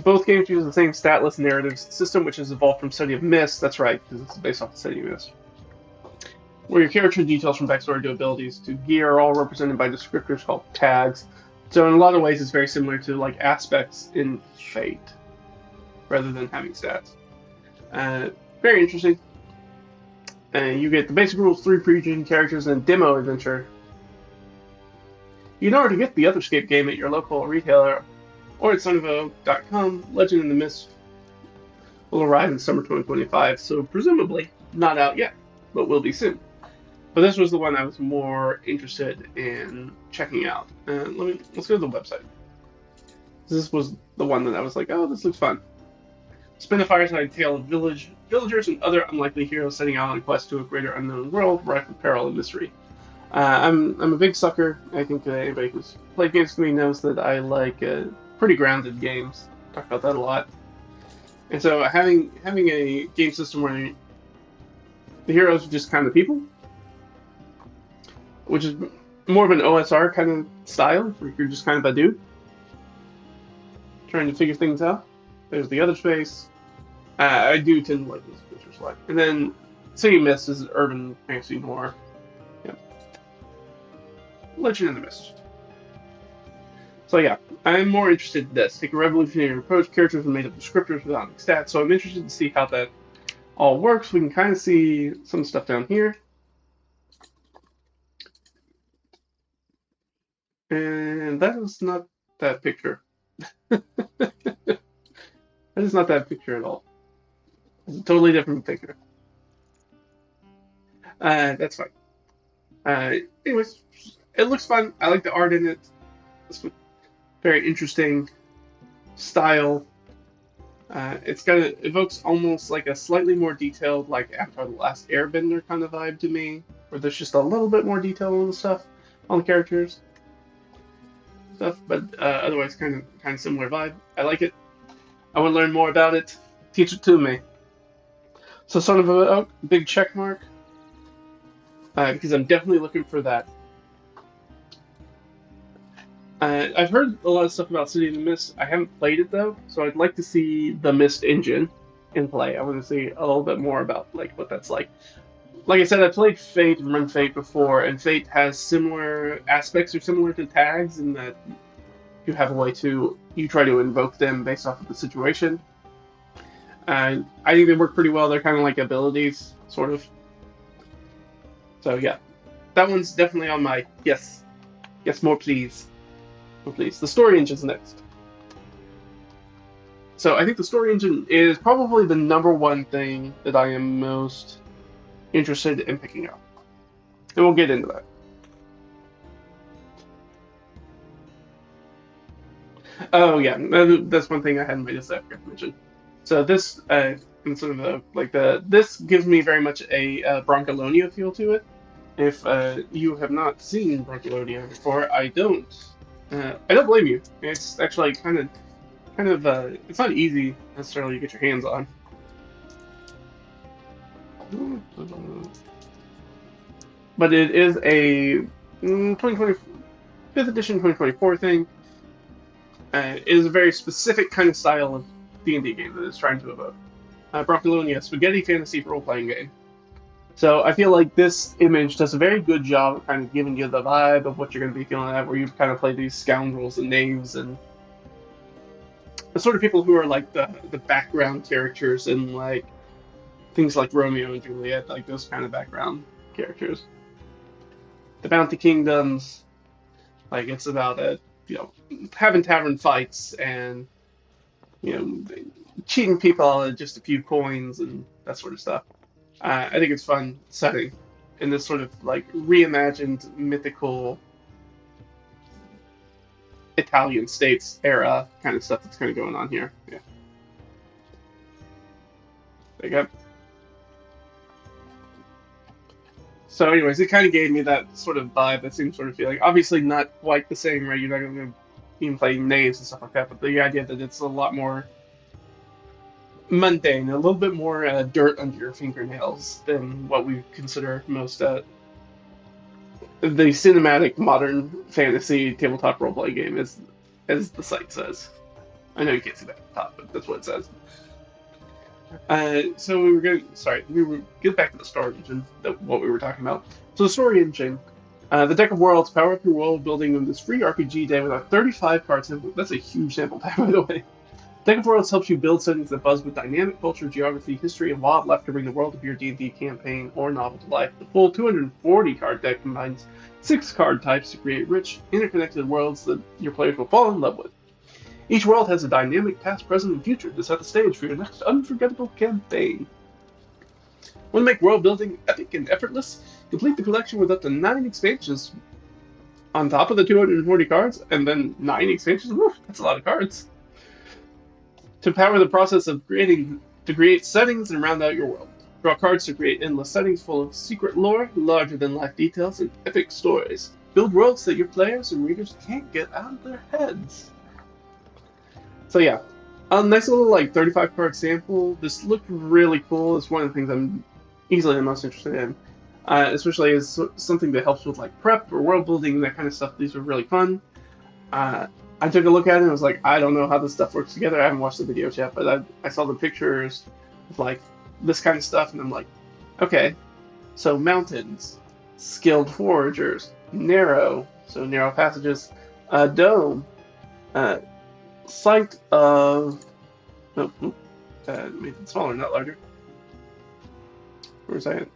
Both games use the same statless narrative system, which has evolved from Study of Mist. That's right, because it's based off the Study of Mist. Where your character details from backstory to abilities to gear are all represented by descriptors called tags. So in a lot of ways, it's very similar to like aspects in Fate, rather than having stats. Very interesting. And you get the basic rules, 3 pre-gen characters, and demo adventure. You can already get the Otherscape game at your local retailer or at sonovo.com. Legend in the Mist will arrive in summer 2025, so presumably not out yet, but will be soon. But this was the one I was more interested in checking out. Let's go to the website. This was the one that I was like, oh, this looks fun. Spin a fireside tale of villagers and other unlikely heroes setting out on a quest to a greater unknown world, rife with peril and mystery. I'm a big sucker. I think anybody who's played games with me knows that I like pretty grounded games. Talk about that a lot. And so having a game system where the heroes are just kind of people, which is more of an OSR kind of style, where you're just kind of a dude trying to figure things out. There's the other space. I do tend to like these pictures like. And then City of Mist is urban fantasy noir. Yep. Legend of the Mist. So yeah, I'm more interested in this. Take a revolutionary approach. Characters are made of descriptors without stats, so I'm interested to see how that all works. We can kind of see some stuff down here. And that is not that picture. That is not that picture at all. It's a totally different picture. That's fine. Anyways, it looks fun. I like the art in it. It's very interesting style. It evokes almost like a slightly more detailed, like Avatar: The Last Airbender kind of vibe to me, where there's just a little bit more detail on the stuff, on the characters, stuff, but otherwise kind of similar vibe. I like it. I want to learn more about it. Teach it to me. So Son of a Oak, big check mark, because I'm definitely looking for that. I've heard a lot of stuff about City of the Mist. I haven't played it though, so I'd like to see the Mist engine in play. I want to see a little bit more about like what that's like. Like I said, I played Fate and run Fate before, and Fate has similar aspects or similar to tags in that you have a way to you try to invoke them based off of the situation. And I think they work pretty well. They're kind of like abilities, sort of. So yeah, that one's definitely on my yes, yes, more please, more please. The story engine's next. So I think the story engine is probably the number one thing that I am most interested in picking up, and we'll get into that. Oh yeah, that's one thing I hadn't made a separate mention. So this, and sort of this gives me very much a Broncolonia feel to it. If you have not seen Broncolonia before, I don't blame you. It's actually it's not easy necessarily to get your hands on. But it is a 2020 5th edition 2024 thing. It is a very specific kind of style of D&D game that it's trying to evoke. Broccolonia, spaghetti fantasy role-playing game. So I feel like this image does a very good job of kind of giving you the vibe of what you're going to be feeling at, where you kind of play these scoundrels and knaves and the sort of people who are like the background characters in like things like Romeo and Juliet, like those kind of background characters. The Bounty Kingdoms, like it's about having tavern fights and you know cheating people out of just a few coins and that sort of stuff. I think it's fun setting in this sort of like reimagined mythical Italian states era kind of stuff that's kind of going on here. Yeah, there you go. So, anyways, it kind of gave me that sort of vibe, that same sort of feeling. Obviously, not quite the same, right? You're not going to even play knaves and stuff like that, but the idea that it's a lot more mundane, a little bit more dirt under your fingernails than what we consider most the cinematic modern fantasy tabletop roleplay game, as the site says. I know you can't see that at the top, but that's what it says. So we were get back to the story engine, what we were talking about. So the story engine, the deck of worlds, power up your world building in this free RPG day with a 35 card sample. That's a huge sample pack, by the way. Deck of Worlds helps you build settings that buzz with dynamic culture, geography, history, and wildlife to bring the world of your D&D campaign or novel to life. The full 240-card deck combines 6 card types to create rich, interconnected worlds that your players will fall in love with. Each world has a dynamic past, present, and future to set the stage for your next unforgettable campaign. Want to make world building epic and effortless? Complete the collection with up to 9 expansions on top of the 240 cards, and then 9 expansions? Woo, that's a lot of cards. To power the process of create settings and round out your world. Draw cards to create endless settings full of secret lore, larger-than-life details, and epic stories. Build worlds that your players and readers can't get out of their heads. So yeah, a nice little like 35 card sample. This looked really cool. It's one of the things I'm easily the most interested in, especially as something that helps with like prep or world building, that kind of stuff. These are really fun. I took a look at it and was like, I don't know how this stuff works together. I haven't watched the videos yet, but I saw the pictures of like this kind of stuff, and I'm like, okay, so mountains, skilled foragers, narrow passages, dome, site of, made it smaller, not larger. Where's that?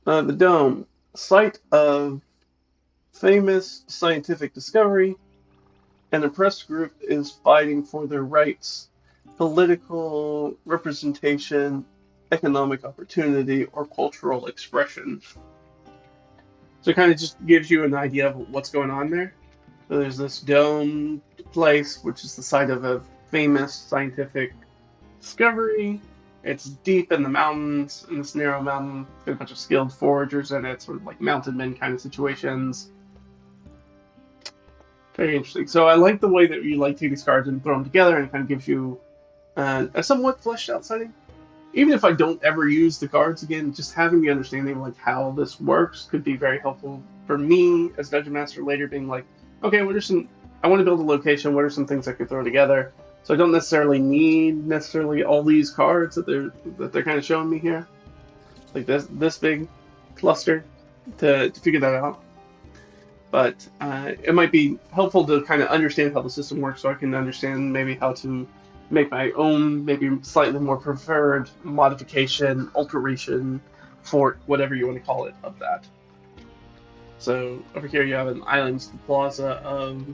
The dome, site of famous scientific discovery. An oppressed group is fighting for their rights, political representation, economic opportunity, or cultural expression. So it kind of just gives you an idea of what's going on there. So there's this dome place, which is the site of a famous scientific discovery. It's deep in the mountains, in this narrow mountain. Got a bunch of skilled foragers in it, sort of like mountain men kind of situations. Very interesting. So I like the way that you like take these cards and throw them together, and it kind of gives you a somewhat fleshed out setting. Even if I don't ever use the cards again, just having the understanding of like how this works could be very helpful for me as dungeon master later. Being like, okay, what are some? I want to build a location. What are some things I could throw together? So I don't necessarily need all these cards that they're kind of showing me here, like this big cluster to figure that out. But it might be helpful to kind of understand how the system works, so I can understand maybe how to make my own, maybe slightly more preferred modification, alteration, fork, whatever you want to call it, of that. So over here you have an island plaza of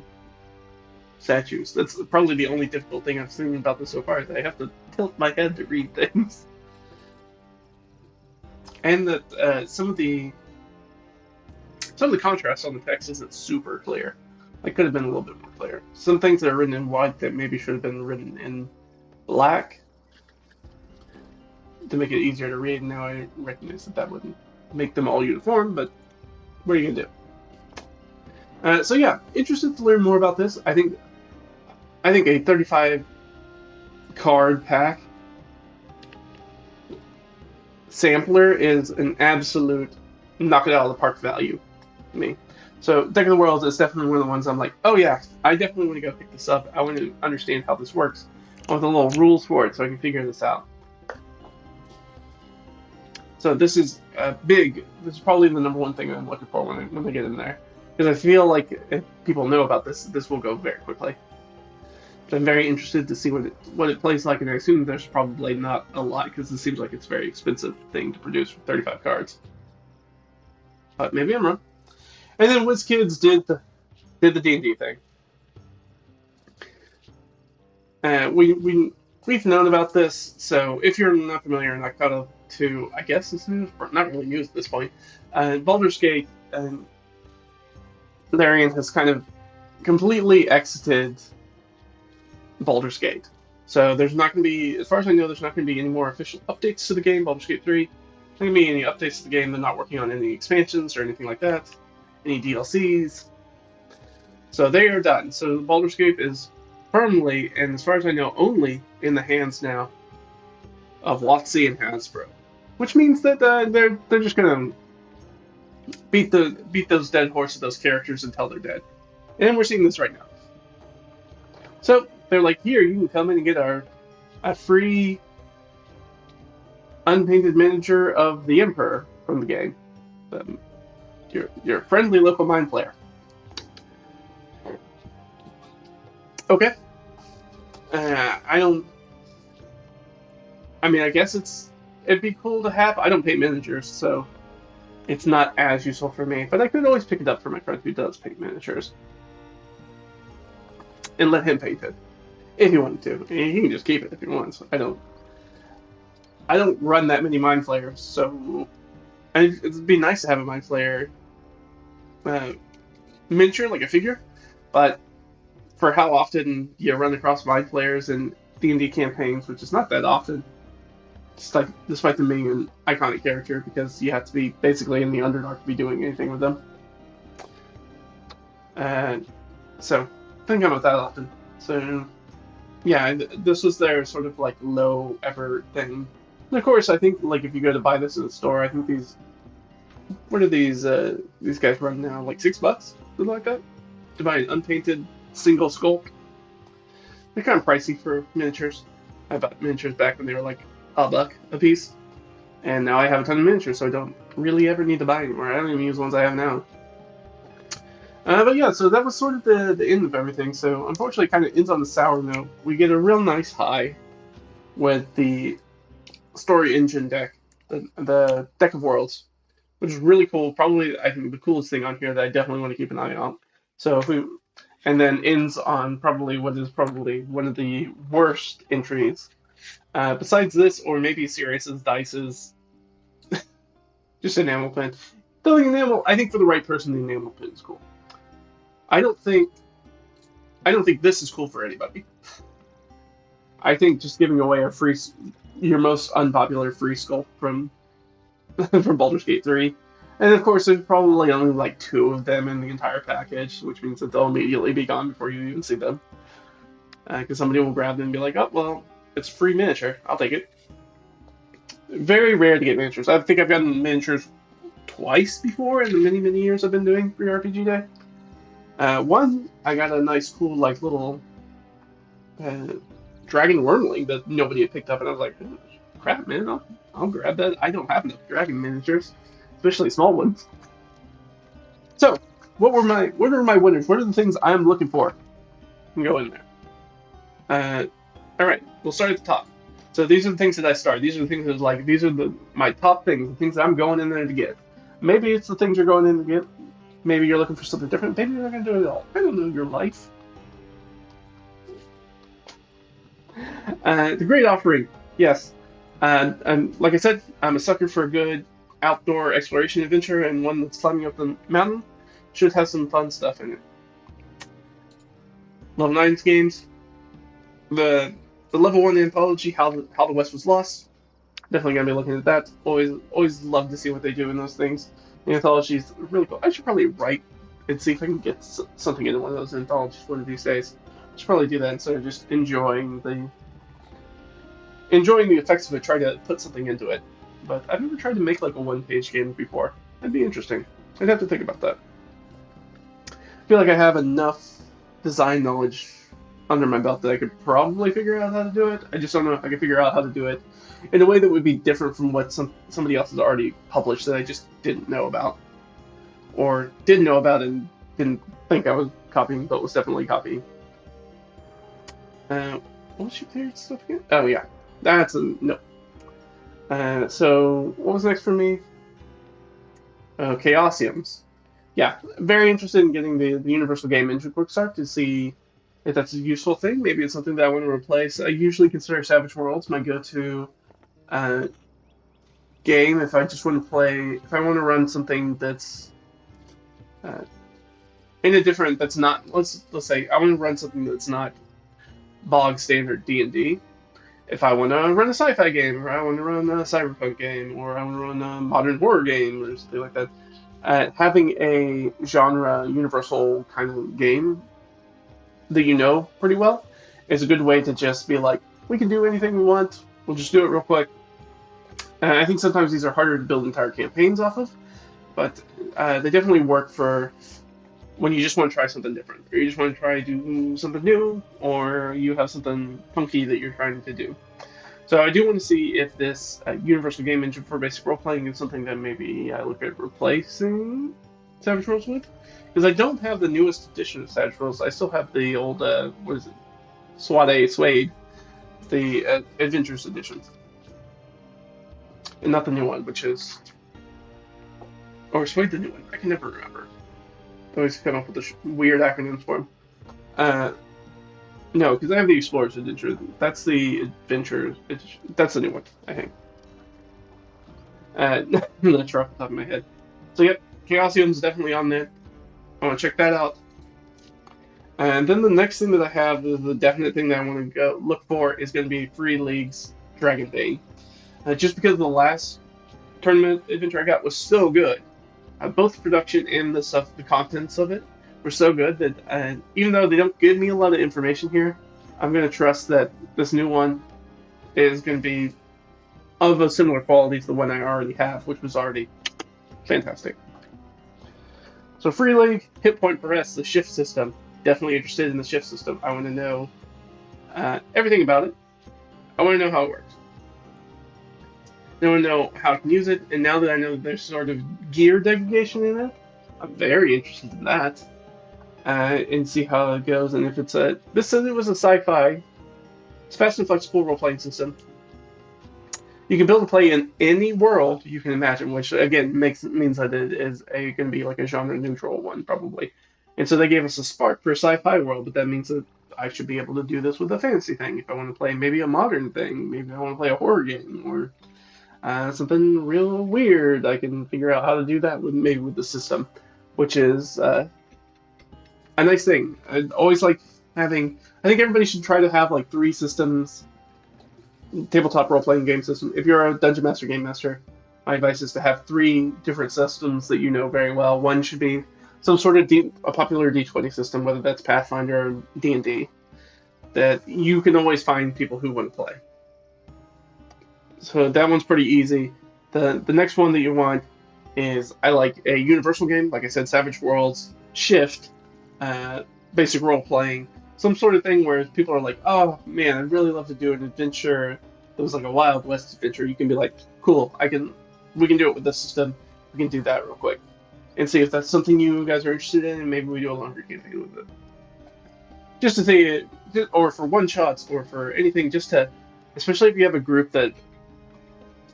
statues. That's probably the only difficult thing I've seen about this so far, is I have to tilt my head to read things. And that some of the contrast on the text isn't super clear. It could have been a little bit more clear. Some things that are written in white that maybe should have been written in black to make it easier to read. Now I recognize that wouldn't make them all uniform, but what are you gonna do? So yeah, interested to learn more about this. I think a 35 card pack sampler is an absolute knock it out of the park value to me. So Deck of the Worlds is definitely one of the ones I'm like, oh yeah, I definitely want to go pick this up. I want to understand how this works. I want the little rules for it so I can figure this out. So this is big. This is probably the number one thing I'm looking for when I get in there, because I feel like if people know about this, this will go very quickly. So I'm very interested to see what it plays like, and I assume there's probably not a lot, because it seems like it's a very expensive thing to produce for 35 cards. But maybe I'm wrong. And then WizKids did the D&D thing. We've known about this, so if you're not familiar, and I caught up to, I guess this is not really news at this point, Baldur's Gate and Larian has kind of completely exited Baldur's Gate. So there's not going to be, as far as I know, there's not going to be any more official updates to the game, Baldur's Gate 3. There's not going to be any updates to the game. They're not working on any expansions or anything like that, any DLCs. So they are done. So Baldur's Gate is firmly, and as far as I know, only in the hands now of WotC and Hasbro, which means that they're just gonna beat those dead horses, those characters, until they're dead. And we're seeing this right now. So they're like, here, you can come in and get a free unpainted miniature of the Emperor from the game. Your friendly local mind player. Okay. I guess it'd be cool to have. I don't paint miniatures, so it's not as useful for me. But I could always pick it up for my friend who does paint miniatures, and let him paint it if he wanted to. He can just keep it if he wants. I don't run that many mind flayers, so it'd be nice to have a mind flayer miniature, like a figure, but for how often you run across mind flayers in D&D campaigns, which is not that often, despite them being an iconic character, because you have to be basically in the Underdark to be doing anything with them. So, didn't come up that often. So, yeah, this was their sort of like low effort thing. And of course, I think like if you go to buy this in the store, I think what are these guys run now? Like $6, something like that, to buy an unpainted single sculpt. They're kind of pricey for miniatures. I bought miniatures back when they were like $1 a piece, and now I have a ton of miniatures, so I don't really ever need to buy anymore. I don't even use the ones I have now. But yeah, so that was sort of the end of everything. So unfortunately, it kind of ends on a sour note. We get a real nice high with the story engine deck, the Deck of Worlds, which is really cool. Probably, I think, the coolest thing on here that I definitely want to keep an eye on. So and then ends on probably what is probably one of the worst entries. Besides this, or maybe Sirius's Dice's, just enamel pin. The enamel, I think for the right person, the enamel pin is cool. I don't think this is cool for anybody. I think just giving away your most unpopular free sculpt from Baldur's Gate 3 And of course, there's probably only like 2 of them in the entire package, which means that they'll immediately be gone before you even see them. Because somebody will grab them and be like, oh, well, it's free miniature. I'll take it. Very rare to get miniatures. I think I've gotten miniatures twice before in the many, many years I've been doing free RPG Day. One, I got a nice, cool, like, little dragon wormling that nobody had picked up, and I was like, oh, crap, man, I'll grab that. I don't have enough dragon miniatures, especially small ones. So, what were my winners? What are the things I'm looking for? And go in there. All right, we'll start at the top. So these are the things that I start. These are the things that like these are my top things, the things that I'm going in there to get. Maybe it's the things you're going in to get. Maybe you're looking for something different. Maybe you're not going to do it all. I don't know your life. The Great Offering, yes. And like I said, I'm a sucker for a good outdoor exploration adventure, and one that's climbing up the mountain should have some fun stuff in it. Level 9 games. The level 1 anthology, How the West Was Lost. Definitely gonna be looking at that. Always love to see what they do in those things. The anthology is really cool. I should probably write and see if I can get something into one of those anthologies one of these days. I should probably do that instead of just enjoying the effects of it. Try to put something into it. But I've never tried to make like a one-page game before. That'd be interesting. I'd have to think about that. I feel like I have enough design knowledge under my belt that I could probably figure out how to do it. I just don't know if I can figure out how to do it in a way that would be different from what somebody else has already published that I just didn't know about. Or did know about and didn't think I was copying, but was definitely copying. What was your favorite stuff again? Oh yeah, that's a no. So what was next for me? Chaosiums. Yeah, very interested in getting the Universal Game Engine quick start to see if that's a useful thing. Maybe it's something that I want to replace. I usually consider Savage Worlds my go-to game if I just want to play. If I want to run something that's in a different. That's not. Let's say I want to run something that's not bog standard D&D. If I want to run a sci-fi game, or I want to run a cyberpunk game, or I want to run a modern horror game, or something like that, having a genre universal kind of game that you know pretty well is a good way to just be like, we can do anything we want. We'll just do it real quick. I think sometimes these are harder to build entire campaigns off of, but they definitely work for when you just want to try something different, or you just want to try to do something new, or you have something funky that you're trying to do. So I do want to see if this Universal Game Engine for basic role-playing is something that maybe I look at replacing Savage Worlds with. Because I don't have the newest edition of Savage Worlds. I still have the old, what is it? Suede, the Adventures edition. And not the new one, which is... Or Suede the new one. I can never remember. I always come up with the weird acronyms for them. No, because I have the Explorer's Adventure. That's the Adventure edition. That's the new one, I think. I'm not sure off the top of my head. So yep, Chaosium's definitely on there. I want to check that out. And then the next thing that I have, the definite thing that I want to go look for, is going to be Free League's Dragonbane. Just because the last tournament adventure I got was so good. Both the production and the contents of it were so good that even though they don't give me a lot of information here, I'm going to trust that this new one is going to be of a similar quality to the one I already have, which was already fantastic. So Free League, Hit Point Press, the shift system. Definitely interested in the shift system. I want to know everything about it. I want to know how it works. I want to know how I can use it, and now that I know that there's sort of gear degradation in it, I'm very interested in that. And see how it goes, and if it's this says it was a sci-fi, it's fast and flexible role-playing system. You can build and play in any world you can imagine, which again means that it is going to be like a genre-neutral one, probably. And so they gave us a spark for a sci-fi world, but that means that I should be able to do this with a fantasy thing. If I want to play maybe a modern thing, maybe I want to play a horror game, or something real weird, I can figure out how to do that with the system, which is a nice thing. I always like having. I think everybody should try to have like 3 systems, tabletop role-playing game system. If you're a Dungeon Master, Game Master, my advice is to have 3 different systems that you know very well. One should be some sort of a popular D20 system, whether that's Pathfinder or D&D, that you can always find people who want to play. So that one's pretty easy. The next one that you want is, I like a universal game, like I said, Savage Worlds, Shift, basic role playing, some sort of thing where people are like, oh man, I'd really love to do an adventure that was like a Wild West adventure. You can be like, cool, we can do it with this system. We can do that real quick and see if that's something you guys are interested in, and maybe we do a longer campaign with it. Just to see it, or for one shots, or for anything, just to, especially if you have a group that,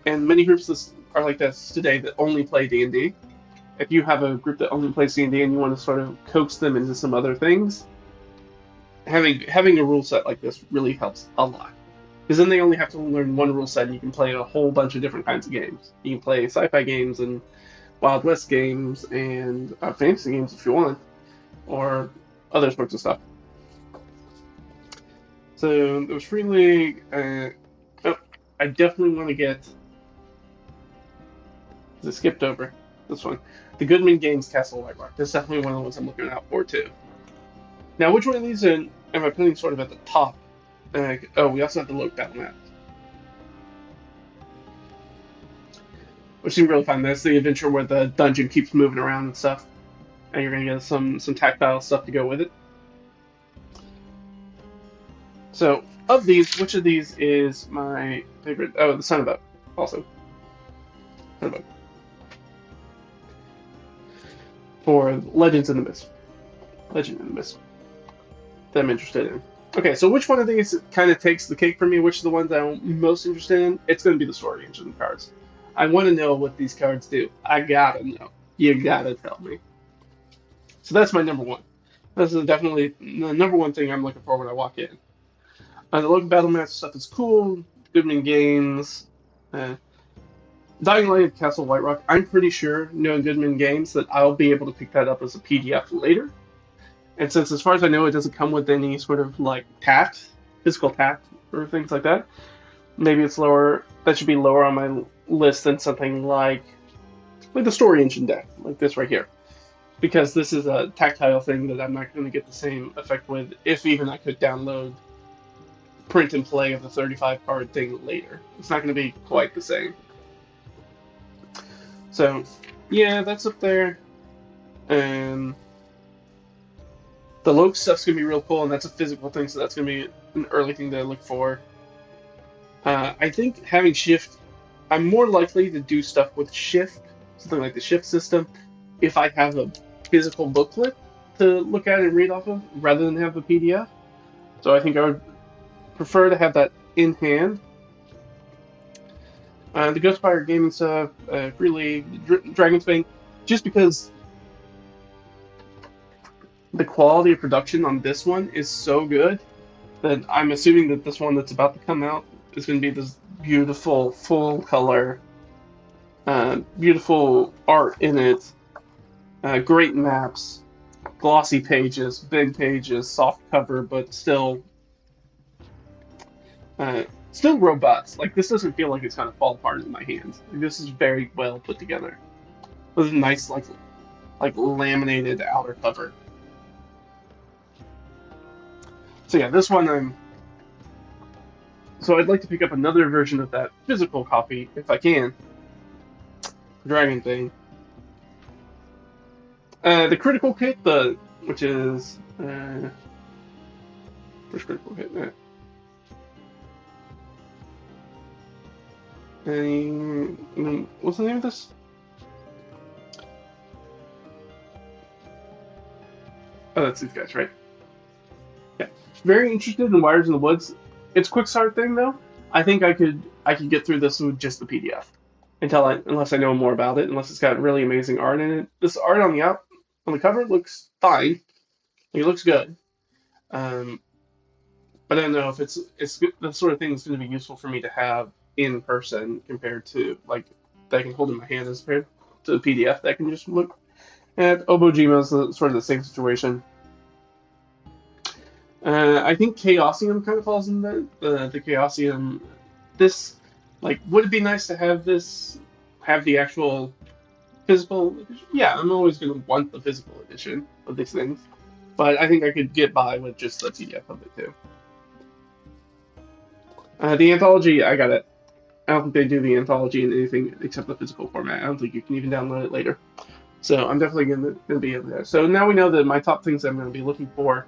and many groups are like this today that only play D&D. If you have a group that only plays D&D and you want to sort of coax them into some other things, having a rule set like this really helps a lot. Because then they only have to learn one rule set, and you can play a whole bunch of different kinds of games. You can play sci-fi games and Wild West games and fantasy games if you want, or other sorts of stuff. So there was Free League. I definitely want to get. I skipped over this one. The Goodman Games Castle White Rock. That's definitely one of the ones I'm looking out for too. Now, which one of these am I putting sort of at the top? We also have the Loke Battle Map, which seemed really fun. That's the adventure where the dungeon keeps moving around and stuff, and you're gonna get some tactile stuff to go with it. So, of these, which of these is my favorite? Oh, the Son of Oak, also. Son of Oak. For Legends in the Mist. Legend in the Mist. That I'm interested in. Okay, so which one of these kind of takes the cake for me? Which are the ones I'm most interested in? It's going to be the story engine cards. I want to know what these cards do. I gotta know. You gotta tell me. So that's my number one. This is definitely the number one thing I'm looking for when I walk in. The local battle match stuff is cool. Goodman Games. Dying Light of Castle White Rock. I'm pretty sure, knowing Goodman Games, that I'll be able to pick that up as a PDF later. And since, as far as I know, it doesn't come with any sort of like physical tact, or things like that, maybe it's lower. That should be lower on my list than something like the story engine deck, like this right here, because this is a tactile thing that I'm not going to get the same effect with, if even I could download print and play of the 35 card thing later. It's not going to be quite the same. So, yeah, that's up there. And the Loke stuff's going to be real cool, and that's a physical thing, so that's going to be an early thing to look for. I think having Shift, I'm more likely to do stuff with Shift, something like the Shift system, if I have a physical booklet to look at and read off of, rather than have a PDF. So I think I would prefer to have that in hand. The Ghostfire Gaming stuff, Free League, Dragon's Bane, just because the quality of production on this one is so good that I'm assuming that this one that's about to come out is going to be this beautiful, full color, beautiful art in it, great maps, glossy pages, big pages, soft cover, but still robust. Like, this doesn't feel like it's going to fall apart in my hands. Like, this is very well put together. With a nice, like laminated outer cover. So yeah, this one So I'd like to pick up another version of that physical copy, if I can. Dragon thing. The critical kit, which is first critical hit. What's the name of this? Oh, that's these guys, right? Yeah. Very interested in Wires in the Woods. It's a quick start thing though. I think I could get through this with just the PDF unless I know more about it. Unless it's got really amazing art in it. This art on the cover looks fine. It looks good. But I don't know if it's the sort of thing that's going to be useful for me to have in person compared to like that I can hold in my hand as compared to the PDF that I can just look at. Obojima is sort of the same situation. I think Chaosium kind of falls in the Chaosium. This, like, would it be nice to have this have the actual physical edition. Yeah, I'm always going to want the physical edition of these things, but I think I could get by with just the PDF of it too. The anthology, I got it. I don't think they do the anthology in anything except the physical format. I don't think you can even download it later. So I'm definitely going to be able to. So now we know that my top things I'm going to be looking for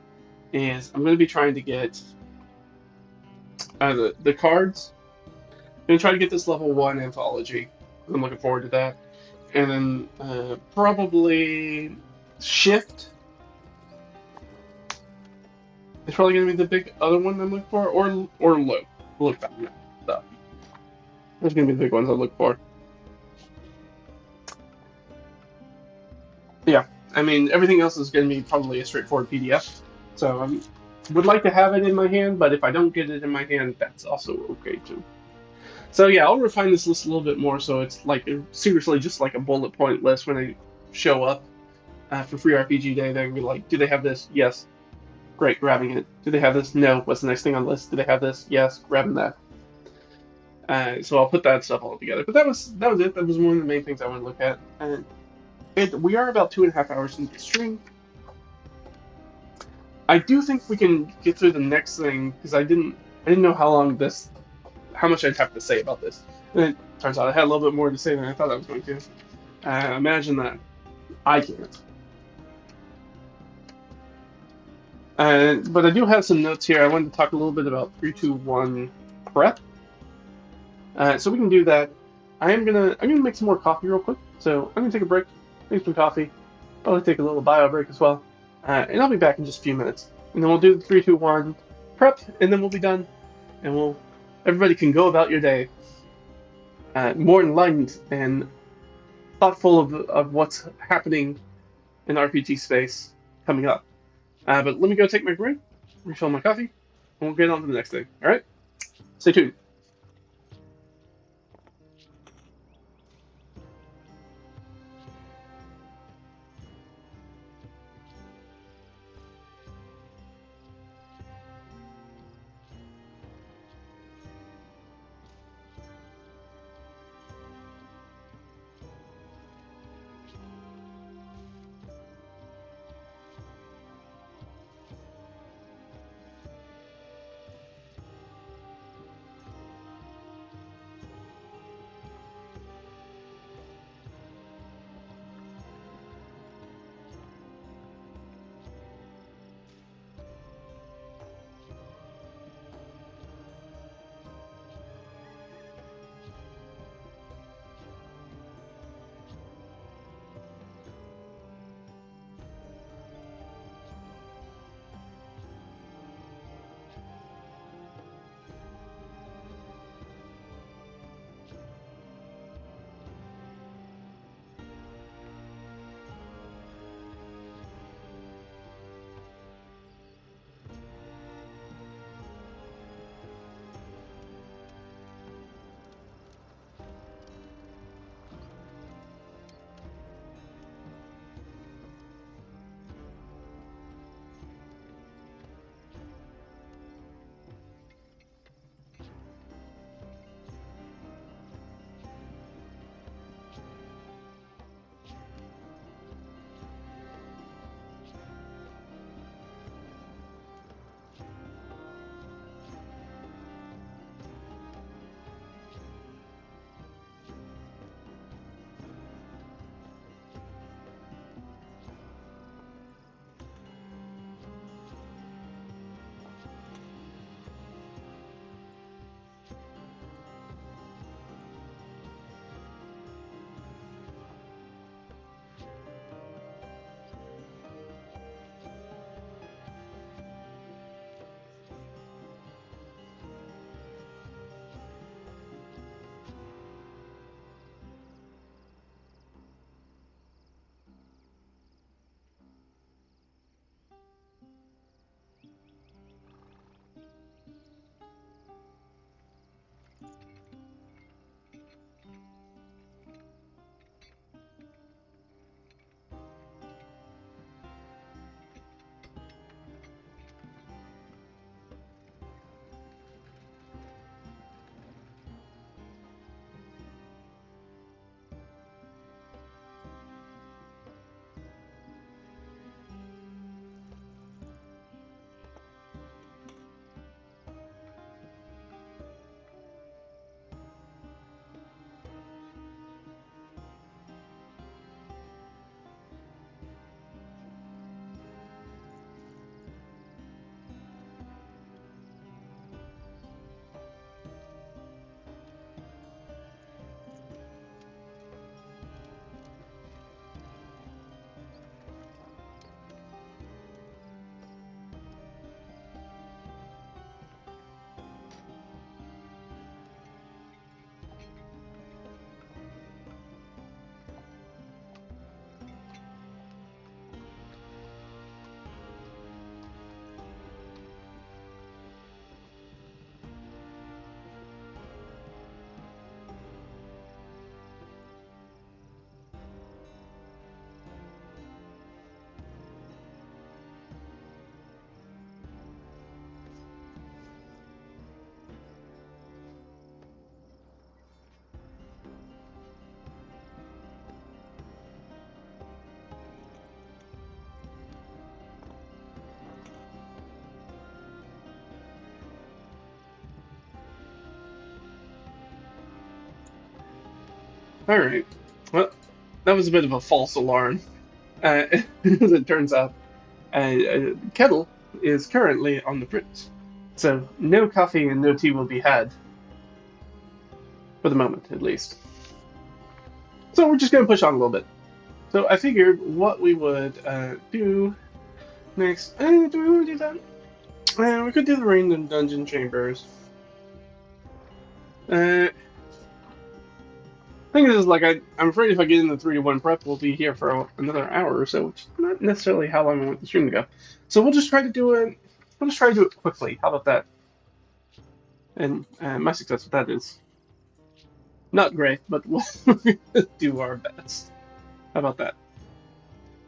is I'm going to be trying to get the cards. I'm going to try to get this level 1 anthology. I'm looking forward to that. And then probably Shift is probably going to be the big other one I'm looking for, or Look back. No, stuff. Those are going to be the big ones I look for. Yeah, I mean everything else is going to be probably a straightforward PDF. So I would like to have it in my hand, but if I don't get it in my hand, that's also okay too. So yeah, I'll refine this list a little bit more so it's like seriously just like a bullet point list when I show up for Free RPG Day. They're gonna be like, do they have this? Yes. Great, grabbing it. Do they have this? No. What's the next thing on the list? Do they have this? Yes, grabbing that. So I'll put that stuff all together. But that was it. That was one of the main things I want to look at. And we are about 2.5 hours into the stream. I do think we can get through the next thing because I didn't know how much I'd have to say about this. And it turns out I had a little bit more to say than I thought I was going to. Imagine that. I can't. But I do have some notes here. I wanted to talk a little bit about 3-2-1 prep. So we can do that. I'm gonna make some more coffee real quick. So I'm gonna take a break, make some coffee, probably take a little bio break as well, and I'll be back in just a few minutes. And then we'll do the 3-2-1 prep, and then we'll be done, and everybody can go about your day more enlightened and thoughtful of what's happening in RPG space coming up. But let me go take my break, refill my coffee, and we'll get on to the next thing. All right, stay tuned. Alright. Well, that was a bit of a false alarm. As it turns out, Kettle is currently on the fritz. So, no coffee and no tea will be had. For the moment, at least. So, we're just going to push on a little bit. So, I figured what we would do next. Do we want to do that? We could do the Random Dungeon Chambers. Thing is, like, I'm afraid if I get in the 3-to-1 prep, we'll be here for another hour or so, which is not necessarily how long I want the stream to go. So we'll just try to do it. We'll just try to do it quickly. How about that? And my success with that is not great, but we'll do our best. How about that?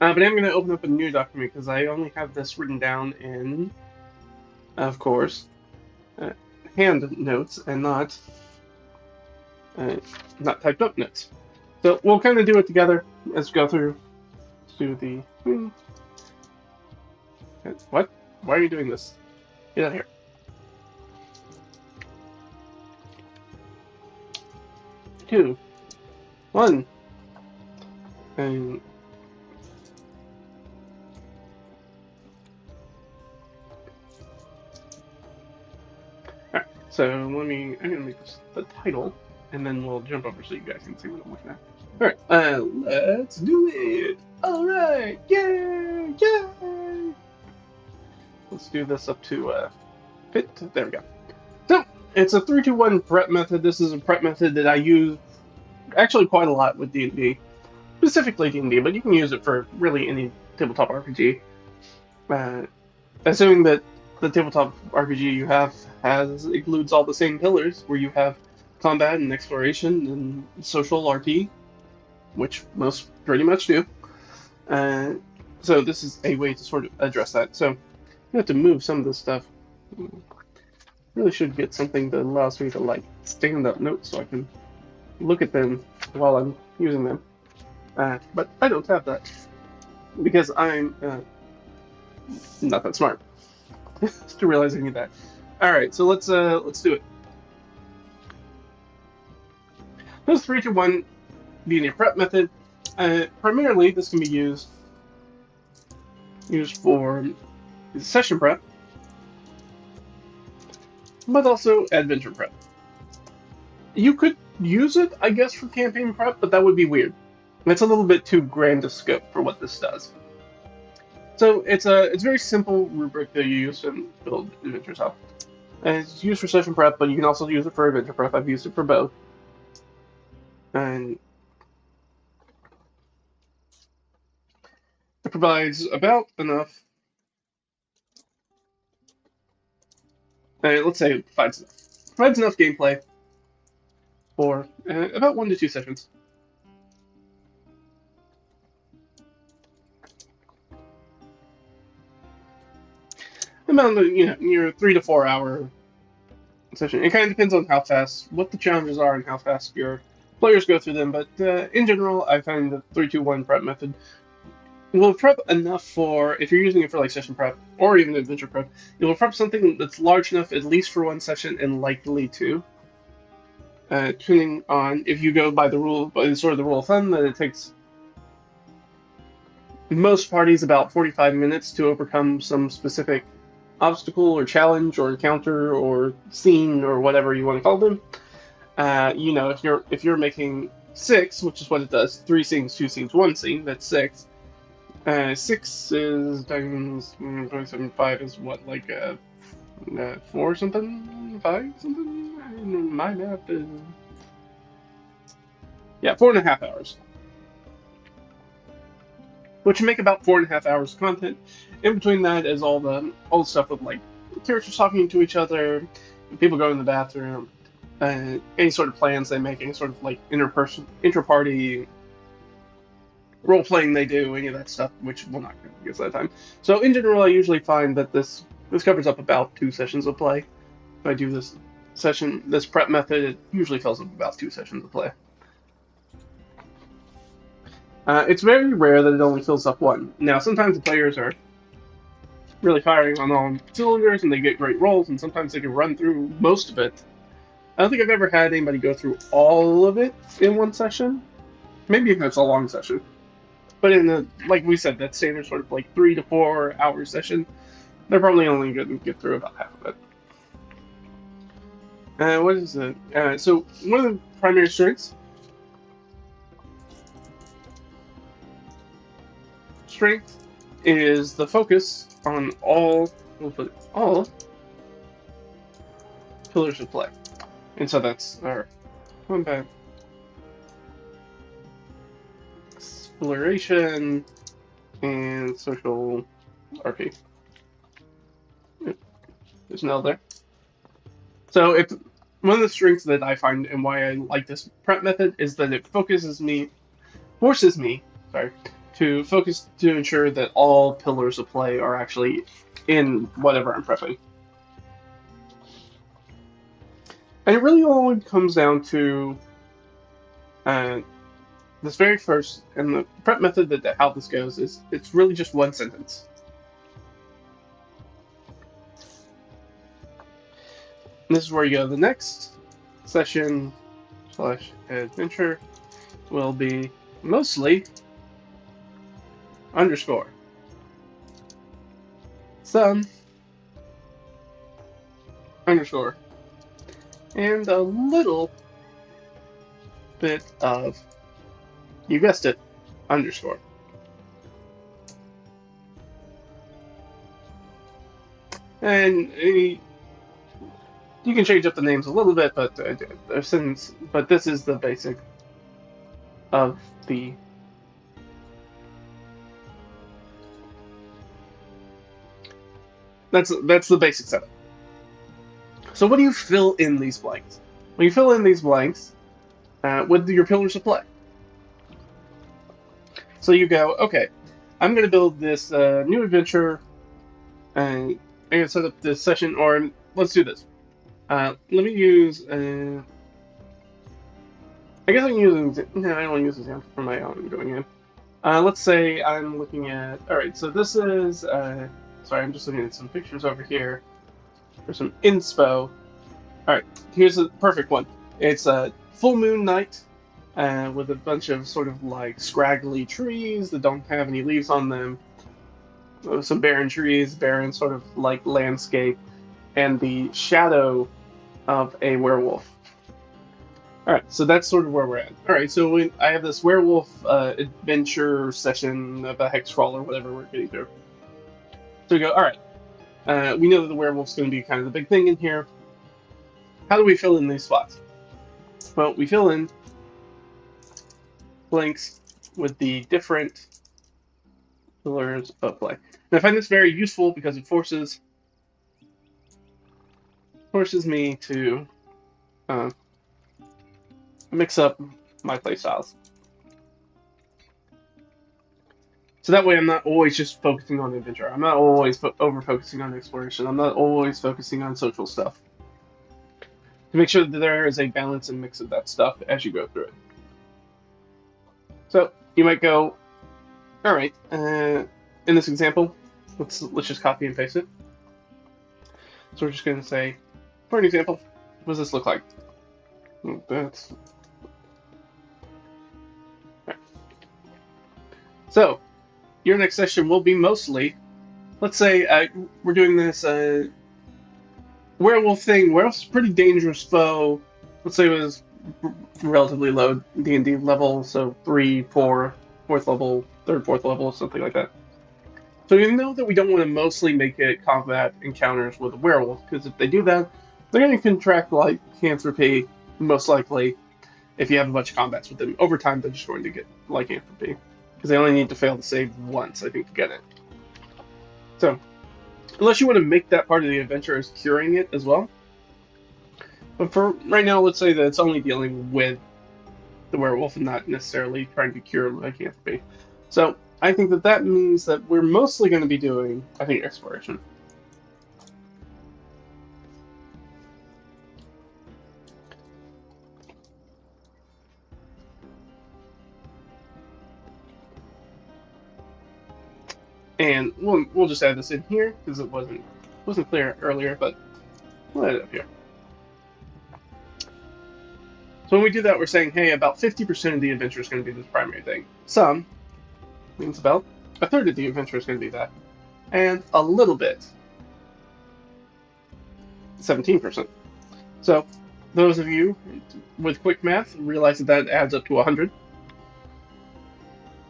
But I'm going to open up a new document because I only have this written down in, of course, hand notes and not typed up notes. So we'll kind of do it together as we go through. Let's do the. What? Why are you doing this? Get out of here. Two. One. And. Alright, so I'm going to make this the title. And then we'll jump over so you guys can see what I'm looking at. Alright, let's do it! Alright! Yay! Yay! Let's do this up to fit. There we go. So, it's a 3-2-1 prep method. This is a prep method that I use actually quite a lot with D&D. Specifically D&D, but you can use it for really any tabletop RPG. Assuming that the tabletop RPG you have includes all the same pillars, where you have combat and exploration and social RP, which most pretty much do. So this is a way to sort of address that. So you have to move some of this stuff. Really should get something that allows me to like stand up notes so I can look at them while I'm using them. But I don't have that because I'm not that smart to realize I need that. All right, so let's do it. This 3-to-1 DnD Prep method. Primarily, this can be used for session prep, but also adventure prep. You could use it, I guess, for campaign prep, but that would be weird. It's a little bit too grand a scope for what this does. So it's a very simple rubric that you use to build adventures up. And it's used for session prep, but you can also use it for adventure prep. I've used it for both. And it provides about enough. Let's say it provides enough gameplay for about 1 to 2 sessions. About your 3 to 4 hour session. It kind of depends on how fast, what the challenges are, and how fast your players go through them. But in general, I find the 3-2-1 prep method will prep enough for, if you're using it for like session prep or even adventure prep, it will prep something that's large enough at least for 1 session and likely 2. Depending on if you go by the rule of thumb that it takes most parties about 45 minutes to overcome some specific obstacle or challenge or encounter or scene or whatever you want to call them. If you're making 6, which is what it does, 3 scenes, 2 scenes, 1 scene, that's 6. 6 is times 5 is what, like 4 something, 5 something. My math is 4.5 hours. Which would make about 4.5 hours of content. In between that is all the stuff with like characters talking to each other, people going to the bathroom, any sort of plans they make, any sort of like inter-party role-playing they do, any of that stuff, which will not get that time. So in general, I usually find that this covers up about 2 sessions of play. If I do this prep method, it usually fills up about 2 sessions of play. It's very rare that it only fills up 1. Now, sometimes the players are really firing on all cylinders and they get great rolls, and sometimes they can run through most of it. I don't think I've ever had anybody go through all of it in 1 session, maybe if it's a long session. But in the, like we said, that standard sort of like 3 to 4 hour session, they're probably only going to get through about half of it. What is it? So one of the primary strengths is the focus on all, we'll put all pillars of play. And so that's our combat, exploration, and social RP. There's no there. So if one of the strengths that I find and why I like this prep method is that it forces me, to focus to ensure that all pillars of play are actually in whatever I'm prepping. And it really only comes down to this very first, and the prep method that how this goes is it's really just one sentence. And this is where you go. The next session / adventure will be mostly _ some _ and a little bit of, you guessed it, _. And you can change up the names a little bit, but this is the basic of the. That's the basic setup. So what do you fill in these blanks? Well, you fill in these blanks with your pillars of play. So you go, okay, I'm going to build this new adventure, and I'm going to set up this session, or let's do this. Let me use. I guess I can use. No, I don't want to use an example for my own going in. Let's say I'm looking at. All right, so this is. Sorry, I'm just looking at some pictures over here for some inspo. All right, here's a perfect one. It's a full moon night with a bunch of sort of like scraggly trees that don't have any leaves on them. Some barren trees, barren sort of like landscape, and the shadow of a werewolf. All right, so that's sort of where we're at. All right, so I have this werewolf adventure session of a hex crawl or whatever we're getting through. So we go, all right, we know that the werewolf's going to be kind of the big thing in here. How do we fill in these spots? Well, we fill in blanks with the different pillars of play. And I find this very useful because it forces me to mix up my playstyles. So that way I'm not always just focusing on the adventure. I'm not always over-focusing on exploration. I'm not always focusing on social stuff. To make sure that there is a balance and mix of that stuff as you go through it. So you might go, all right, in this example, let's just copy and paste it. So we're just going to say, for an example, what does this look like? That's... Right. So your next session will be mostly, let's say we're doing this werewolf thing. Werewolf's a pretty dangerous foe. Let's say it was relatively low D&D level, so 3, 4, 4th level, 3rd, 4th level, something like that. So you know that we don't want to mostly make it combat encounters with a werewolf, because if they do that, they're going to contract lycanthropy, most likely, if you have a bunch of combats with them. Over time, they're just going to get lycanthropy, because they only need to fail to save once, I think, to get it. So, unless you want to make that part of the adventure as curing it as well. But for right now, let's say that it's only dealing with the werewolf and not necessarily trying to cure lycanthropy. So I think that means that we're mostly going to be doing, I think, exploration. And we'll just add this in here because it wasn't clear earlier, but we'll add it up here. So when we do that, we're saying, hey, about 50% of the adventure is going to be this primary thing. Some means about a third of the adventure is going to be that. And a little bit, 17%. So those of you with quick math realize that that adds up to 100.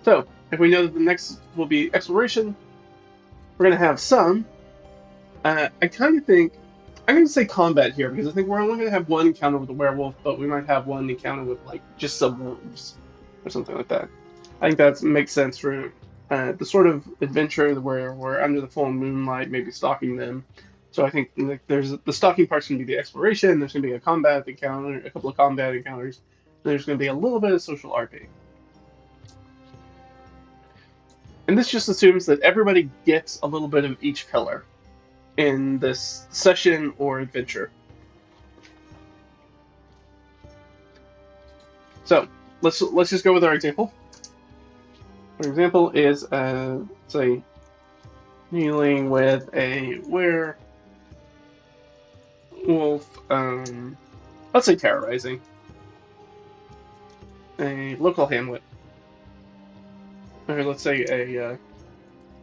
So if we know that the next will be exploration, we're going to have some. I kind of think I'm going to say combat here because I think we're only going to have one encounter with a werewolf, but we might have one encounter with like just some wolves or something like that. I think that makes sense for the sort of adventure where we're under the full moonlight, maybe stalking them. So I think like, there's the stalking part's going to be the exploration. There's going to be a combat encounter, a couple of combat encounters. There's going to be a little bit of social RP. And this just assumes that everybody gets a little bit of each pillar in this session or adventure. So let's just go with our example. Our example is say dealing with a werewolf. Let's say terrorizing a local hamlet, or let's say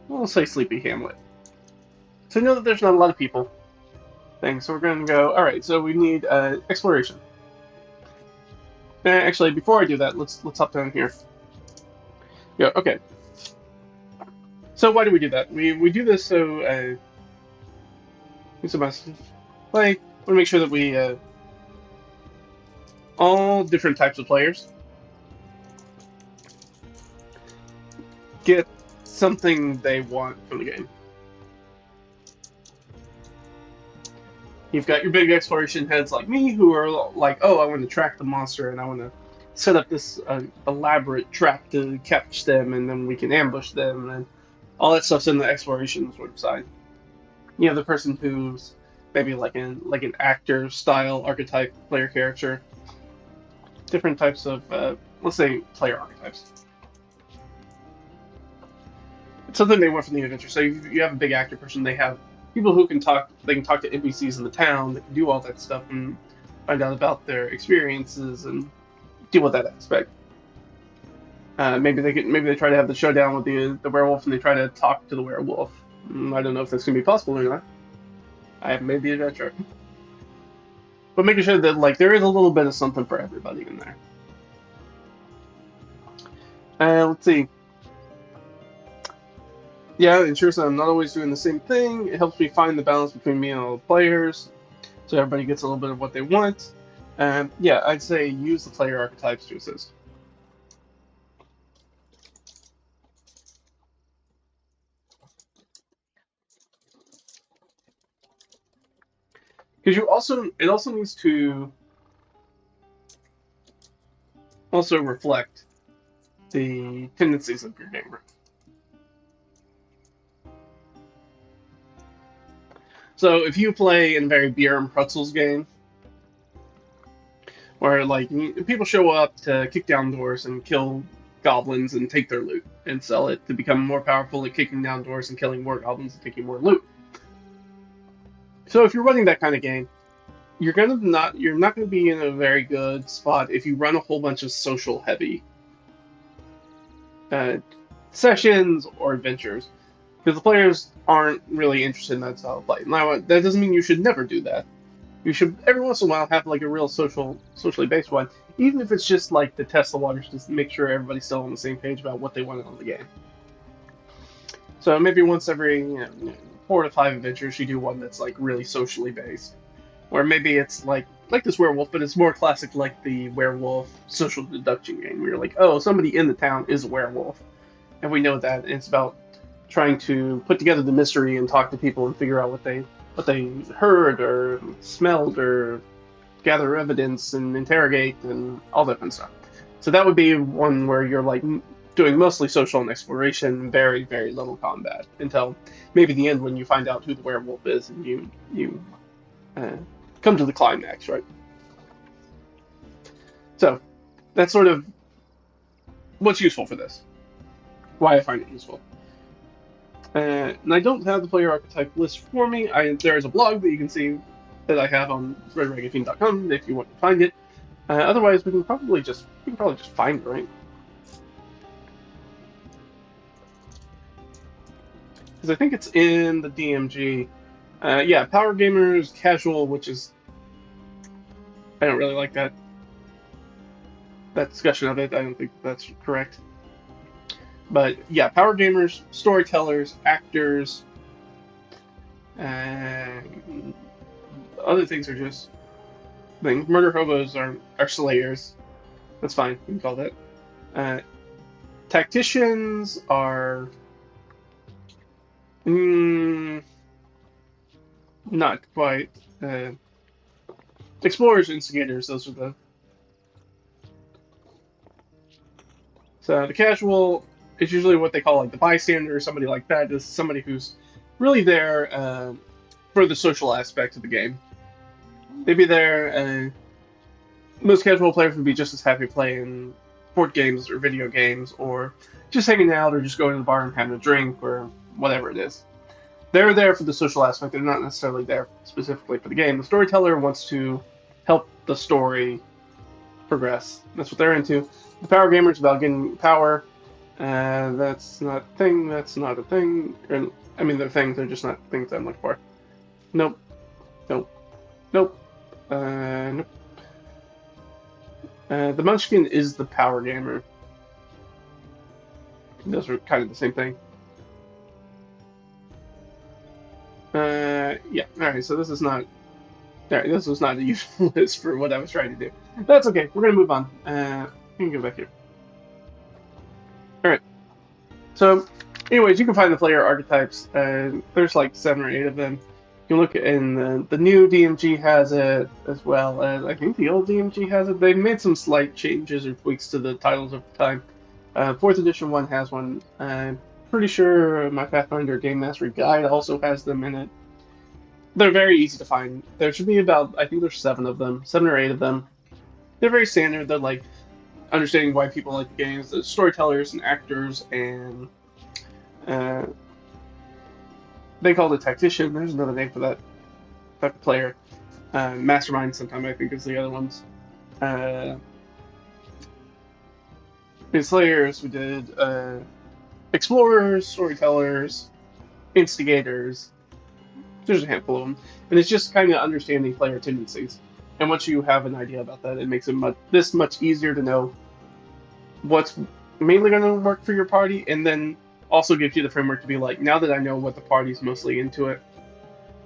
let's say sleepy hamlet. So we know that there's not a lot of people. So we're going to go. All right. So we need exploration. Actually, before I do that, let's hop down here. Yeah. Okay. So why do we do that? We do this so use a message play. We want to make sure that we all different types of players get something they want from the game. You've got your big exploration heads like me who are like, oh, I want to track the monster and I want to set up this elaborate trap to catch them and then we can ambush them and all that stuff's in the exploration sort of side. You have the person who's maybe like an actor style archetype player character. Different types of let's say player archetypes. It's something they want from the adventure. So you have a big actor person, they have people who can talk. They can talk to NPCs in the town. They can do all that stuff and find out about their experiences and deal with that aspect. Maybe they try to have the showdown with the werewolf and they try to talk to the werewolf. I don't know if that's gonna be possible or not. I haven't made the adventure, but making sure that like there is a little bit of something for everybody in there. Let's see. Yeah, it ensures that I'm not always doing the same thing. It helps me find the balance between me and all the players, so everybody gets a little bit of what they want. And yeah, I'd say use the player archetypes to assist. Because it also needs to also reflect the tendencies of your gamer. So if you play in a very beer and pretzels game, where like people show up to kick down doors and kill goblins and take their loot and sell it to become more powerful at kicking down doors and killing more goblins and taking more loot. So if you're running that kind of game, you're not gonna be in a very good spot if you run a whole bunch of social heavy sessions or adventures, because the players aren't really interested in that style of play. Now that doesn't mean you should never do that. You should every once in a while have like a real socially based one, even if it's just like to test the waters to make sure everybody's still on the same page about what they want on the game. So maybe once every 4 to 5 adventures, you do one that's like really socially based. Or maybe it's like this werewolf, but it's more classic like the werewolf social deduction game, where you're like, oh, somebody in the town is a werewolf. And we know that. And it's about trying to put together the mystery and talk to people and figure out what they heard or smelled or gather evidence and interrogate and all that kind of stuff. So that would be one where you're like doing mostly social and exploration, very, very little combat, until maybe the end when you find out who the werewolf is and you come to the climax, right? So that's sort of what's useful for this. Why I find it useful. And I don't have the player archetype list for me. There is a blog that you can see that I have on reddragonfiend.com if you want to find it. Otherwise, we can probably just find it, right? Because I think it's in the DMG. Yeah, Power Gamers Casual, which is I don't really like that discussion of it. I don't think that's correct. But yeah, Power Gamers, storytellers, actors, and other things are just things. Murder hobos are slayers. That's fine. We can call that. Uh, Tacticians are mm, not quite. Explorers, instigators. Those are the. So the casual is usually what they call like the bystander or somebody like that. Is somebody who's really there for the social aspect of the game. They'd be there. Most casual players would be just as happy playing board games or video games or just hanging out or just going to the bar and having a drink or whatever it is. They're there for the social aspect. They're not necessarily there specifically for the game. The storyteller wants to help the story progress. That's what they're into. The power gamer is about getting power. That's not a thing. That's not a thing. I mean, they're things. They're just not things I'm looking for. Nope. Nope. Nope. Nope. The Munchkin is the power gamer. Those are kind of the same thing. Yeah. All right. So this is not. All right. This was not a useful list for what I was trying to do. That's okay. We're gonna move on. We can go back here. All right. So, anyways, you can find the player archetypes. There's like 7 or 8 of them. You can look in the new DMG has it as well as I think the old DMG has it. They've made some slight changes or tweaks to the titles over time. 4th edition one has one. I'm pretty sure my Pathfinder Game Mastery Guide also has them in it. They're very easy to find. There should be about, I think there's 7 of them, 7 or 8 of them. They're very standard. They're like understanding why people like the games, the storytellers and actors, and they call it tactician. There's another name for that type of player. Mastermind, sometimes I think is the other ones. In Slayers, we did explorers, storytellers, instigators. There's a handful of them, and it's just kind of understanding player tendencies. And once you have an idea about that, it makes it much easier to know what's mainly going to work for your party, and then also gives you the framework to be like, now that I know what the party's mostly into it,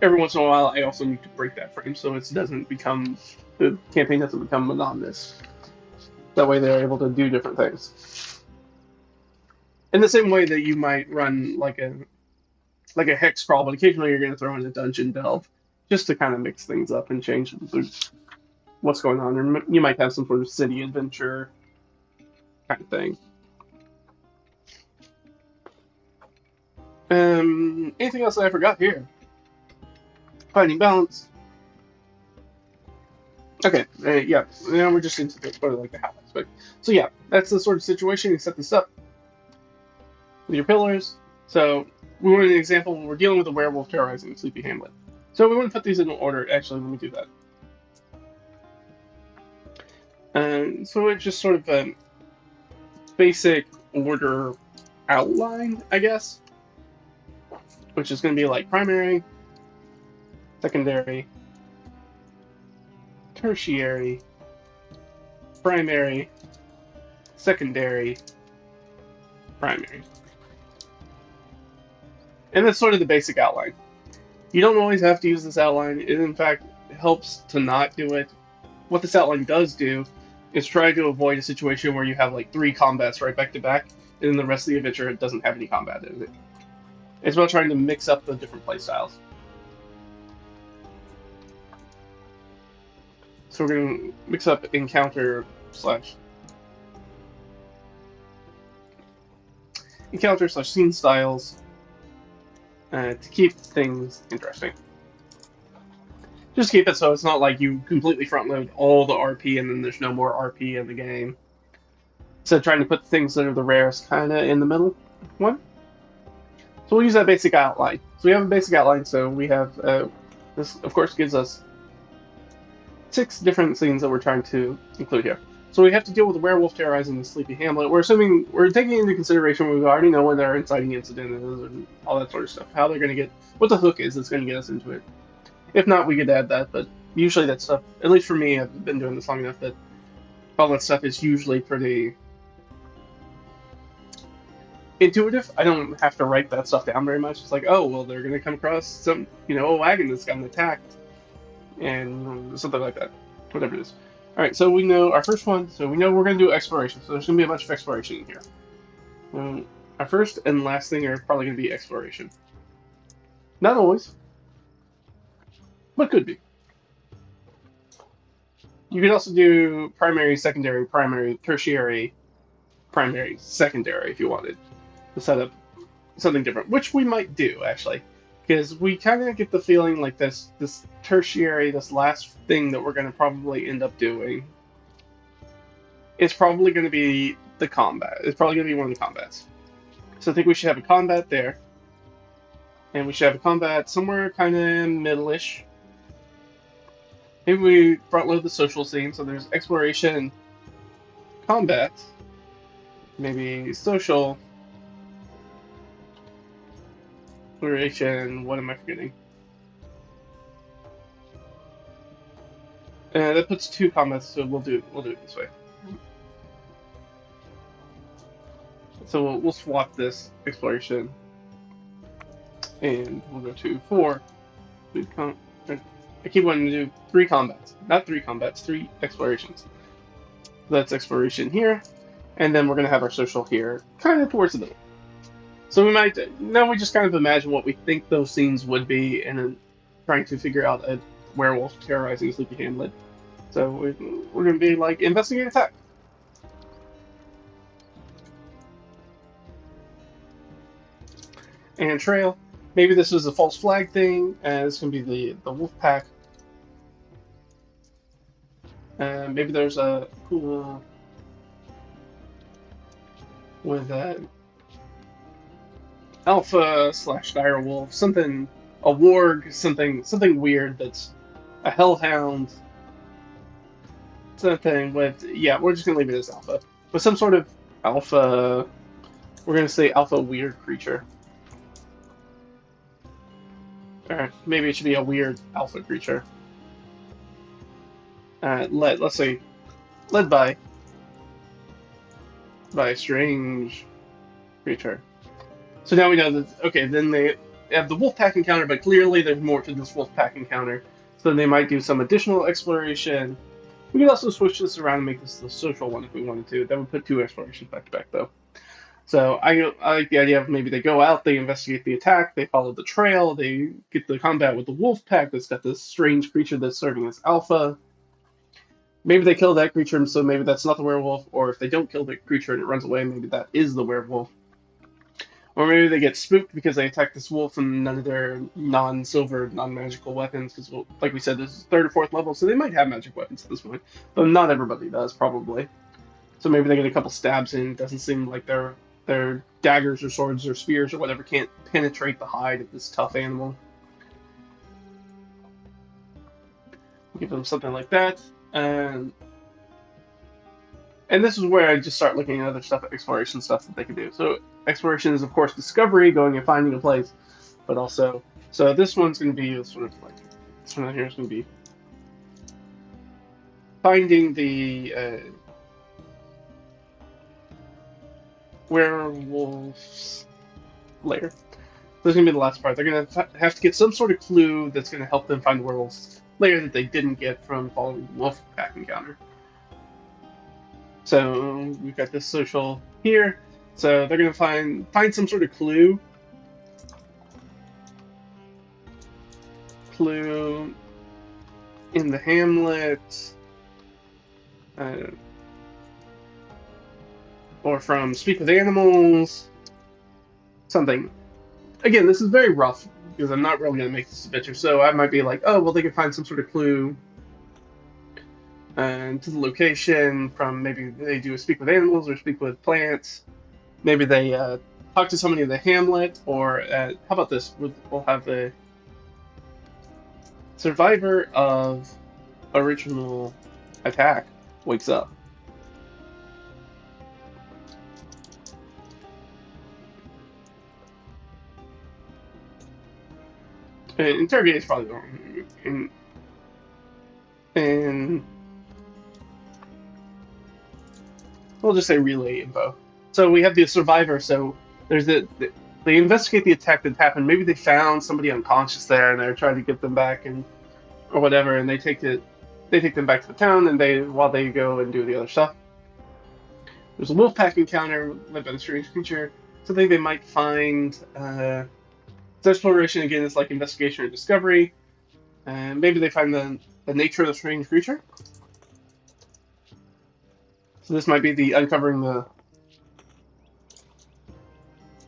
every once in a while I also need to break that frame so the campaign doesn't become monotonous. That way they're able to do different things. In the same way that you might run like a hex crawl, but occasionally you're going to throw in a dungeon delve just to kind of mix things up and change what's going on. Or you might have some sort of city adventure kind of thing. Anything else that I forgot here? Finding balance. Okay, yeah. Now we're just into the how aspect. So yeah, that's the sort of situation. You set this up with your pillars. So we want an example when we're dealing with a werewolf terrorizing Sleepy Hamlet. So we want to put these in order. Actually, let me do that. So it's just sort of a basic order outline, I guess, which is going to be like primary, secondary, tertiary, primary, secondary, primary. And that's sort of the basic outline. You don't always have to use this outline. It, in fact, helps to not do it. What this outline does do is try to avoid a situation where you have like 3 combats right back to back, and then the rest of the adventure doesn't have any combat in it. It's about trying to mix up the different playstyles. So we're going to mix up encounter slash scene styles to keep things interesting. Just keep it so it's not like you completely front load all the RP and then there's no more RP in the game. So trying to put things that are the rarest kind of in the middle one. So we'll use that basic outline. So we have a basic outline, so we have, this of course gives us 6 different things that we're trying to include here. So we have to deal with the werewolf terrorizing the sleepy hamlet. We're taking into consideration we already know what their inciting incident is and all that sort of stuff. How they're going to get, what the hook is that's going to get us into it. If not, we could add that, but usually that stuff, at least for me, I've been doing this long enough that all that stuff is usually pretty intuitive. I don't have to write that stuff down very much. It's like, oh, well, they're going to come across some, a wagon that's gotten attacked, and something like that, whatever it is. All right, so we know our first one. So we know we're going to do exploration. So there's going to be a bunch of exploration in here. Our first and last thing are probably going to be exploration. Not always, but could be. You could also do primary, secondary, primary, tertiary, primary, secondary if you wanted to set up something different, which we might do actually, because we kind of get the feeling like this tertiary, this last thing that we're going to probably end up doing, it's probably going to be the combat. It's probably going to be one of the combats. So I think we should have a combat there, and we should have a combat somewhere kind of middle-ish. Maybe we front load the social scene, so there's exploration, combat, maybe social, exploration. What am I forgetting? That puts 2 combats, so we'll do it this way. So we'll swap this exploration, and we'll go to 4. I keep wanting to do 3 combats, not 3 combats, 3 explorations. That's exploration here, and then we're going to have our social here, kind of towards the middle. So we just kind of imagine what we think those scenes would be, and then trying to figure out a werewolf terrorizing Sleepy Hamlet. So we're going to be like, investigate attack. And trail. Maybe this is a false flag thing, and it's going to be the wolf pack. Maybe there's a cool with alpha / direwolf, something, a warg, something weird that's a hellhound, something with, yeah, we're just gonna leave it as alpha. With some sort of alpha, we're gonna say alpha weird creature. Or maybe it should be a weird alpha creature. Let's say, led by a strange creature. So now we know that, okay, then they have the wolf pack encounter, but clearly there's more to this wolf pack encounter. So they might do some additional exploration. We could also switch this around and make this the social one if we wanted to. That would put 2 explorations back to back, though. So I like the idea of maybe they go out, they investigate the attack, they follow the trail, they get the combat with the wolf pack that's got this strange creature that's serving as alpha. Maybe they kill that creature, and so maybe that's not the werewolf, or if they don't kill the creature and it runs away, maybe that is the werewolf. Or maybe they get spooked because they attack this wolf and none of their non-silver, non-magical weapons, because, well, like we said, this is 3rd or 4th level, so they might have magic weapons at this point, but not everybody does, probably. So maybe they get a couple stabs in. It doesn't seem like their daggers or swords or spears or whatever can't penetrate the hide of this tough animal. Give them something like that. And this is where I just start looking at other stuff, exploration stuff that they can do. So exploration is, of course, discovery, going and finding a place, but also, so this one's going to be sort of like, this one here is going to be finding the werewolf's lair. This is going to be the last part. They're going to have to get some sort of clue that's going to help them find the werewolf's lair that they didn't get from following the wolf pack encounter. So we've got this social here. So they're going to find some sort of clue. Clue in the hamlet. Or from Speak with Animals. Something. Again, this is very rough because I'm not really going to make this adventure. So I might be like, oh, well, they can find some sort of clue to the location from, maybe they do a Speak with Animals or Speak with Plants. Maybe they talk to somebody in the hamlet, or how about this? We'll have the survivor of original attack wakes up. Interrogate is probably the wrong. And we'll just say relay info. So we have the survivor. So there's they investigate the attack that happened. Maybe they found somebody unconscious there, and they're trying to get them back, and or whatever. And they take them back to the town, and while they go and do the other stuff. There's a wolf pack encounter led by the strange creature. Something they might find. Exploration again is like investigation or discovery. And maybe they find the nature of the strange creature. So this might be the uncovering the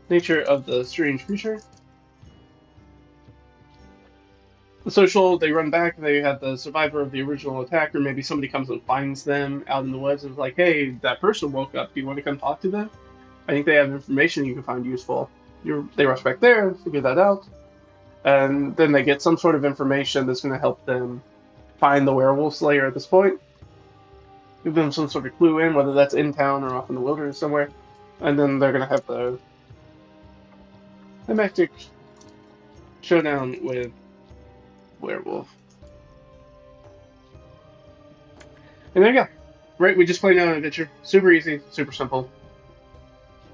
nature of the strange creature. The social, they run back, they have the survivor of the original attack, or maybe somebody comes and finds them out in the woods and is like, hey, that person woke up, do you want to come talk to them? I think they have information you can find useful. They rush back there, figure that out, and then they get some sort of information that's going to help them find the werewolf slayer at this point. Give them some sort of clue in, whether that's in town or off in the wilderness somewhere, and then they're going to have the climactic showdown with werewolf. And there you go. Right, we just played an adventure. Super easy, super simple.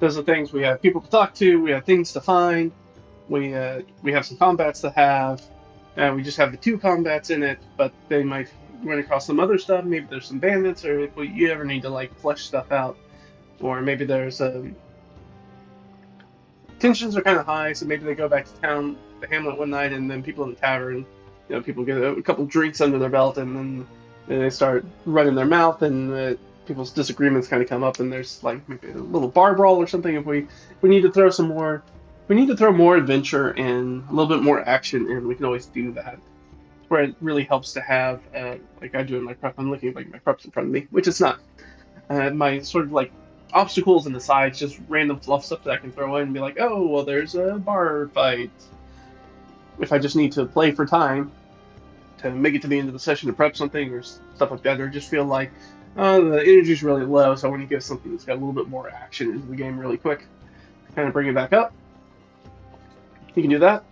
Does the things. We have people to talk to, we have things to find, we have some combats to have, and we just have the 2 combats in it, but they might run across some other stuff. Maybe there's some bandits, or if you ever need to like flesh stuff out, or maybe there's tensions are kind of high, so maybe they go back to town, the hamlet one night, and then people in the tavern, people get a couple drinks under their belt, and then they start running their mouth, and people's disagreements kind of come up, and there's like maybe a little bar brawl or something. If we need to throw some more, we need to throw more adventure and a little bit more action in, we can always do that. Where it really helps to have, like I do in my prep, I'm looking at like my preps in front of me, which it's not. My sort of like obstacles in the sides, just random fluff stuff that I can throw in and be like, oh, well, there's a bar fight. If I just need to play for time to make it to the end of the session to prep something or stuff like that, or just feel like the energy's really low, so I want to give something that's got a little bit more action into the game really quick, kind of bring it back up. You can do that.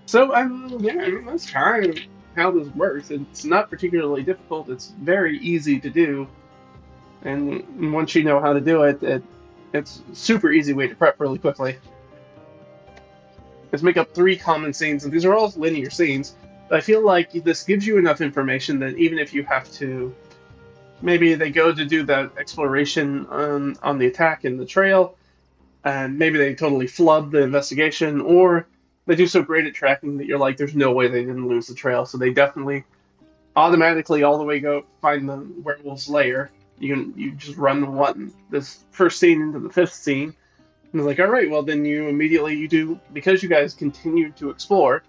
So, yeah, that's kind of how this works. It's not particularly difficult. It's very easy to do. And once you know how to do it, it's a super easy way to prep really quickly. Let's make up 3 common scenes, and these are all linear scenes. But I feel like this gives you enough information that even if you have to, maybe they go to do that exploration on the attack in the trail, and maybe they totally flub the investigation, or they do so great at tracking that you're like, there's no way they didn't lose the trail. So they definitely automatically all the way go find the werewolf's lair. You just run this first scene into the 5th scene, and it's like, all right, well then you do, because you guys continued to explore,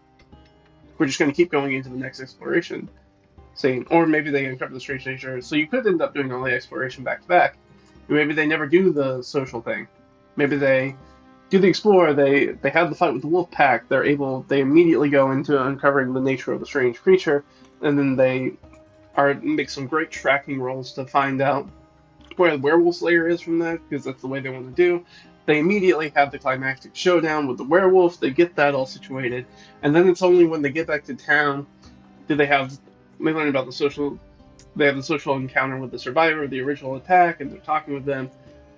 we're just going to keep going into the next exploration scene. Or maybe they uncover the strange nature, so you could end up doing all the exploration back to back. Maybe they never do the social thing. Maybe they do the explorer, they have the fight with the wolf pack, they immediately go into uncovering the nature of the strange creature, and then they make some great tracking rolls to find out where the werewolf slayer is from that, because that's the way they want to do. They immediately have the climactic showdown with the werewolf, they get that all situated, and then it's only when they get back to town do they learn about they have the social encounter with the survivor of the original attack, and they're talking with them.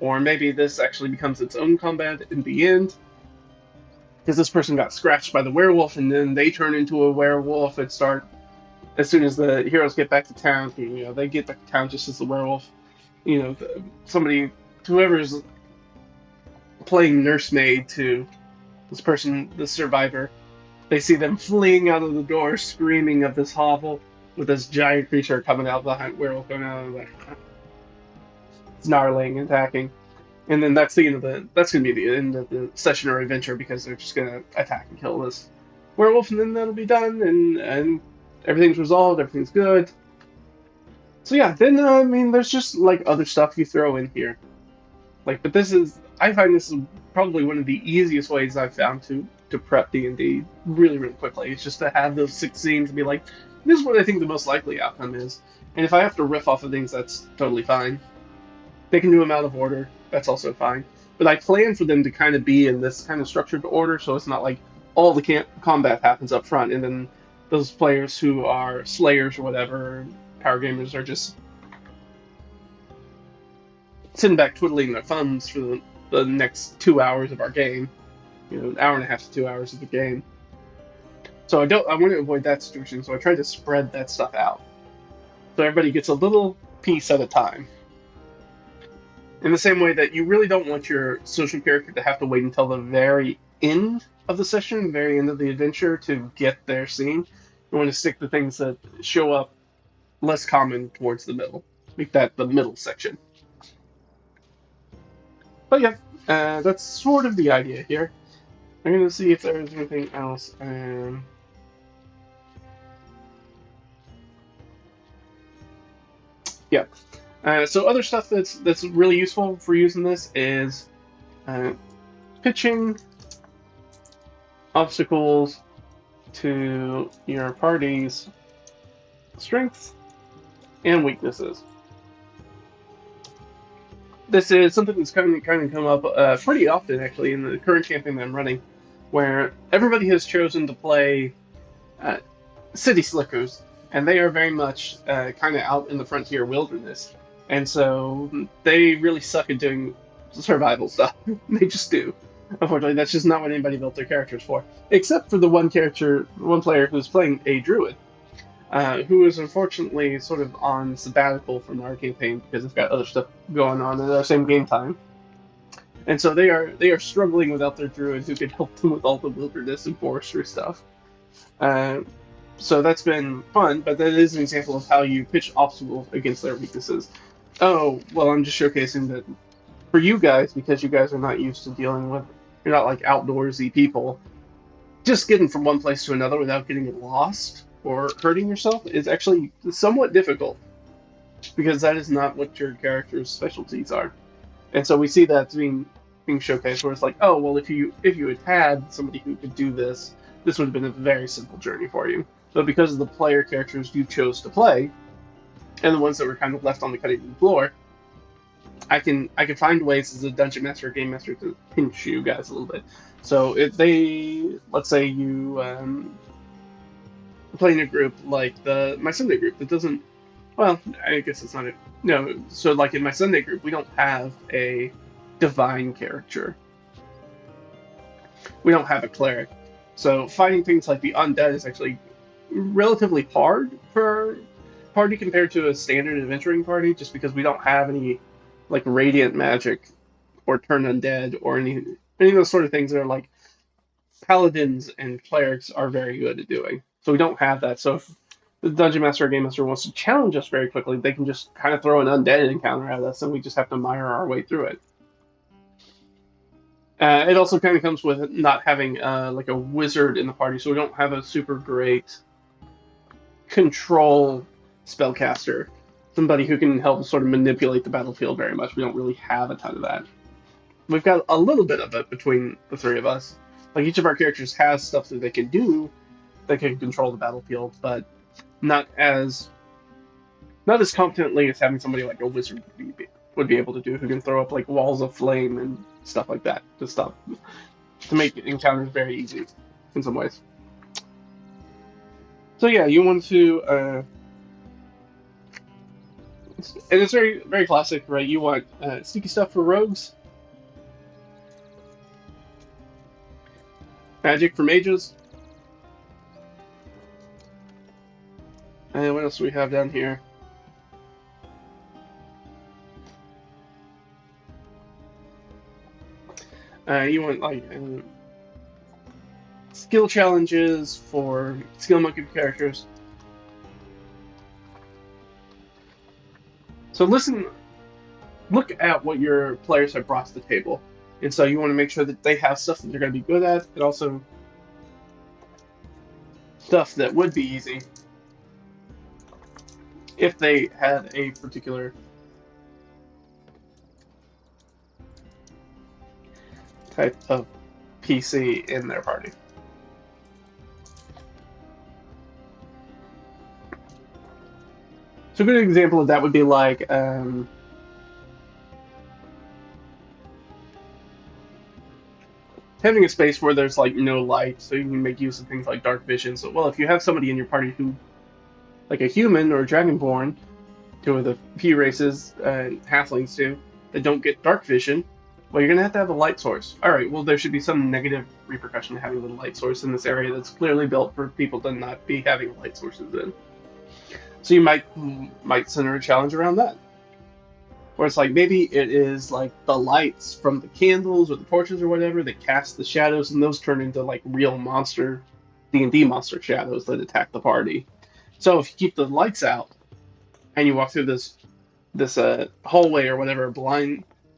Or maybe this actually becomes its own combat in the end, because this person got scratched by the werewolf, and then they turn into a werewolf and start, as soon as the heroes get back to town, they get back to town just as the werewolf, whoever's playing nursemaid to this survivor, they see them fleeing out of the door, screaming of this hovel, with this giant creature coming out behind, werewolf coming out of the snarling, attacking, and then that's going to be the end of the session or adventure, because they're just going to attack and kill this werewolf, and then that'll be done, and everything's resolved, everything's good. So yeah, then there's just like other stuff you throw in here, but I find this is probably one of the easiest ways I've found to prep D&D really, really quickly. It's just to have those 6 scenes and be like, this is what I think the most likely outcome is. And if I have to riff off of things, that's totally fine. They can do them out of order. That's also fine. But I plan for them to kind of be in this kind of structured order, so it's not like all the combat happens up front, and then those players who are slayers or whatever, power gamers, are just sitting back twiddling their thumbs for the next 2 hours of our game. You know, an hour and a half to 2 hours of the game. So I want to avoid that situation, so I try to spread that stuff out. So everybody gets a little piece at a time. In the same way that you really don't want your social character to have to wait until the very end of the session, very end of the adventure, to get their scene. You want to stick to things that show up less common towards the middle. Make that the middle section. But yeah, that's sort of the idea here. I'm going to see if there's anything else. Yeah. So other stuff that's really useful for using this is pitching obstacles to your party's strengths and weaknesses. This is something that's kind of come up pretty often, actually, in the current campaign that I'm running, where everybody has chosen to play city slickers, and they are very much kind of out in the frontier wilderness, and so they really suck at doing survival stuff. They just do. Unfortunately, that's just not what anybody built their characters for, except for the one player who's playing a druid, who is unfortunately sort of on sabbatical from our campaign because they've got other stuff going on at our same game time. And so they are struggling without their druid who could help them with all the wilderness and forestry stuff. So that's been fun, but that is an example of how you pitch obstacles against their weaknesses. Oh, well, I'm just showcasing that for you guys, because you guys are not used to dealing with, you're not like outdoorsy people, just getting from one place to another without getting lost or hurting yourself is actually somewhat difficult, because that is not what your character's specialties are. And so we see that being showcased, where it's like, oh, well, if you had somebody who could do this, this would have been a very simple journey for you. But because of the player characters you chose to play, and the ones that were kind of left on the cutting room floor, I can find ways as a dungeon master or game master to pinch you guys a little bit. So if let's say you play in a group like my Sunday group that doesn't, well, I guess it's not a, no. So like in my Sunday group, we don't have a divine character. We don't have a cleric. So fighting things like the undead is actually relatively hard for party compared to a standard adventuring party, just because we don't have any like radiant magic or turn undead or any of those sort of things that are like paladins and clerics are very good at doing. So we don't have that. So if the dungeon master or game master wants to challenge us very quickly, they can just kind of throw an undead encounter at us, and we just have to mire our way through it. It also kind of comes with not having like a wizard in the party, so we don't have a super great control spellcaster, somebody who can help sort of manipulate the battlefield very much. We don't really have a ton of that. We've got a little bit of it between the three of us. Like each of our characters has stuff that they can do, that can control the battlefield, but not as competently as having somebody like a wizard would be able to do, who can throw up like walls of flame and stuff like that to make encounters very easy in some ways. So yeah, you want to, and it's very very classic, right? You want sneaky stuff for rogues, magic for mages, and what else do we have down here? You want like skill challenges for skill monkey characters. So look at what your players have brought to the table, and so you want to make sure that they have stuff that they're going to be good at, and also stuff that would be easy if they had a particular type of PC in their party. So a good example of that would be like having a space where there's like no light, so you can make use of things like dark vision. So, well, if you have somebody in your party who, like a human or a dragonborn, two of the few races, halflings too, that don't get dark vision, well, you're gonna have to have a light source. All right, well, there should be some negative repercussion to having a light source in this area that's clearly built for people to not be having light sources in. So you might center a challenge around that. Where it's like maybe it is like the lights from the candles or the torches or whatever that cast the shadows, and those turn into like real monster D&D monster shadows that attack the party. So if you keep the lights out and you walk through this hallway or whatever,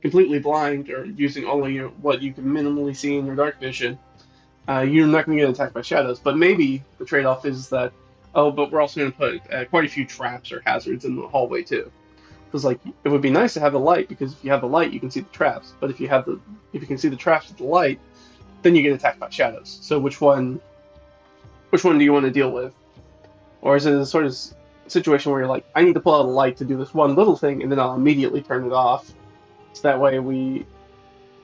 completely blind, or using only what you can minimally see in your dark vision, you're not going to get attacked by shadows. But maybe the trade-off is that, oh, but we're also going to put quite a few traps or hazards in the hallway too. Because like it would be nice to have the light, because if you have the light, you can see the traps. But if you can see the traps with the light, then you get attacked by shadows. So which one do you want to deal with? Or is it a sort of situation where you're like, I need to pull out a light to do this one little thing, and then I'll immediately turn it off, so that way we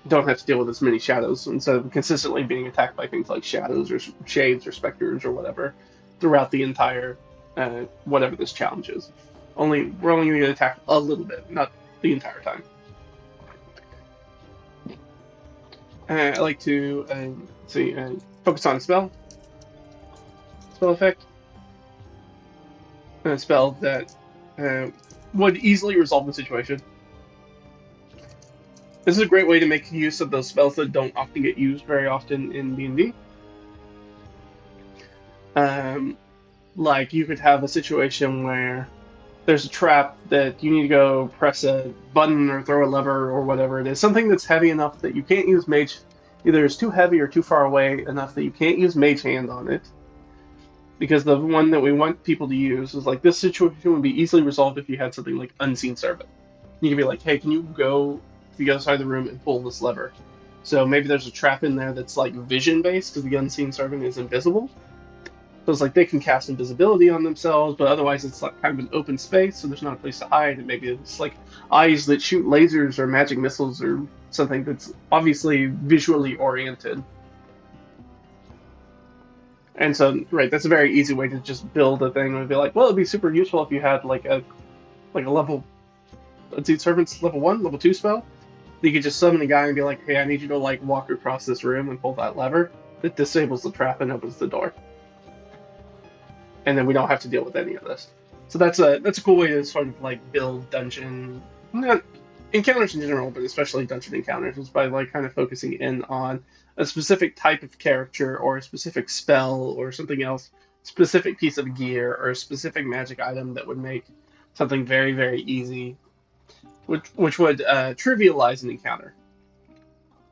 don't have to deal with as many shadows instead of consistently being attacked by things like shadows or shades or specters or whatever throughout the entire whatever this challenge is. We're only going to attack a little bit, not the entire time. I like to focus on a spell effect, a spell that would easily resolve the situation. This is a great way to make use of those spells that don't often get used very often in D&D. Like you could have a situation where there's a trap that you need to go press a button or throw a lever or whatever it is, something that's heavy enough that you can't use mage, either it's too heavy or too far away enough that you can't use mage hand on it. Because the one that we want people to use is like, this situation would be easily resolved if you had something like Unseen Servant. You can be like, hey, can you go to the other side of the room and pull this lever? So maybe there's a trap in there that's like vision based, because the Unseen Servant is invisible. So it's like they can cast invisibility on themselves, but otherwise it's like kind of an open space, so there's not a place to hide. And maybe it's like eyes that shoot lasers or magic missiles or something that's obviously visually oriented. And so, right, that's a very easy way to just build a thing. It'd be like, well, it'd be super useful if you had like a level, Unseen Servant's level 1, level 2 spell. You could just summon a guy and be like, hey, I need you to like walk across this room and pull that lever. That disables the trap and opens the door. And then we don't have to deal with any of this. So that's a cool way to sort of like build dungeon, not encounters in general, but especially dungeon encounters, is by like kind of focusing in on a specific type of character or a specific spell or something else, specific piece of gear or a specific magic item that would make something very, very easy, which would trivialize an encounter,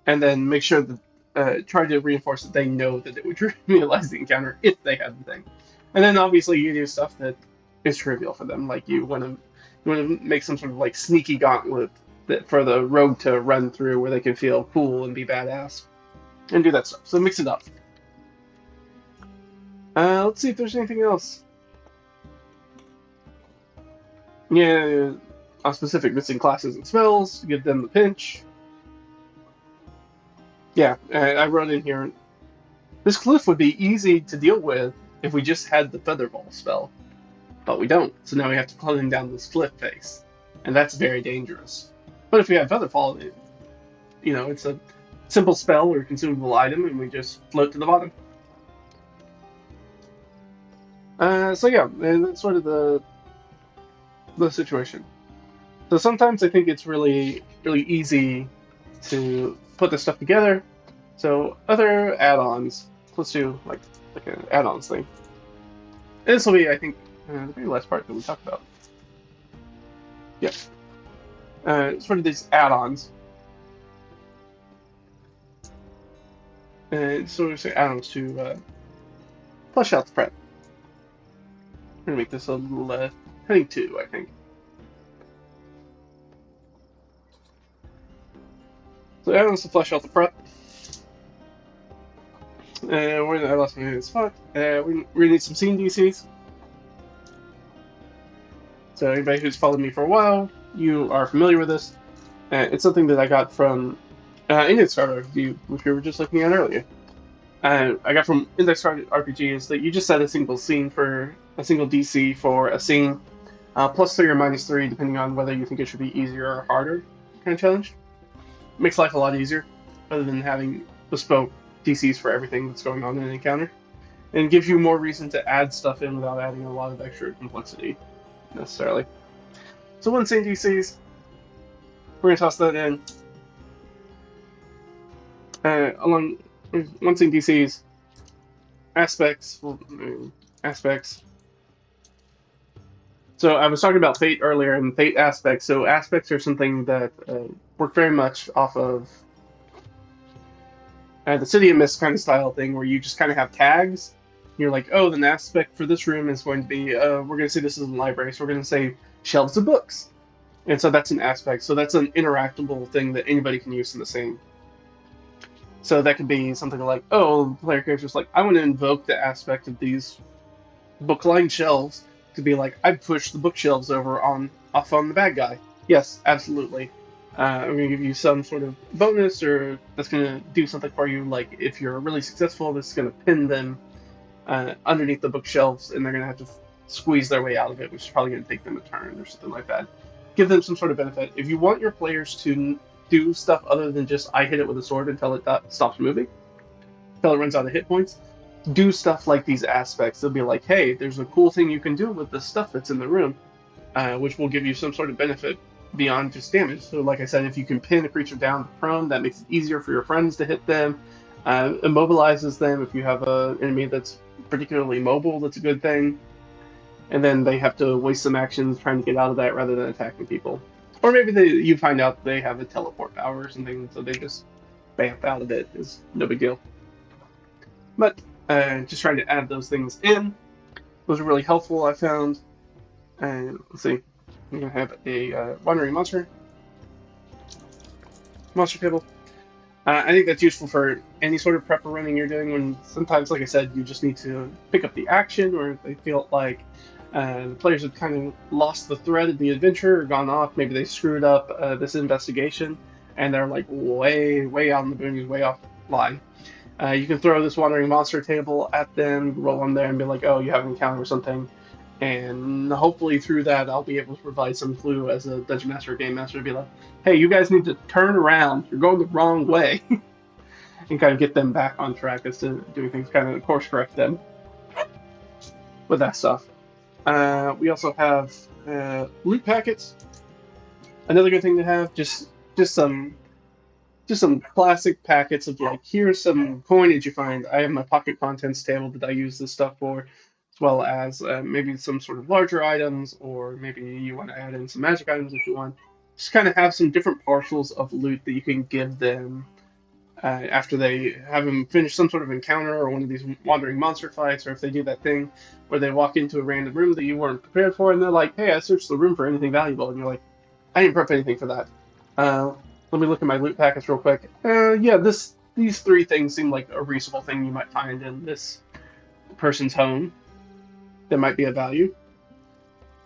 and then make sure that try to reinforce that they know that it would trivialize the encounter if they had the thing. And then obviously you do stuff that is trivial for them, like you want to make some sort of like sneaky gauntlet that for the rogue to run through, where they can feel cool and be badass, and do that stuff. So mix it up. Let's see if there's anything else. Yeah, on specific missing classes and spells, give them the pinch. Yeah, I wrote in here. This cliff would be easy to deal with if we just had the Featherball spell, but we don't. So now we have to climb down this cliff face, and that's very dangerous. But if we have Featherfall, it's a simple spell or consumable item, and we just float to the bottom. So yeah, and that's sort of the situation. So sometimes I think it's really, really easy to put this stuff together. So other add-ons, let's do like an add-ons thing. And this will be, I think, the very last part that we talked about. Yeah. Sort of these add-ons. So we say add-ons to flesh out the prep. I'm gonna make this a little heading 2, I think. So add-ons to flesh out the prep. Where did I lost my spot? We need some scene DCs. So anybody who's followed me for a while, you are familiar with this. It's something that I got from Index Card RPG, which we were just looking at earlier. I got from Index Card RPG is that you just set a single DC for a scene, +3 or -3, depending on whether you think it should be easier or harder kind of challenge. Makes life a lot easier, rather than having bespoke DCs for everything that's going on in an encounter. And gives you more reason to add stuff in without adding a lot of extra complexity, necessarily. So one scene DCs, we're going to toss that in. Along one scene DCs, aspects. So I was talking about fate earlier, and fate aspects. So aspects are something that work very much off of the City of Mist kind of style thing, where you just kind of have tags. You're like, oh, the aspect for this room is going to be, we're going to say this is a library, so we're going to say shelves of books. And so that's an aspect. So that's an interactable thing that anybody can use in the scene. So that could be something like, oh, the player character's like, I want to invoke the aspect of these book-lined shelves to be like, I push the bookshelves off on the bad guy. Yes, absolutely. I'm going to give you some sort of bonus, or that's going to do something for you. Like if you're really successful, this is going to pin them underneath the bookshelves, and they're going to have to squeeze their way out of it, which is probably going to take them a turn or something like that. Give them some sort of benefit. If you want your players to do stuff other than just I hit it with a sword until it stops moving, until it runs out of hit points, do stuff like these aspects. They'll be like, hey, there's a cool thing you can do with the stuff that's in the room, which will give you some sort of benefit beyond just damage. So like I said, if you can pin a creature down to prone, that makes it easier for your friends to hit them, immobilizes them. If you have an enemy that's particularly mobile, that's a good thing. And then they have to waste some actions trying to get out of that rather than attacking people. Or maybe you find out they have a teleport power or something, so they just bamf out of it. It's no big deal. But just trying to add those things in. Those are really helpful, I found. And let's see. I'm going to have a wandering monster table. I think that's useful for any sort of prep or running you're doing when sometimes, like I said, you just need to pick up the action, or they feel like the players have kind of lost the thread of the adventure or gone off. Maybe they screwed up this investigation and they're like way out in the boonies, way off line. You can throw this wandering monster table at them, roll on there, and be like, oh, you have an encounter or something. And hopefully through that, I'll be able to provide some clue as a dungeon master or game master to be like, hey, you guys need to turn around. You're going the wrong way. And kind of get them back on track as to doing things, kind of course correct them with that stuff. We also have loot packets. Another good thing to have, just some classic packets of like, here's some coinage you find. I have my pocket contents table that I use this stuff for, as well as maybe some sort of larger items, or maybe you want to add in some magic items if you want. Just kind of have some different parcels of loot that you can give them after they have them finish some sort of encounter or one of these wandering monster fights, or if they do that thing where they walk into a random room that you weren't prepared for, and they're like, hey, I searched the room for anything valuable, and you're like, I didn't prep anything for that. Let me look at my loot packets real quick. Yeah, these three things seem like a reasonable thing you might find in this person's home that might be of value.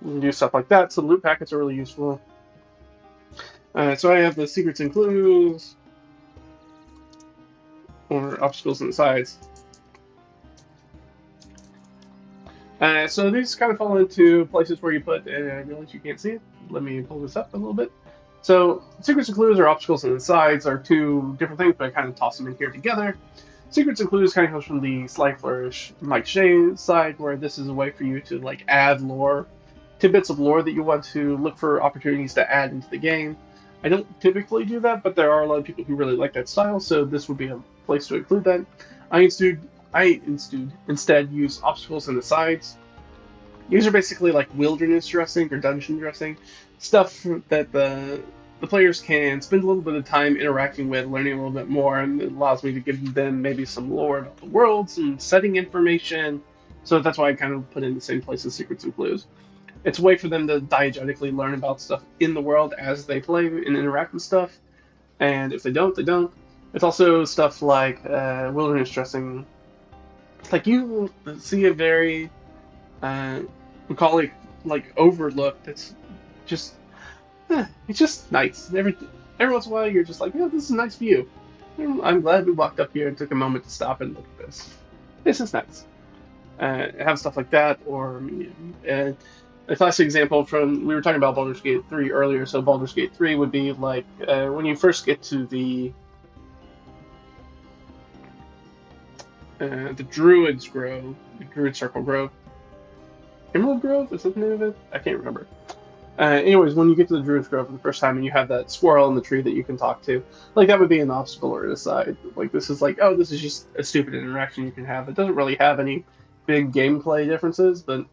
You can do stuff like that, so loot packets are really useful. So I have the secrets and clues, or obstacles and sides. So these kind of fall into places where you put, I realize you can't see it. Let me pull this up a little bit. So secrets and clues or obstacles and sides are two different things, but I kind of toss them in here together. Secrets and clues kind of comes from the Sly Flourish Mike Shea side, where this is a way for you to like add lore, tidbits of lore that you want to look for opportunities to add into the game. I don't typically do that, but there are a lot of people who really like that style, so this would be a place to include that. I instead use obstacles and asides. These are basically like wilderness dressing or dungeon dressing, stuff that the players can spend a little bit of time interacting with, learning a little bit more, and it allows me to give them maybe some lore about the world, some setting information. So that's why I kind of put in the same place as secrets and clues. It's a way for them to diegetically learn about stuff in the world as they play and interact with stuff. And if they don't, they don't. It's also stuff like wilderness dressing. Like you see a very bucolic like overlook that's just it's just nice. Every once in a while, you're just like, yeah, this is a nice view. I'm glad we walked up here and took a moment to stop and look at this. This is nice. Have stuff like that, or a classic example from we were talking about Baldur's Gate 3 earlier. So Baldur's Gate 3 would be like when you first get to the Druid's Grove, the Druid Circle Grove. Emerald Grove? Is that the name of it? I can't remember. Anyways, when you get to the Druid's Grove for the first time and you have that squirrel in the tree that you can talk to, like that would be an obstacle or an aside. Like this is like, oh, this is just a stupid interaction you can have. It doesn't really have any big gameplay differences, but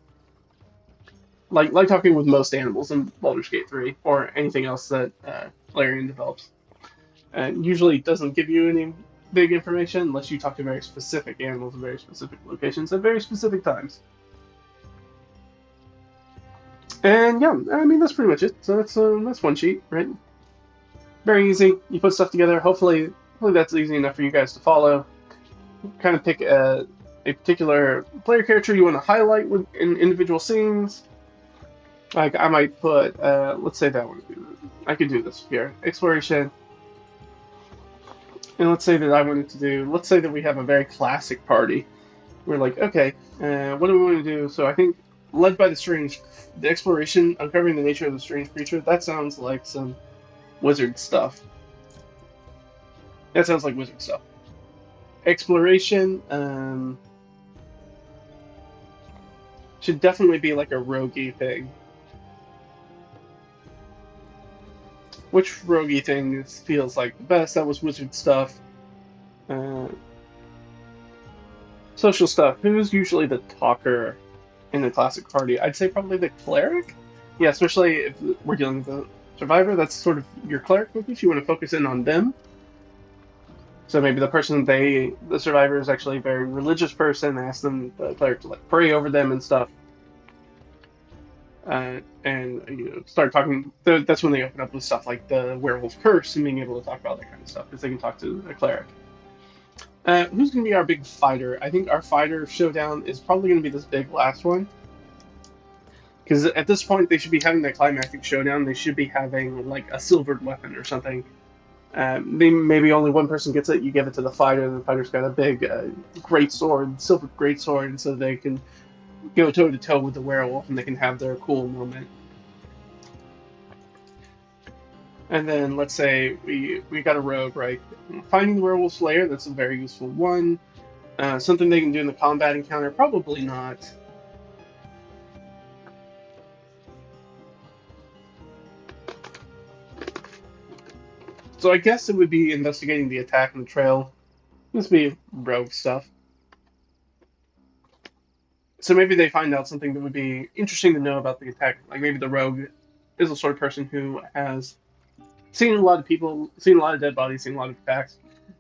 like talking with most animals in Baldur's Gate 3 or anything else that Larian develops. Usually doesn't give you any big information unless you talk to very specific animals in very specific locations at very specific times. And yeah, I mean that's pretty much it. So that's one sheet, right? Very easy. You put stuff together. Hopefully that's easy enough for you guys to follow. Kind of pick a particular player character you want to highlight in individual scenes. Like I might put, let's say that one. I could do this here, exploration. And let's say that I wanted to do. Let's say that we have a very classic party. We're like, okay, what do we want to do? So I think. Led by the exploration, uncovering the nature of the strange creature, that sounds like some wizard stuff. That sounds like wizard stuff. Exploration should definitely be like a roguey thing. Which roguey thing feels like the best? That was wizard stuff. Social stuff. Who's usually the talker in the classic party? I'd say probably the cleric. Yeah, especially if we're dealing with a survivor, that's sort of your cleric focus. You want to focus in on them. So maybe the survivor is actually a very religious person. Ask them, the cleric, to like pray over them and stuff. And start talking. That's when they open up with stuff like the werewolf curse and being able to talk about that kind of stuff because they can talk to a cleric. Who's going to be our big fighter? I think our fighter showdown is probably going to be this big last one. Because at this point, they should be having that climactic showdown. They should be having, like, a silvered weapon or something. Maybe only one person gets it. You give it to the fighter, and the fighter's got a big great sword, silver great sword, and so they can go toe-to-toe with the werewolf, and they can have their cool moment. And then let's say we got a rogue, right? Finding the werewolf's lair, that's a very useful one. Something they can do in the combat encounter, probably not. So I guess it would be investigating the attack on the trail. This would be rogue stuff. So maybe they find out something that would be interesting to know about the attack. Like maybe the rogue is the sort of person who has seen a lot of people, seen a lot of dead bodies, seen a lot of attacks,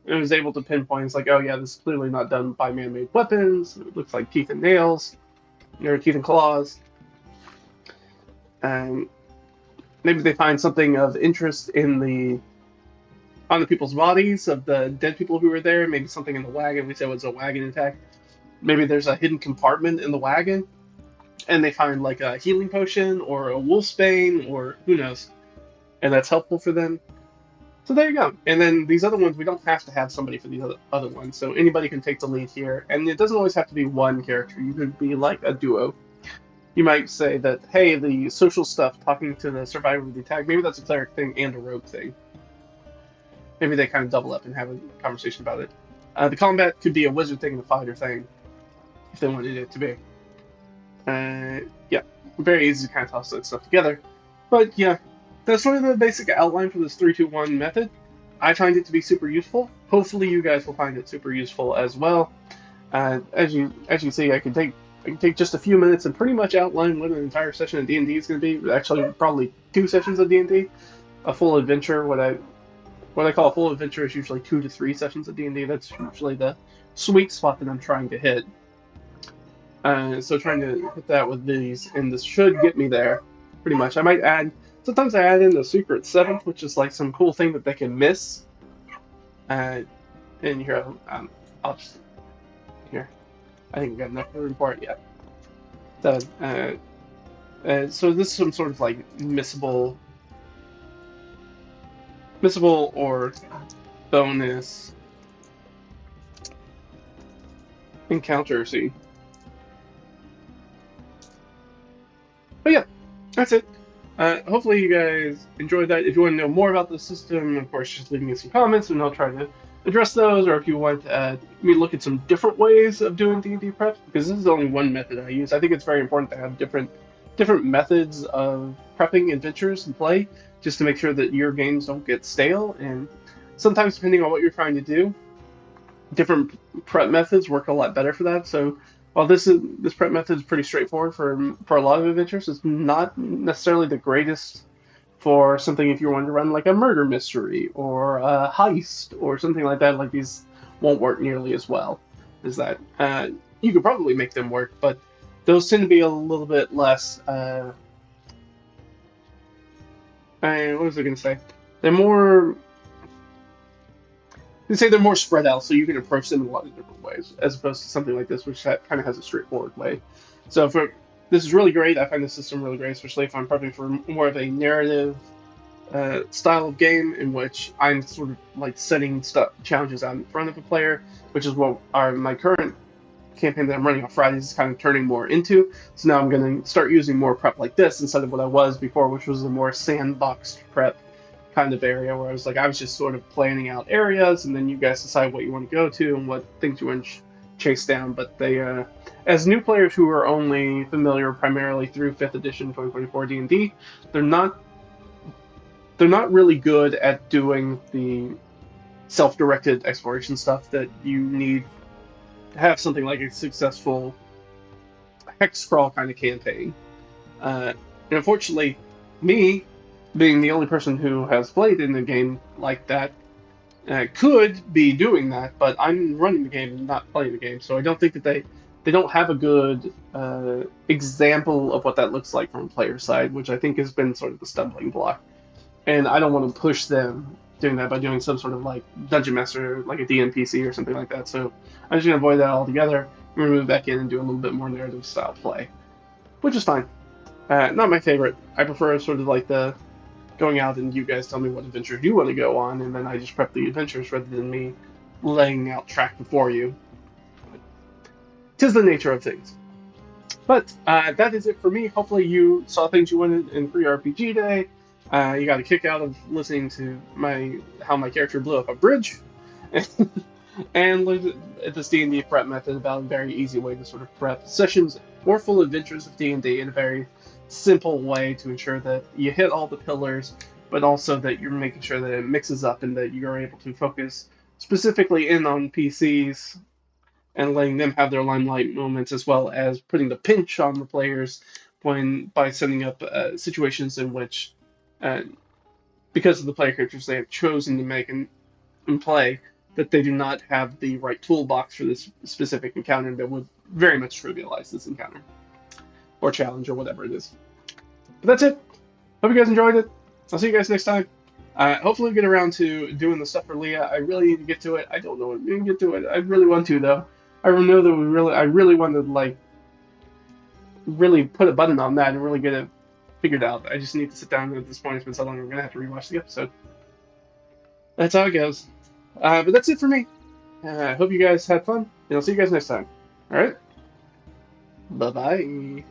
and was able to pinpoint, it's like, oh yeah, this is clearly not done by man-made weapons. It looks like teeth and nails, or teeth and claws. And maybe they find something of interest on the people's bodies of the dead people who were there. Maybe something in the wagon. We said it was a wagon attack. Maybe there's a hidden compartment in the wagon, and they find like a healing potion or a wolfsbane or who knows. And that's helpful for them. So there you go. And then these other ones, we don't have to have somebody for these other ones. So anybody can take the lead here. And it doesn't always have to be one character. You could be like a duo. You might say that, hey, the social stuff, talking to the survivor of the attack, maybe that's a cleric thing and a rogue thing. Maybe they kind of double up and have a conversation about it. The combat could be a wizard thing and a fighter thing, if they wanted it to be. Yeah, very easy to kind of toss that stuff together. But yeah, that's sort of the basic outline for this 3-2-1 method. I find it to be super useful. Hopefully you guys will find it super useful as well. As you see, I can take just a few minutes and pretty much outline what an entire session of D&D is going to be. Actually, probably 2 sessions of D&D. A full adventure, what I call a full adventure is usually 2 to 3 sessions of D&D. That's usually the sweet spot that I'm trying to hit. So trying to hit that with these, and this should get me there, pretty much. Sometimes I add in a secret 7th, which is like some cool thing that they can miss. And here, I'll just, here. I think we got enough room for it yet. So, So this is some sort of like missable or bonus encounter scene. But yeah, that's it. Hopefully you guys enjoyed that. If you want to know more about the system, of course, just leave me some comments and I'll try to address those. Or if you want me to look at some different ways of doing D&D prep, because this is only one method I use. I think it's very important to have different methods of prepping adventures and play, just to make sure that your games don't get stale. And sometimes, depending on what you're trying to do, different prep methods work a lot better for that. So while this prep method is pretty straightforward for a lot of adventures, it's not necessarily the greatest for something if you want to run like a murder mystery or a heist or something like that. Like these won't work nearly as well as that. You could probably make them work, but those tend to be a little bit less. What was I going to say? They're more They say they're more spread out, so you can approach them in a lot of different ways, as opposed to something like this, which kind of has a straightforward way. So this is really great. I find the system really great, especially if I'm prepping for more of a narrative style of game in which I'm sort of like setting challenges out in front of a player, which is what my current campaign that I'm running on Fridays is kind of turning more into. So now I'm going to start using more prep like this instead of what I was before, which was a more sandboxed prep kind of area where I was just sort of planning out areas, and then you guys decide what you want to go to and what things you want to chase down. But as new players who are only familiar primarily through 5th edition 2024 D&D, they're not really good at doing the self-directed exploration stuff that you need to have something like a successful hex crawl kind of campaign. And unfortunately, me being the only person who has played in a game like that could be doing that, but I'm running the game and not playing the game, so I don't think that they don't have a good example of what that looks like from a player side, which I think has been sort of the stumbling block. And I don't want to push them doing that by doing some sort of like dungeon master, like a DNPC or something like that. So I'm just gonna avoid that altogether. I'm gonna move back in and do a little bit more narrative style play, which is fine. Not my favorite. I prefer sort of like the going out and you guys tell me what adventure you want to go on, and then I just prep the adventures rather than me laying out track before you. Tis the nature of things. But that is it for me. Hopefully you saw things you wanted in free RPG today. You got a kick out of listening to how my character blew up a bridge, and looked at this D&D prep method about a very easy way to sort of prep sessions or full adventures of D&D in a very simple way to ensure that you hit all the pillars, but also that you're making sure that it mixes up and that you're able to focus specifically in on PCs and letting them have their limelight moments, as well as putting the pinch on the players by setting up situations in which, uh, because of the player characters they have chosen to make and play, that they do not have the right toolbox for this specific encounter that would very much trivialize this encounter or challenge or whatever it is. But that's it. Hope you guys enjoyed it. I'll see you guys next time. Hopefully, we get around to doing the stuff for Leah. I really need to get to it. I don't know when we can get to it. I really want to, though. I know that I really want to, like, really put a button on that and really get it figured out. I just need to sit down at this point. It's been so long, I'm going to have to rewatch the episode. That's how it goes. But that's it for me. I hope you guys had fun, and I'll see you guys next time. All right? Bye-bye.